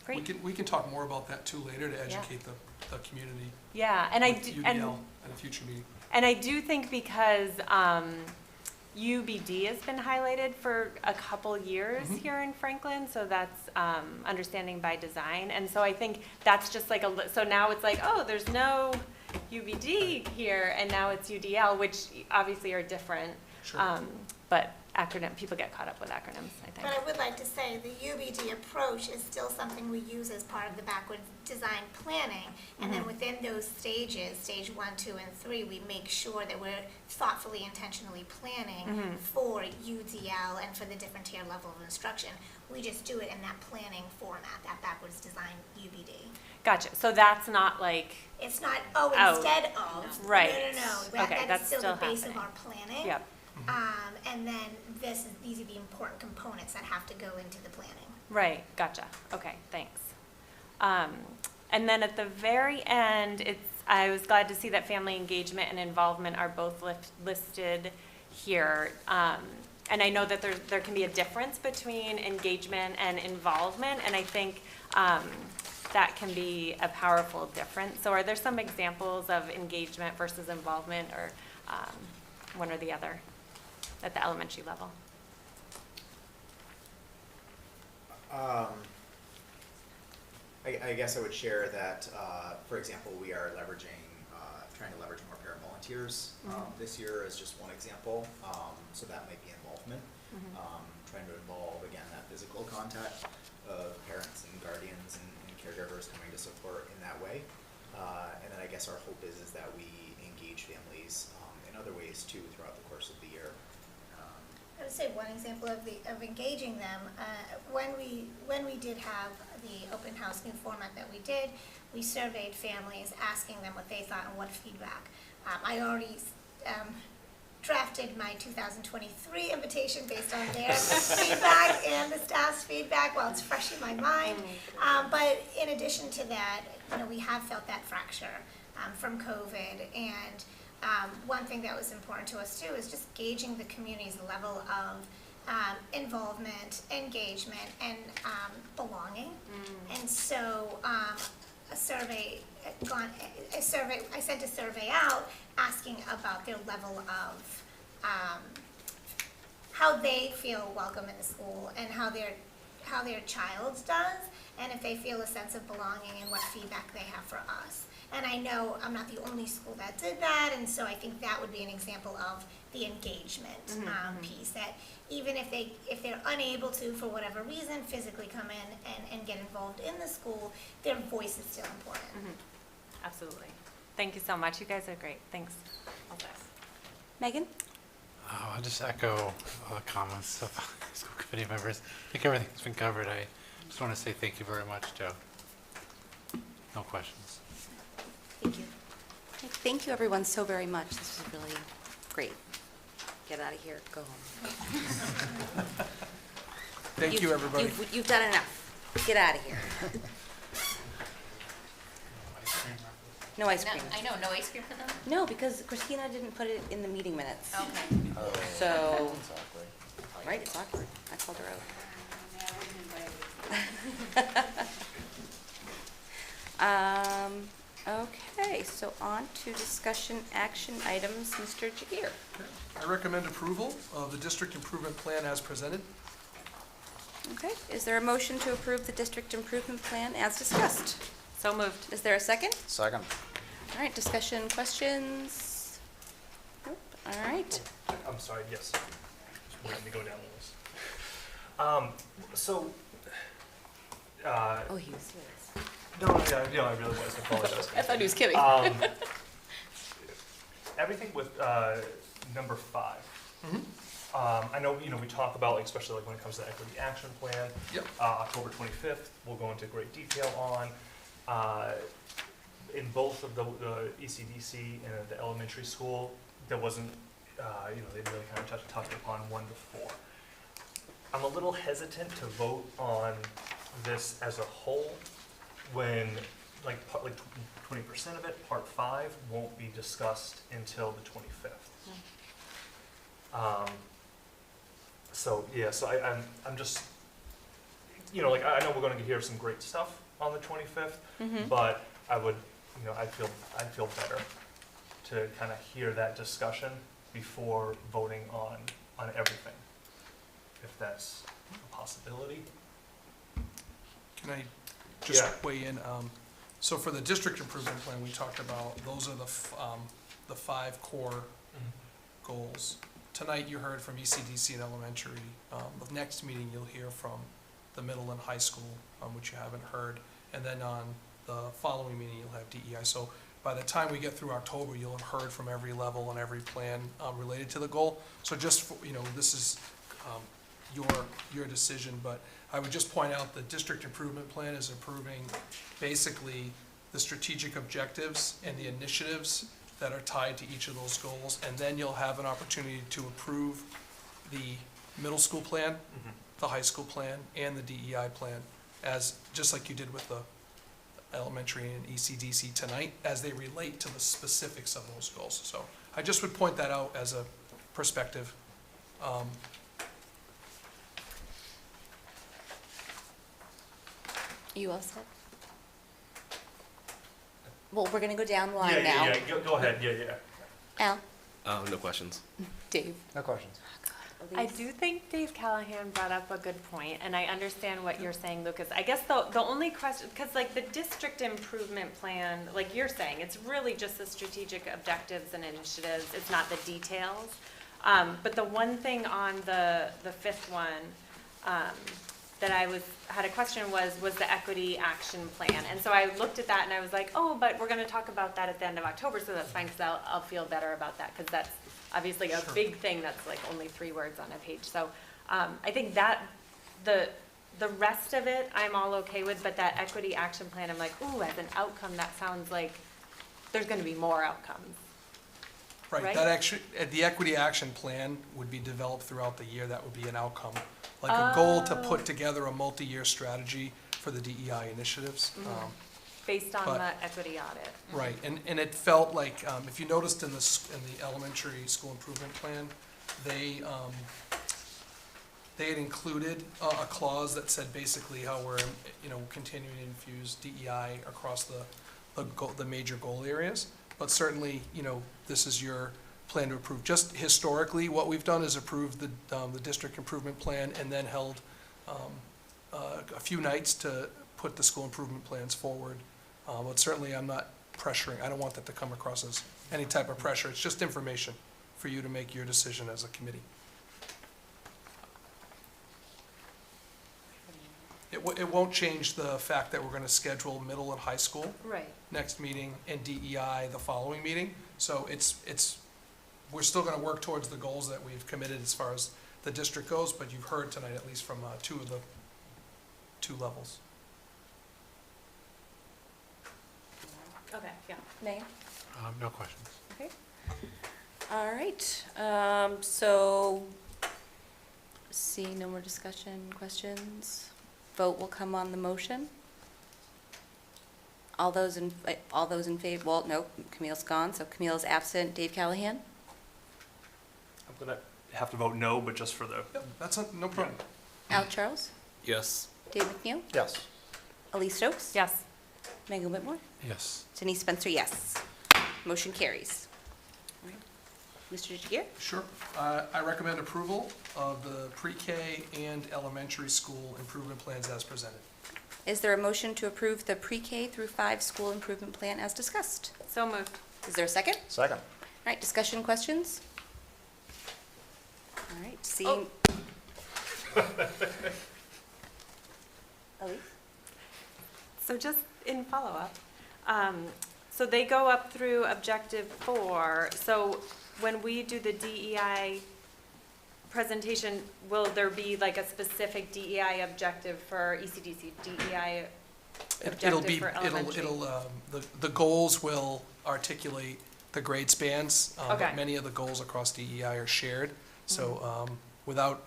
S7: Great.
S6: We can talk more about that too later to educate the community.
S7: Yeah, and I
S6: with
S7: do,
S6: UDL in a future meeting.
S7: and I do think because UBD has been highlighted for a couple years here in Franklin, so that's understanding by design. And so I think that's just like so now it's like, oh, there's no UBD here, and now it's UDL, which obviously are different.
S6: Sure.
S7: But people get caught up with acronyms, I think.
S17: But I would like to say the UBD approach is still something we use as part of the backward design planning. And then within those stages, stage 1, 2, and 3, we make sure that we're thoughtfully, intentionally planning for UDL and for the different tier level of instruction. We just do it in that planning format, that backwards design UBD.
S7: Gotcha. So that's not like.
S17: It's not,
S7: out.
S17: instead of.
S7: Right.
S17: No.
S7: Okay,
S17: That's still the
S7: still
S17: base
S7: happening.
S17: of our planning.
S7: Yep.
S17: And then these are the important components that have to go into the planning.
S7: Right, gotcha. Okay, thanks. And then at the very end, I was glad to see that family engagement and involvement are both listed here. And I know that there can be a difference between engagement and involvement, and I think that can be a powerful difference. So are there some examples of engagement versus involvement, or one or the other at the elementary level?
S20: I guess I would share that, for example, we are trying to leverage more parent volunteers this year as just one example. So that might be involvement. Trying to involve, again, that physical contact of parents and guardians and caregivers coming to support in that way. And then I guess our hope is that we engage families in other ways too throughout the course of the year.
S17: I would say one example of engaging them, when we did have the open house new format that we did, we surveyed families, asking them what they thought and what feedback. I already drafted my 2023 invitation based on their feedback and the staff's feedback while it's fresh in my mind. But in addition to that, we have felt that fracture from COVID, and one thing that was important to us too is just gauging the community's level of involvement, engagement, and belonging. And so I sent a survey out asking about their level of how they feel welcome in the school and how their child does, and if they feel a sense of belonging and what feedback they have for us. And I know I'm not the only school that did that, and so I think that would be an example of the engagement piece, that even if they're unable to, for whatever reason, physically come in and get involved in the school, their voice is still important.
S7: Absolutely. Thank you so much. You guys are great. Thanks. All set.
S14: Megan?
S13: I'll just echo all the comments of school committee members. I think everything's been covered. I just want to say thank you very much, Joe. No questions.
S4: Thank you. Thank you, everyone, so very much. This was really great. Get out of here, go home.
S6: Thank you, everybody.
S4: You've done enough. Get out of here. No ice cream.
S14: I know, no ice cream for them?
S4: No, because Christina didn't put it in the meeting minutes.
S14: Okay.
S4: So, right, it's awkward. I called her out. Okay, so on to discussion action items. Mr. Jagir.
S6: I recommend approval of the district improvement plan as presented.
S4: Okay, is there a motion to approve the district improvement plan as discussed?
S7: So moved.
S4: Is there a second?
S12: Second.
S4: All right, discussion, questions? Nope. All right.
S10: I'm sorry, yes. Just wanted me to go down the list.
S4: Oh, he was serious.
S10: No, I really was. I apologize.
S4: I thought he was kidding.
S10: Everything with number 5. I know, we talk about, like, especially like when it comes to the equity action plan.
S6: Yep.
S10: October 25th, we'll go into great detail on. In both of the ECDC and the elementary school, there wasn't, they really kind of touched upon 1 to 4. I'm a little hesitant to vote on this as a whole when, like 20% of it, part 5, won't be discussed until the 25th. So I'm just, I know we're going to hear some great stuff on the 25th, but I would, I'd feel better to kind of hear that discussion before voting on everything, if that's a possibility.
S6: Can I just weigh in? So for the district improvement plan, we talked about, those are the 5 core goals. Tonight you heard from ECDC and elementary. The next meeting you'll hear from the middle and high school, which you haven't heard. And then on the following meeting, you'll have DEI. So by the time we get through October, you'll have heard from every level and every plan related to the goal. So just, this is your decision, but I would just point out the district improvement plan is approving basically the strategic objectives and the initiatives that are tied to each of those goals, and then you'll have an opportunity to approve the middle school plan, the high school plan, and the DEI plan, as just like you did with the elementary and ECDC tonight, as they relate to the specifics of those goals. So I just would point that out as a perspective.
S4: You all set? Well, we're going to go down the line now.
S10: Go ahead,
S4: Al?
S11: No questions.
S4: Dave?
S12: No questions.
S7: I do think Dave Callahan brought up a good point, and I understand what you're saying, Lucas. I guess the only question, because like the district improvement plan, like you're saying, it's really just the strategic objectives and initiatives. It's not the details. But the one thing on the 5th one that I had a question was the equity action plan. And so I looked at that and I was like, oh, but we're going to talk about that at the end of October, so that's fine, because I'll feel better about that, because that's obviously a big thing that's like only 3 words on a page. So I think that the rest of it I'm all okay with, but that equity action plan, I'm like, ooh, as an outcome, that sounds like there's going to be more outcomes.
S6: Right, that actually, the equity action plan would be developed throughout the year. That would be an outcome, like a goal to put together a multi-year strategy for the DEI initiatives.
S7: Based on the equity audit.
S6: Right, and it felt like, if you noticed in the elementary school improvement plan, they had included a clause that said basically how we're, continuing to infuse DEI across the major goal areas. But certainly, this is your plan to approve. Just historically, what we've done is approved the district improvement plan and then held a few nights to put the school improvement plans forward. But certainly, I'm not pressuring. I don't want that to come across as any type of pressure. It's just information for you to make your decision as a committee. It won't change the fact that we're going to schedule middle and high school next meeting and DEI the following meeting. So we're still going to work towards the goals that we've committed as far as the district goes, but you've heard tonight at least from 2 of the 2 levels.
S7: Okay, yeah.
S4: May?
S13: No questions.
S4: Okay. All right, so seeing no more discussion, questions, vote will come on the motion. All those in favor, well, no, Camille's gone, so Camille's absent. Dave Callahan?
S10: I'm gonna have to vote no, but just for the.
S6: Yep, that's no problem.
S4: Al Charles?
S11: Yes.
S4: Dave McNeil?
S12: Yes.
S4: Elise Stokes?
S7: Yes.
S4: Megan Whitmore?
S13: Yes.
S4: Denise Spencer, yes. Motion carries. All right. Mr. Jagir?
S6: Sure. I recommend approval of the pre-K and elementary school improvement plans as presented.
S4: Is there a motion to approve the pre-K through 5 school improvement plan as discussed?
S7: So moved.
S4: Is there a second?
S12: Second.
S4: All right, discussion, questions? All right, seeing. Elise?
S7: So just in follow-up, so they go up through objective 4. So when we do the DEI presentation, will there be like a specific DEI objective for ECDC, DEI objective for elementary?
S6: The goals will articulate the grade spans.
S7: Okay.
S6: But many of the goals across DEI are shared. So without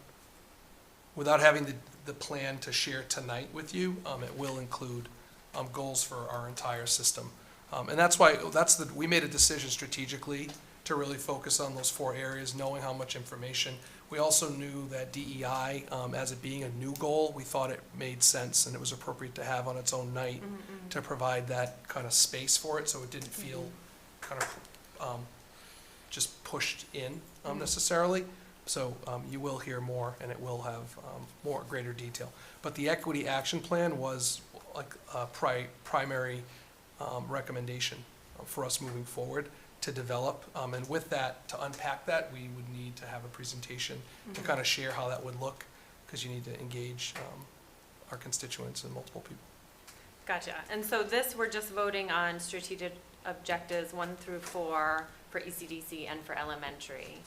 S6: having the plan to share tonight with you, it will include goals for our entire system. And that's why we made a decision strategically to really focus on those 4 areas, knowing how much information. We also knew that DEI, as it being a new goal, we thought it made sense and it was appropriate to have on its own night to provide that kind of space for it, so it didn't feel kind of just pushed in necessarily. So you will hear more, and it will have greater detail. But the equity action plan was like a primary recommendation for us moving forward to develop. And with that, to unpack that, we would need to have a presentation to kind of share how that would look, because you need to engage our constituents and multiple people.
S7: Gotcha. And so this, we're just voting on strategic objectives 1 through 4 for ECDC and for elementary.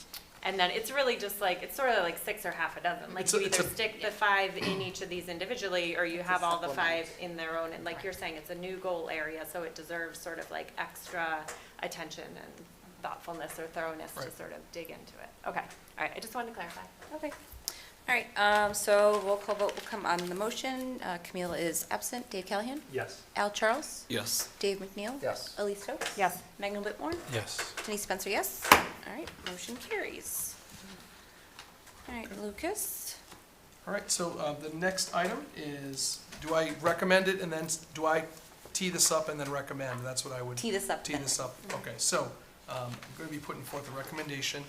S7: And then it's really just like, it's sort of like 6 or half a dozen. Like you either stick the 5 in each of these individually, or you have all the 5 in their own. And like you're saying, it's a new goal area, so it deserves sort of like extra attention and thoughtfulness or thoroughness to sort of dig into it. Okay. All right. I just wanted to clarify.
S4: Okay. All right, so roll call vote will come on the motion. Camille is absent. Dave Callahan?
S10: Yes.
S4: Al Charles?
S11: Yes.
S4: Dave McNeil?
S12: Yes.
S4: Elise Stokes?
S7: Yes.
S4: Megan Whitmore?
S13: Yes.
S4: Denise Spencer, yes. All right, motion carries. All right, Lucas?
S6: All right, so the next item is, do I recommend it and then, do I tee this up and then recommend? That's what I would.
S4: Tee this up.
S6: Tee this up, okay. So I'm going to be putting forth a recommendation.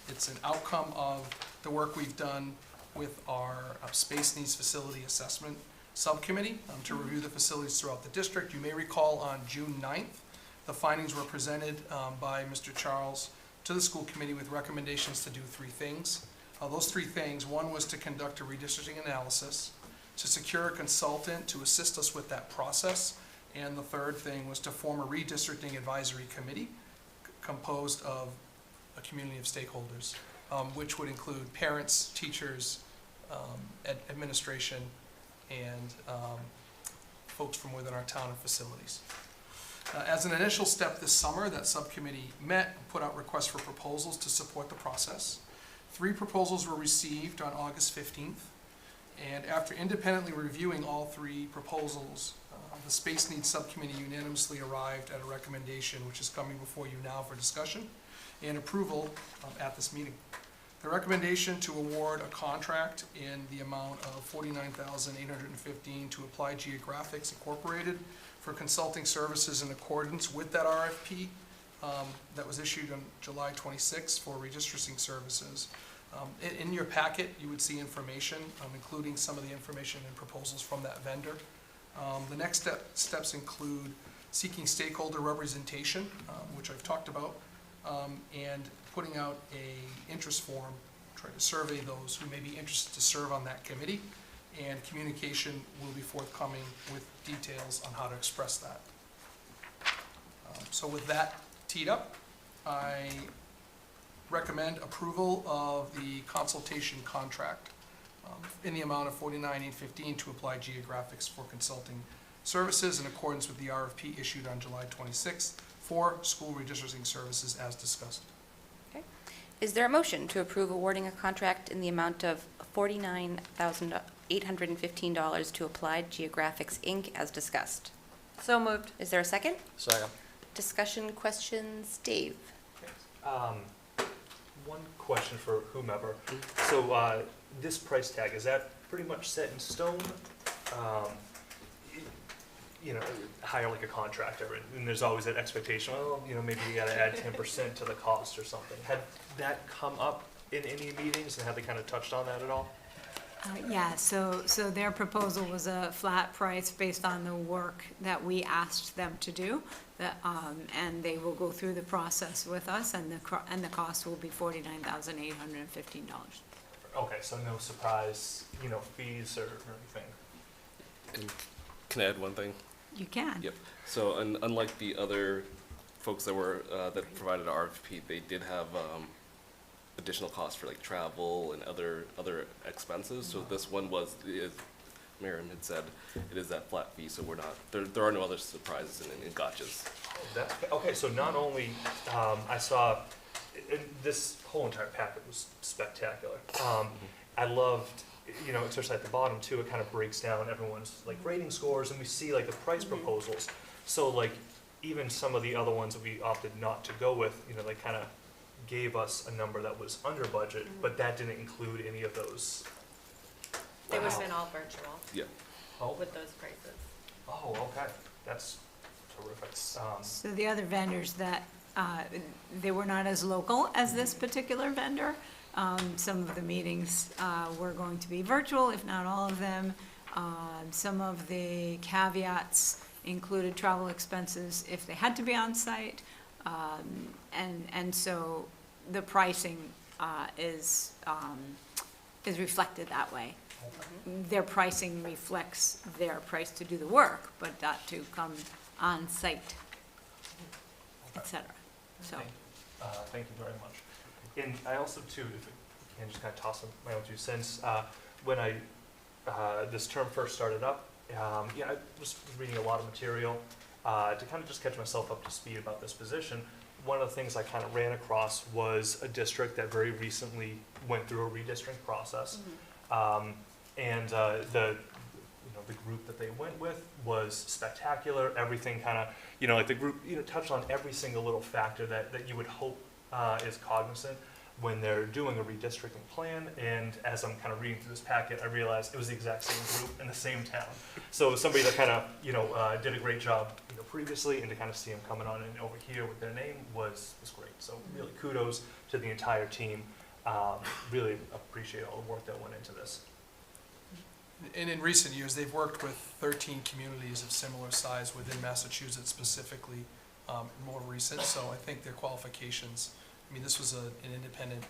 S6: It's an outcome of the work we've done with our Space Needs Facility Assessment Subcommittee to review the facilities throughout the district. You may recall on June 9th, the findings were presented by Mr. Charles to the school committee with recommendations to do 3 things. Those 3 things, one was to conduct a redistricting analysis, to secure a consultant to assist us with that process, and the third thing was to form a redistricting advisory committee composed of a community of stakeholders, which would include parents, teachers, administration, and folks from within our town and facilities. As an initial step this summer, that subcommittee met and put out requests for proposals to support the process. 3 proposals were received on August 15th, and after independently reviewing all 3 proposals, the Space Needs Subcommittee unanimously arrived at a recommendation which is coming before you now for discussion and approval at this meeting. The recommendation to award a contract in the amount of $49,815 to Applied Geographics Incorporated for consulting services in accordance with that RFP that was issued on July 26th for redistricting services. In your packet, you would see information, including some of the information and proposals from that vendor. The next steps include seeking stakeholder representation, which I've talked about, and putting out a interest form, trying to survey those who may be interested to serve on that committee, and communication will be forthcoming with details on how to express that. So with that teed up, I recommend approval of the consultation contract in the amount of $49,815 to Applied Geographics for consulting services in accordance with the RFP issued on July 26th for school redistricting services as discussed.
S4: Is there a motion to approve awarding a contract in the amount of $49,815 to Applied Geographics, Inc., as discussed?
S7: So moved.
S4: Is there a second?
S12: Second.
S4: Discussion, questions? Dave?
S10: One question for whomever. So this price tag, is that pretty much set in stone? You know, hire like a contractor, and there's always that expectation, well, you know, maybe you gotta add 10% to the cost or something. Had that come up in any meetings, and have they kind of touched on that at all?
S21: Yeah, so their proposal was a flat price based on the work that we asked them to do, and they will go through the process with us, and the cost will be $49,815.
S10: Okay, so no surprise, you know, fees or anything.
S11: And can I add one thing?
S21: You can.
S11: Yep. So unlike the other folks that were that provided an RFP, they did have additional costs for like travel and other expenses. So this one was, as Miriam had said, it is that flat fee. So we're not there are no other surprises and gotchas.
S10: Okay, so not only I saw this whole entire packet was spectacular. I loved, you know, especially at the bottom too, it kind of breaks down everyone's like rating scores, and we see like the price proposals. So like even some of the other ones that we opted not to go with, you know, they kind of gave us a number that was under budget, but that didn't include any of those.
S7: They would have been all virtual.
S11: Yeah.
S10: Oh.
S7: With those prices.
S10: Oh, okay. That's terrific.
S21: So the other vendors that, they were not as local as this particular vendor. Some of the meetings were going to be virtual, if not all of them. Some of the caveats included travel expenses if they had to be on site. And so the pricing is reflected that way. Their pricing reflects their price to do the work, but not to come on site, et cetera. So.
S10: Thank you very much. And I also too, if I can just kind of toss in my own 2 cents, when this term first started up, I was reading a lot of material to kind of just catch myself up to speed about this position. One of the things I kind of ran across was a district that very recently went through a redistricting process, and the group that they went with was spectacular. Everything kind of, you know, like the group, you know, touched on every single little factor that you would hope is cognizant when they're doing a redistricting plan. And as I'm kind of reading through this packet, I realized it was the exact same group in the same town. So it was somebody that kind of, you know, did a great job, you know, previously, and to kind of see them coming on in over here with their name was great. So really kudos to the entire team. Really appreciate all the work that went into this.
S6: And in recent years, they've worked with 13 communities of similar size within Massachusetts specifically, more recent. So I think their qualifications, I mean, this was an independent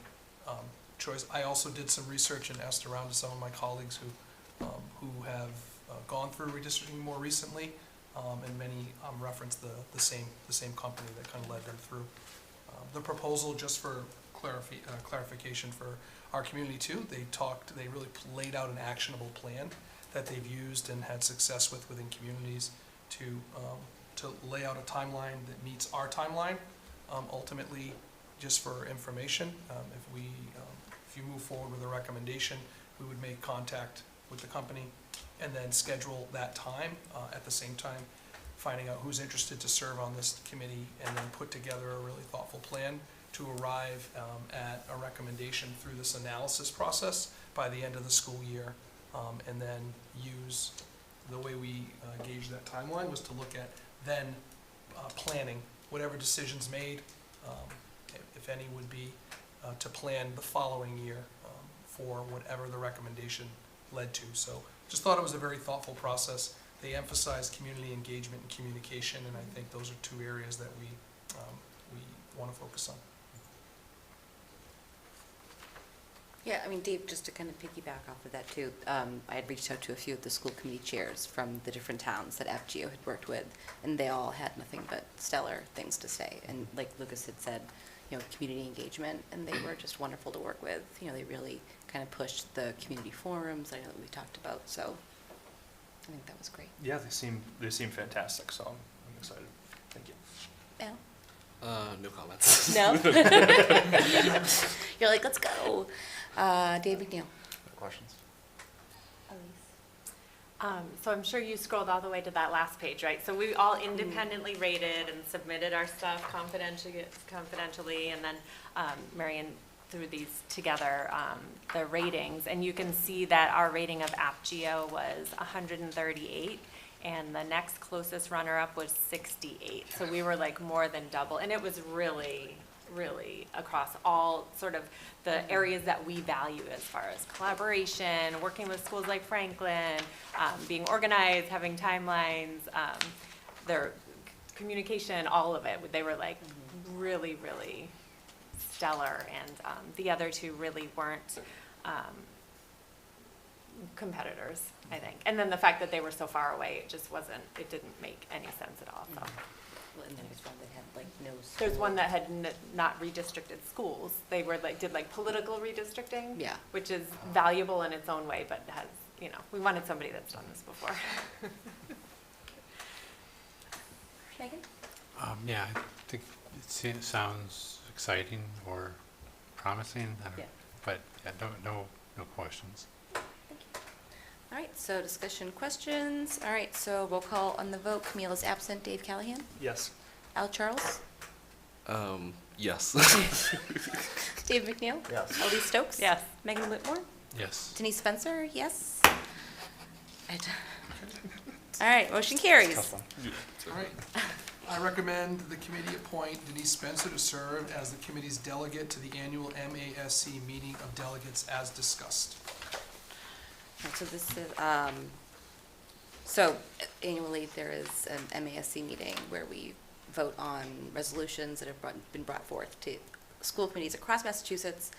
S6: choice. I also did some research and asked around to some of my colleagues who have gone through redistricting more recently, and many referenced the same company that kind of led them through. The proposal, just for clarification for our community too, they really laid out an actionable plan that they've used and had success within communities to lay out a timeline that meets our timeline. Ultimately, just for information, if you move forward with a recommendation, we would make contact with the company and then schedule that time, at the same time finding out who's interested to serve on this committee, and then put together a really thoughtful plan to arrive at a recommendation through this analysis process by the end of the school year, and then use, the way we gauge that timeline was to look at then planning whatever decisions made, if any would be, to plan the following year for whatever the recommendation led to. So just thought it was a very thoughtful process. They emphasized community engagement and communication, and I think those are 2 areas that we want to focus on.
S4: Yeah, I mean, Dave, just to kind of piggyback off of that too, I had reached out to a few of the school committee chairs from the different towns that FGO had worked with, and they all had nothing but stellar things to say. And like Lucas had said, you know, community engagement, and they were just wonderful to work with. You know, they really kind of pushed the community forums I know that we talked about, so I think that was great.
S10: Yeah, they seem fantastic, so I'm excited. Thank you.
S11: No comments.
S14: No? You're like, let's go. Dave McNeil.
S12: No questions?
S7: So I'm sure you scrolled all the way to that last page, right? So we all independently rated and submitted our stuff confidentially, and then Marion threw these together, the ratings, and you can see that our rating of AppGeo was 138, and the next closest runner-up was 68. So we were like more than double, and it was really across all sort of the areas that we value as far as collaboration, working with schools like Franklin, being organized, having timelines, their communication, all of it. They were like really stellar, and the other two really weren't competitors, I think. And then the fact that they were so far away, it didn't make any sense at all. So.
S14: Well, and there was one that had like no school.
S7: There's one that had not redistricted schools. They were did political redistricting.
S14: Yeah.
S7: Which is valuable in its own way, but has, we wanted somebody that's done this before.
S14: Megan?
S13: Yeah, I think it sounds exciting or promising. I don't,
S14: Yeah.
S13: But yeah, no questions.
S4: All right, so discussion questions. All right, so roll call on the vote. Camille is absent. Dave Callahan?
S10: Yes.
S4: Al Charles?
S11: Yes.
S4: Dave McNeil?
S12: Yes.
S4: Elise Stokes?
S7: Yes.
S4: Megan Whitmore?
S13: Yes.
S4: Denise Spencer? Yes. All right, motion carries.
S6: All right. I recommend the committee appoint Denise Spencer to serve as the committee's delegate to the annual MASC meeting of delegates as discussed.
S4: All right, so this is, so annually there is an MASC meeting where we vote on resolutions that have been brought forth to school committees across Massachusetts.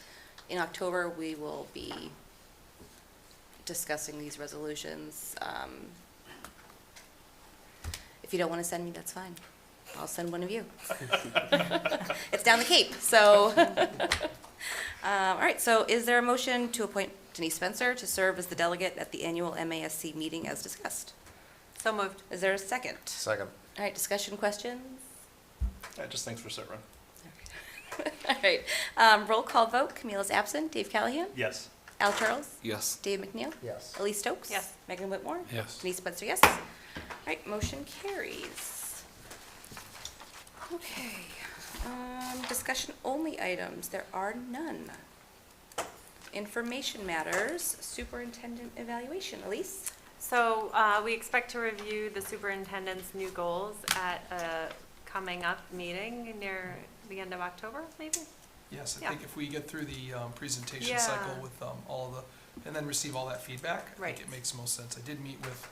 S4: In October, we will be discussing these resolutions. If you don't want to send me, that's fine. I'll send one of you. It's down the Cape, so. All right, so is there a motion to appoint Denise Spencer to serve as the delegate at the annual MASC meeting as discussed?
S7: So moved.
S4: Is there a second?
S12: Second.
S4: All right, discussion, questions?
S10: Just thanks for serving.
S4: All right, roll call vote. Camille is absent. Dave Callahan?
S10: Yes.
S4: Al Charles?
S11: Yes.
S4: Dave McNeil?
S12: Yes.
S4: Elise Stokes?
S7: Yes.
S4: Megan Whitmore?
S13: Yes.
S4: Denise Spencer, yes. All right, motion carries. Okay, discussion only items. There are none. Information matters, superintendent evaluation. Elise?
S7: So we expect to review the superintendent's new goals at a coming up meeting near the end of October, maybe?
S6: Yes, I
S7: Yeah.
S6: think if we get through the presentation
S7: Yeah.
S6: cycle with all of the, and then receive all that feedback, I
S7: Right.
S6: think it makes most sense. I did meet with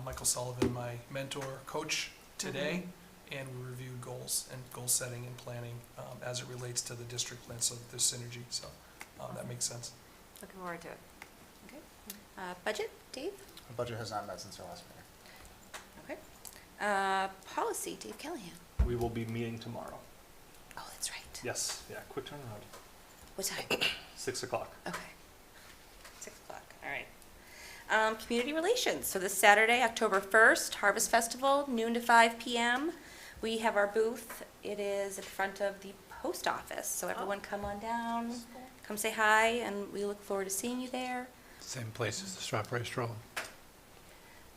S6: Michael Sullivan, my mentor, coach, today, and we reviewed goals and goal setting and planning as it relates to the district plan, so that there's synergy, so that makes sense.
S7: Looking forward to it.
S4: Okay. Budget, Dave?
S12: The budget has not met since our last meeting.
S4: Okay. Policy, Dave Callahan.
S10: We will be meeting tomorrow.
S4: Oh, that's right.
S10: Yes. Yeah. Quick turnaround.
S4: What time?
S10: 6 o'clock.
S4: Okay. 6 o'clock, all right. Community relations, so this Saturday, October 1st, Harvest Festival, noon to 5 p.m. We have our booth. It is in front of the post office, so everyone come on down, come say hi, and we look forward to seeing you there.
S13: Same place as the Strawberry Stroll.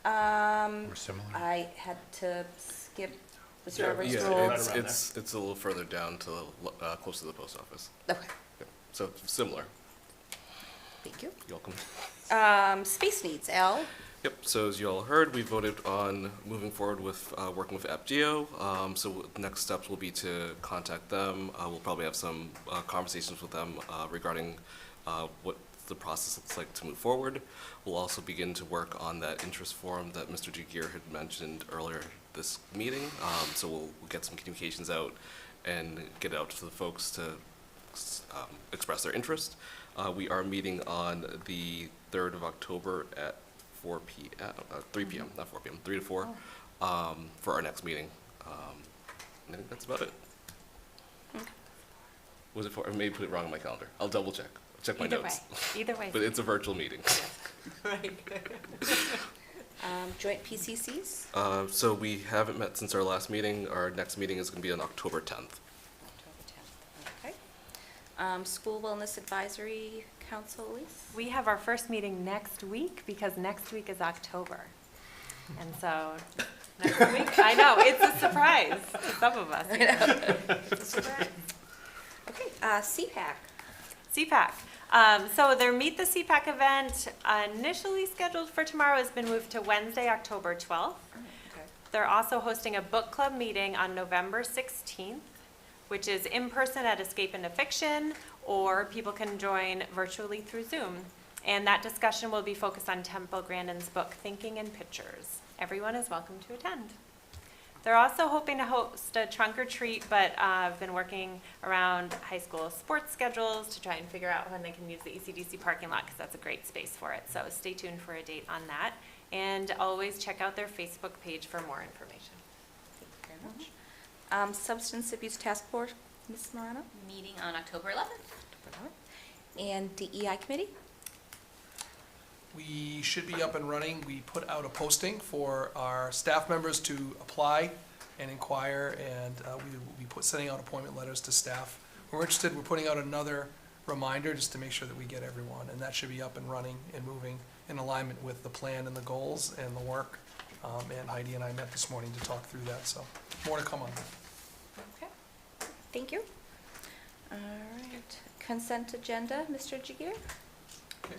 S4: Or
S13: similar.
S4: I had to skip the Strawberry
S11: Yeah,
S4: Stroll.
S11: it's a little further down to close to the post office.
S4: Okay,
S11: Yeah. So similar.
S4: thank you.
S11: You're welcome.
S4: Space needs, Al.
S11: Yep, so as you all heard, we voted on moving forward with working with AppGeo. So the next steps will be to contact them. We'll probably have some conversations with them regarding what the process looks like to move forward. We'll also begin to work on that interest form that Mr. Jagir had mentioned earlier this meeting. So we'll get some communications out and get it out to the folks to express their interest. We are meeting on the 3rd of October at 4 p.m., 3 p.m., not 4 p.m., 3 to 4, for our next meeting. I think that's about it.
S4: Okay.
S11: Was it 4? I may put it wrong on my calendar. I'll double check. Check my
S7: Either
S11: notes.
S7: way. Either way.
S11: But it's a virtual meeting.
S7: Right.
S4: Joint PCCs?
S11: So we haven't met since our last meeting. Our next meeting is going to be on October 10th.
S4: Okay. School Wellness Advisory Council, Elise?
S7: We have our first meeting next week because next week is October. And so next week, I know, it's a surprise to some of us.
S4: I know. It's a surprise. Okay, CPAC.
S7: CPAC. So their Meet the CPAC event, initially scheduled for tomorrow, has been moved to Wednesday, October 12th.
S4: Okay.
S7: They're also hosting a book club meeting on November 16th, which is in person at Escape into Fiction, or people can join virtually through Zoom. And that discussion will be focused on Temple Grandin's book, Thinking in Pictures. Everyone is welcome to attend. They're also hoping to host a trunk or treat, but I've been working around high school sports schedules to try and figure out when they can use the ECDC parking lot, because that's a great space for it. So stay tuned for a date on that. And always check out their Facebook page for more information.
S4: Thank you very much. Substance Abuse Task Force, Ms. Morano?
S14: Meeting on October 11th.
S4: And DEI Committee?
S6: We should be up and running. We put out a posting for our staff members to apply and inquire, and we will be sending out appointment letters to staff. We're interested, we're putting out another reminder just to make sure that we get everyone, and that should be up and running and moving in alignment with the plan and the goals and the work. And Heidi and I met this morning to talk through that, so more to come on that.
S4: Okay, thank you. All right, consent agenda, Mr. Jagir?
S6: Okay.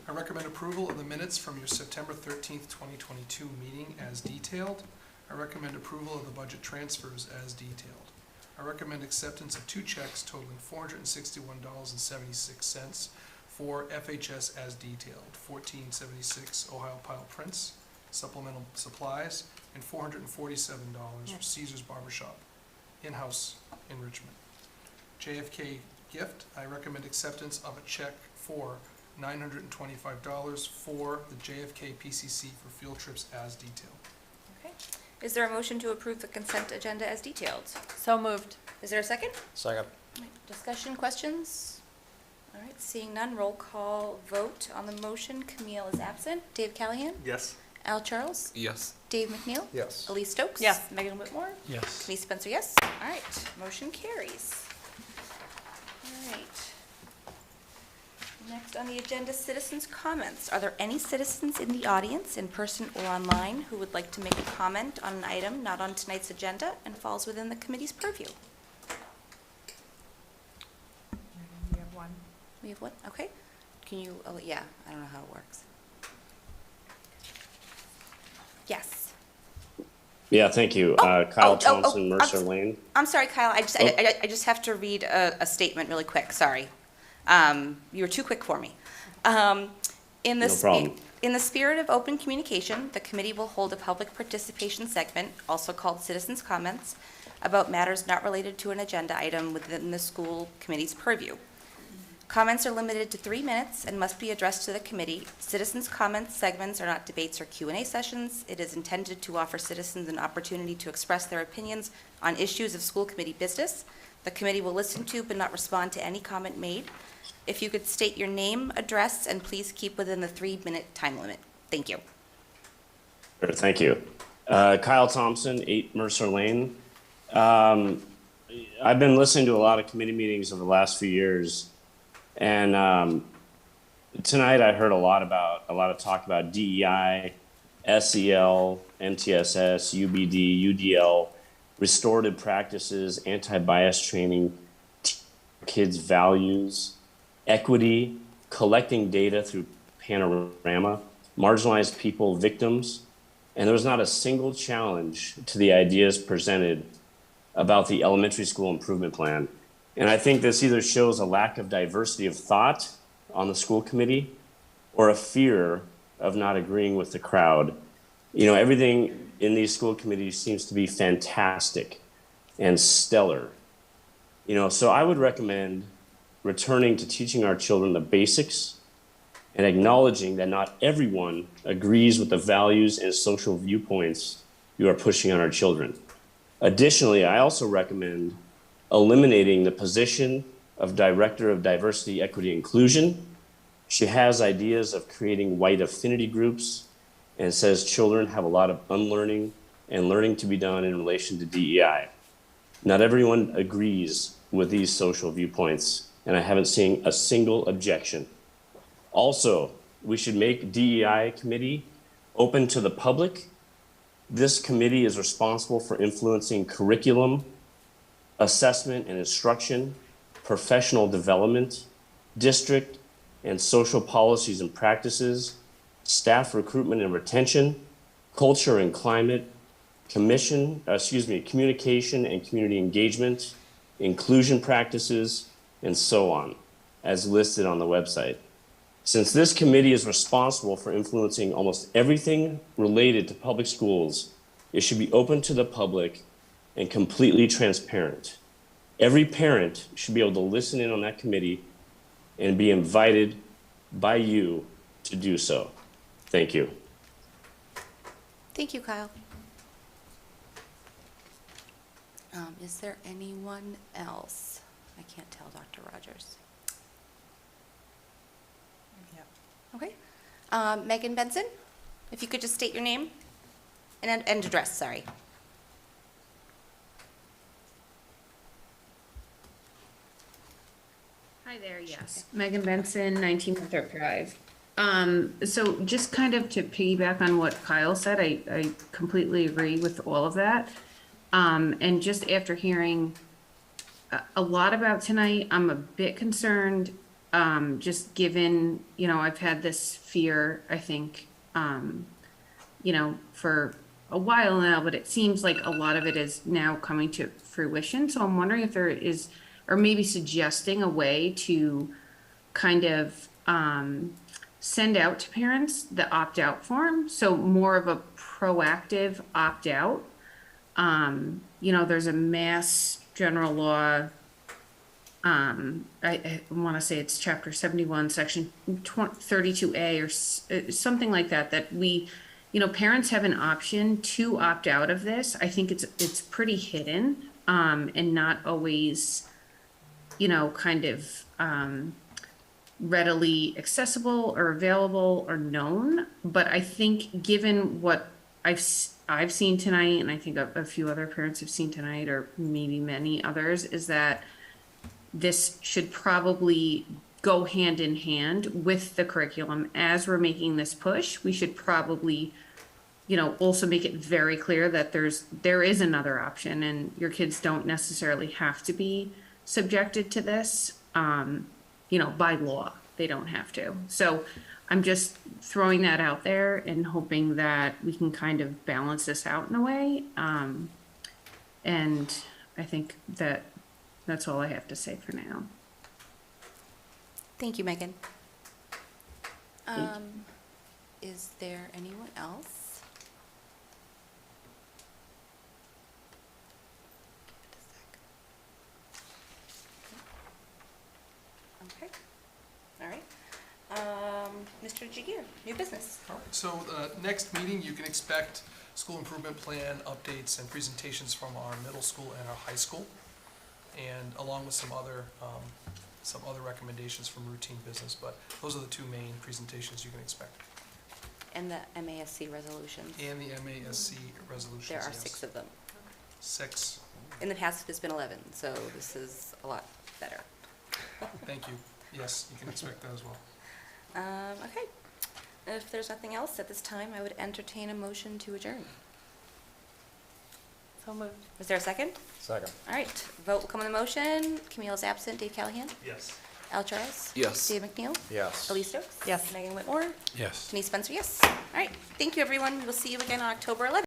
S6: I recommend approval of the minutes from your September 13th, 2022 meeting as detailed. I recommend approval of the budget transfers as detailed. I recommend acceptance of 2 checks totaling $461.76 for FHS as detailed, 1476 Ohio Pile Prints, supplemental supplies, and $447 for Caesar's Barbershop, in-house in Richmond. JFK gift, I recommend acceptance of a check for $925 for the JFK PCC for field trips as detailed.
S4: Okay. Is there a motion to approve the consent agenda as detailed?
S7: So moved.
S4: Is there a second?
S12: Second.
S4: All right, discussion, questions? All right, seeing none, roll call vote on the motion. Camille is absent. Dave Callahan?
S10: Yes.
S4: Al Charles?
S11: Yes.
S4: Dave McNeil?
S12: Yes.
S4: Elise Stokes?
S7: Yes.
S4: Megan Whitmore?
S13: Yes.
S4: Denise Spencer, yes. All right, motion carries. All right. Next on the agenda, citizens' comments. Are there any citizens in the audience, in person or online, who would like to make a comment on an item not on tonight's agenda and falls within the committee's purview?
S15: We have one.
S4: We have one, okay. Can you, oh, yeah, I don't know how it works. Yes.
S1: Yeah, thank you. Kyle Thompson, Mercer Lane.
S4: I'm sorry, Kyle, I just have to read a statement really quick, sorry. You were too quick for me.
S1: No problem.
S4: In the spirit of open communication, the committee will hold a public participation segment, also called citizens' comments, about matters not related to an agenda item within the school committee's purview. Comments are limited to 3 minutes and must be addressed to the committee. Citizens' comments segments are not debates or Q&A sessions. It is intended to offer citizens an opportunity to express their opinions on issues of school committee business. The committee will listen to but not respond to any comment made. If you could state your name, address, and please keep within the 3-minute time limit. Thank you.
S1: Sure, thank you. Kyle Thompson, 8 Mercer Lane. I've been listening to a lot of committee meetings over the last few years, and tonight I heard a lot of talk about DEI, SEL, MTSS, UBD, UDL, restorative practices, anti-bias training, kids' values, equity, collecting data through Panorama, marginalized people, victims, and there was not a single challenge to the ideas presented about the elementary school improvement plan. And I think this either shows a lack of diversity of thought on the school committee or a fear of not agreeing with the crowd. You know, everything in these school committees seems to be fantastic and stellar. You know, so I would recommend returning to teaching our children the basics and acknowledging that not everyone agrees with the values and social viewpoints you are pushing on our children. Additionally, I also recommend eliminating the position of Director of Diversity, Equity, Inclusion. She has ideas of creating white affinity groups and says children have a lot of unlearning and learning to be done in relation to DEI. Not everyone agrees with these social viewpoints, and I haven't seen a single objection. Also, we should make DEI committee open to the public. This committee is responsible for influencing curriculum, assessment and instruction, professional development, district and social policies and practices, staff recruitment and retention, culture and climate, communication and community engagement, inclusion practices, and so on, as listed on the website. Since this committee is responsible for influencing almost everything related to public schools, it should be open to the public and completely transparent. Every parent should be able to listen in on that committee and be invited by you to do so. Thank you.
S4: Thank you, Kyle. Is there anyone else? I can't tell, Dr. Rogers. Okay. Megan Benson, if you could just state your name and address, sorry.
S2: Hi there, yes. Megan Benson, 19 Winthrop Drive. So just kind of to piggyback on what Kyle said, I completely agree with all of that. And just after hearing a lot about tonight, I'm a bit concerned, just given, I've had this fear, I think, for a while now, but it seems like a lot of it is now coming to fruition. So I'm wondering if there is, or maybe suggesting a way to kind of send out to parents the opt-out form. So more of a proactive opt-out. There's a Mass General Law, I want to say it's Chapter 71, Section 32A or something like that, that we, parents have an option to opt out of this. I think it's pretty hidden and not always, kind of readily accessible or available or known. But I think given what I've seen tonight, and I think a few other parents have seen tonight, or maybe many others, is that this should probably go hand in hand with the curriculum. As we're making this push, we should probably, also make it very clear that there is another option, and your kids don't necessarily have to be subjected to this, by law. They don't have to. So I'm just throwing that out there and hoping that we can kind of balance this out in a way. And I think that's all I have to say for now.
S4: Thank you, Megan. Is there anyone else? Okay. All right. Mr. Jagir, new business.
S6: All right, so next meeting, you can expect school improvement plan updates and presentations from our middle school and our high school, and along with some other recommendations from routine business. But those are the two main presentations you can expect.
S4: And the MASC resolutions.
S6: And the MASC resolutions.
S4: There are
S6: yes.
S4: 6 of them.
S6: 6.
S4: In the past, there's been 11, so this is a lot better.
S6: Thank you. Yes, you can expect that as well.
S4: Okay. If there's nothing else at this time, I would entertain a motion to adjourn.
S19: So moved.
S4: Is there a second?
S12: Second.
S4: All right. Vote will come on the motion. Camille is absent. Dave Callahan?
S10: Yes.
S4: Al Charles?
S11: Yes.
S4: Dave McNeil?
S12: Yes.
S4: Elise Stokes?
S19: Yes.
S4: Megan Whitmore?
S13: Yes.
S4: Denise Spencer, yes. All right. Thank you, everyone. We will see you again on October 11th.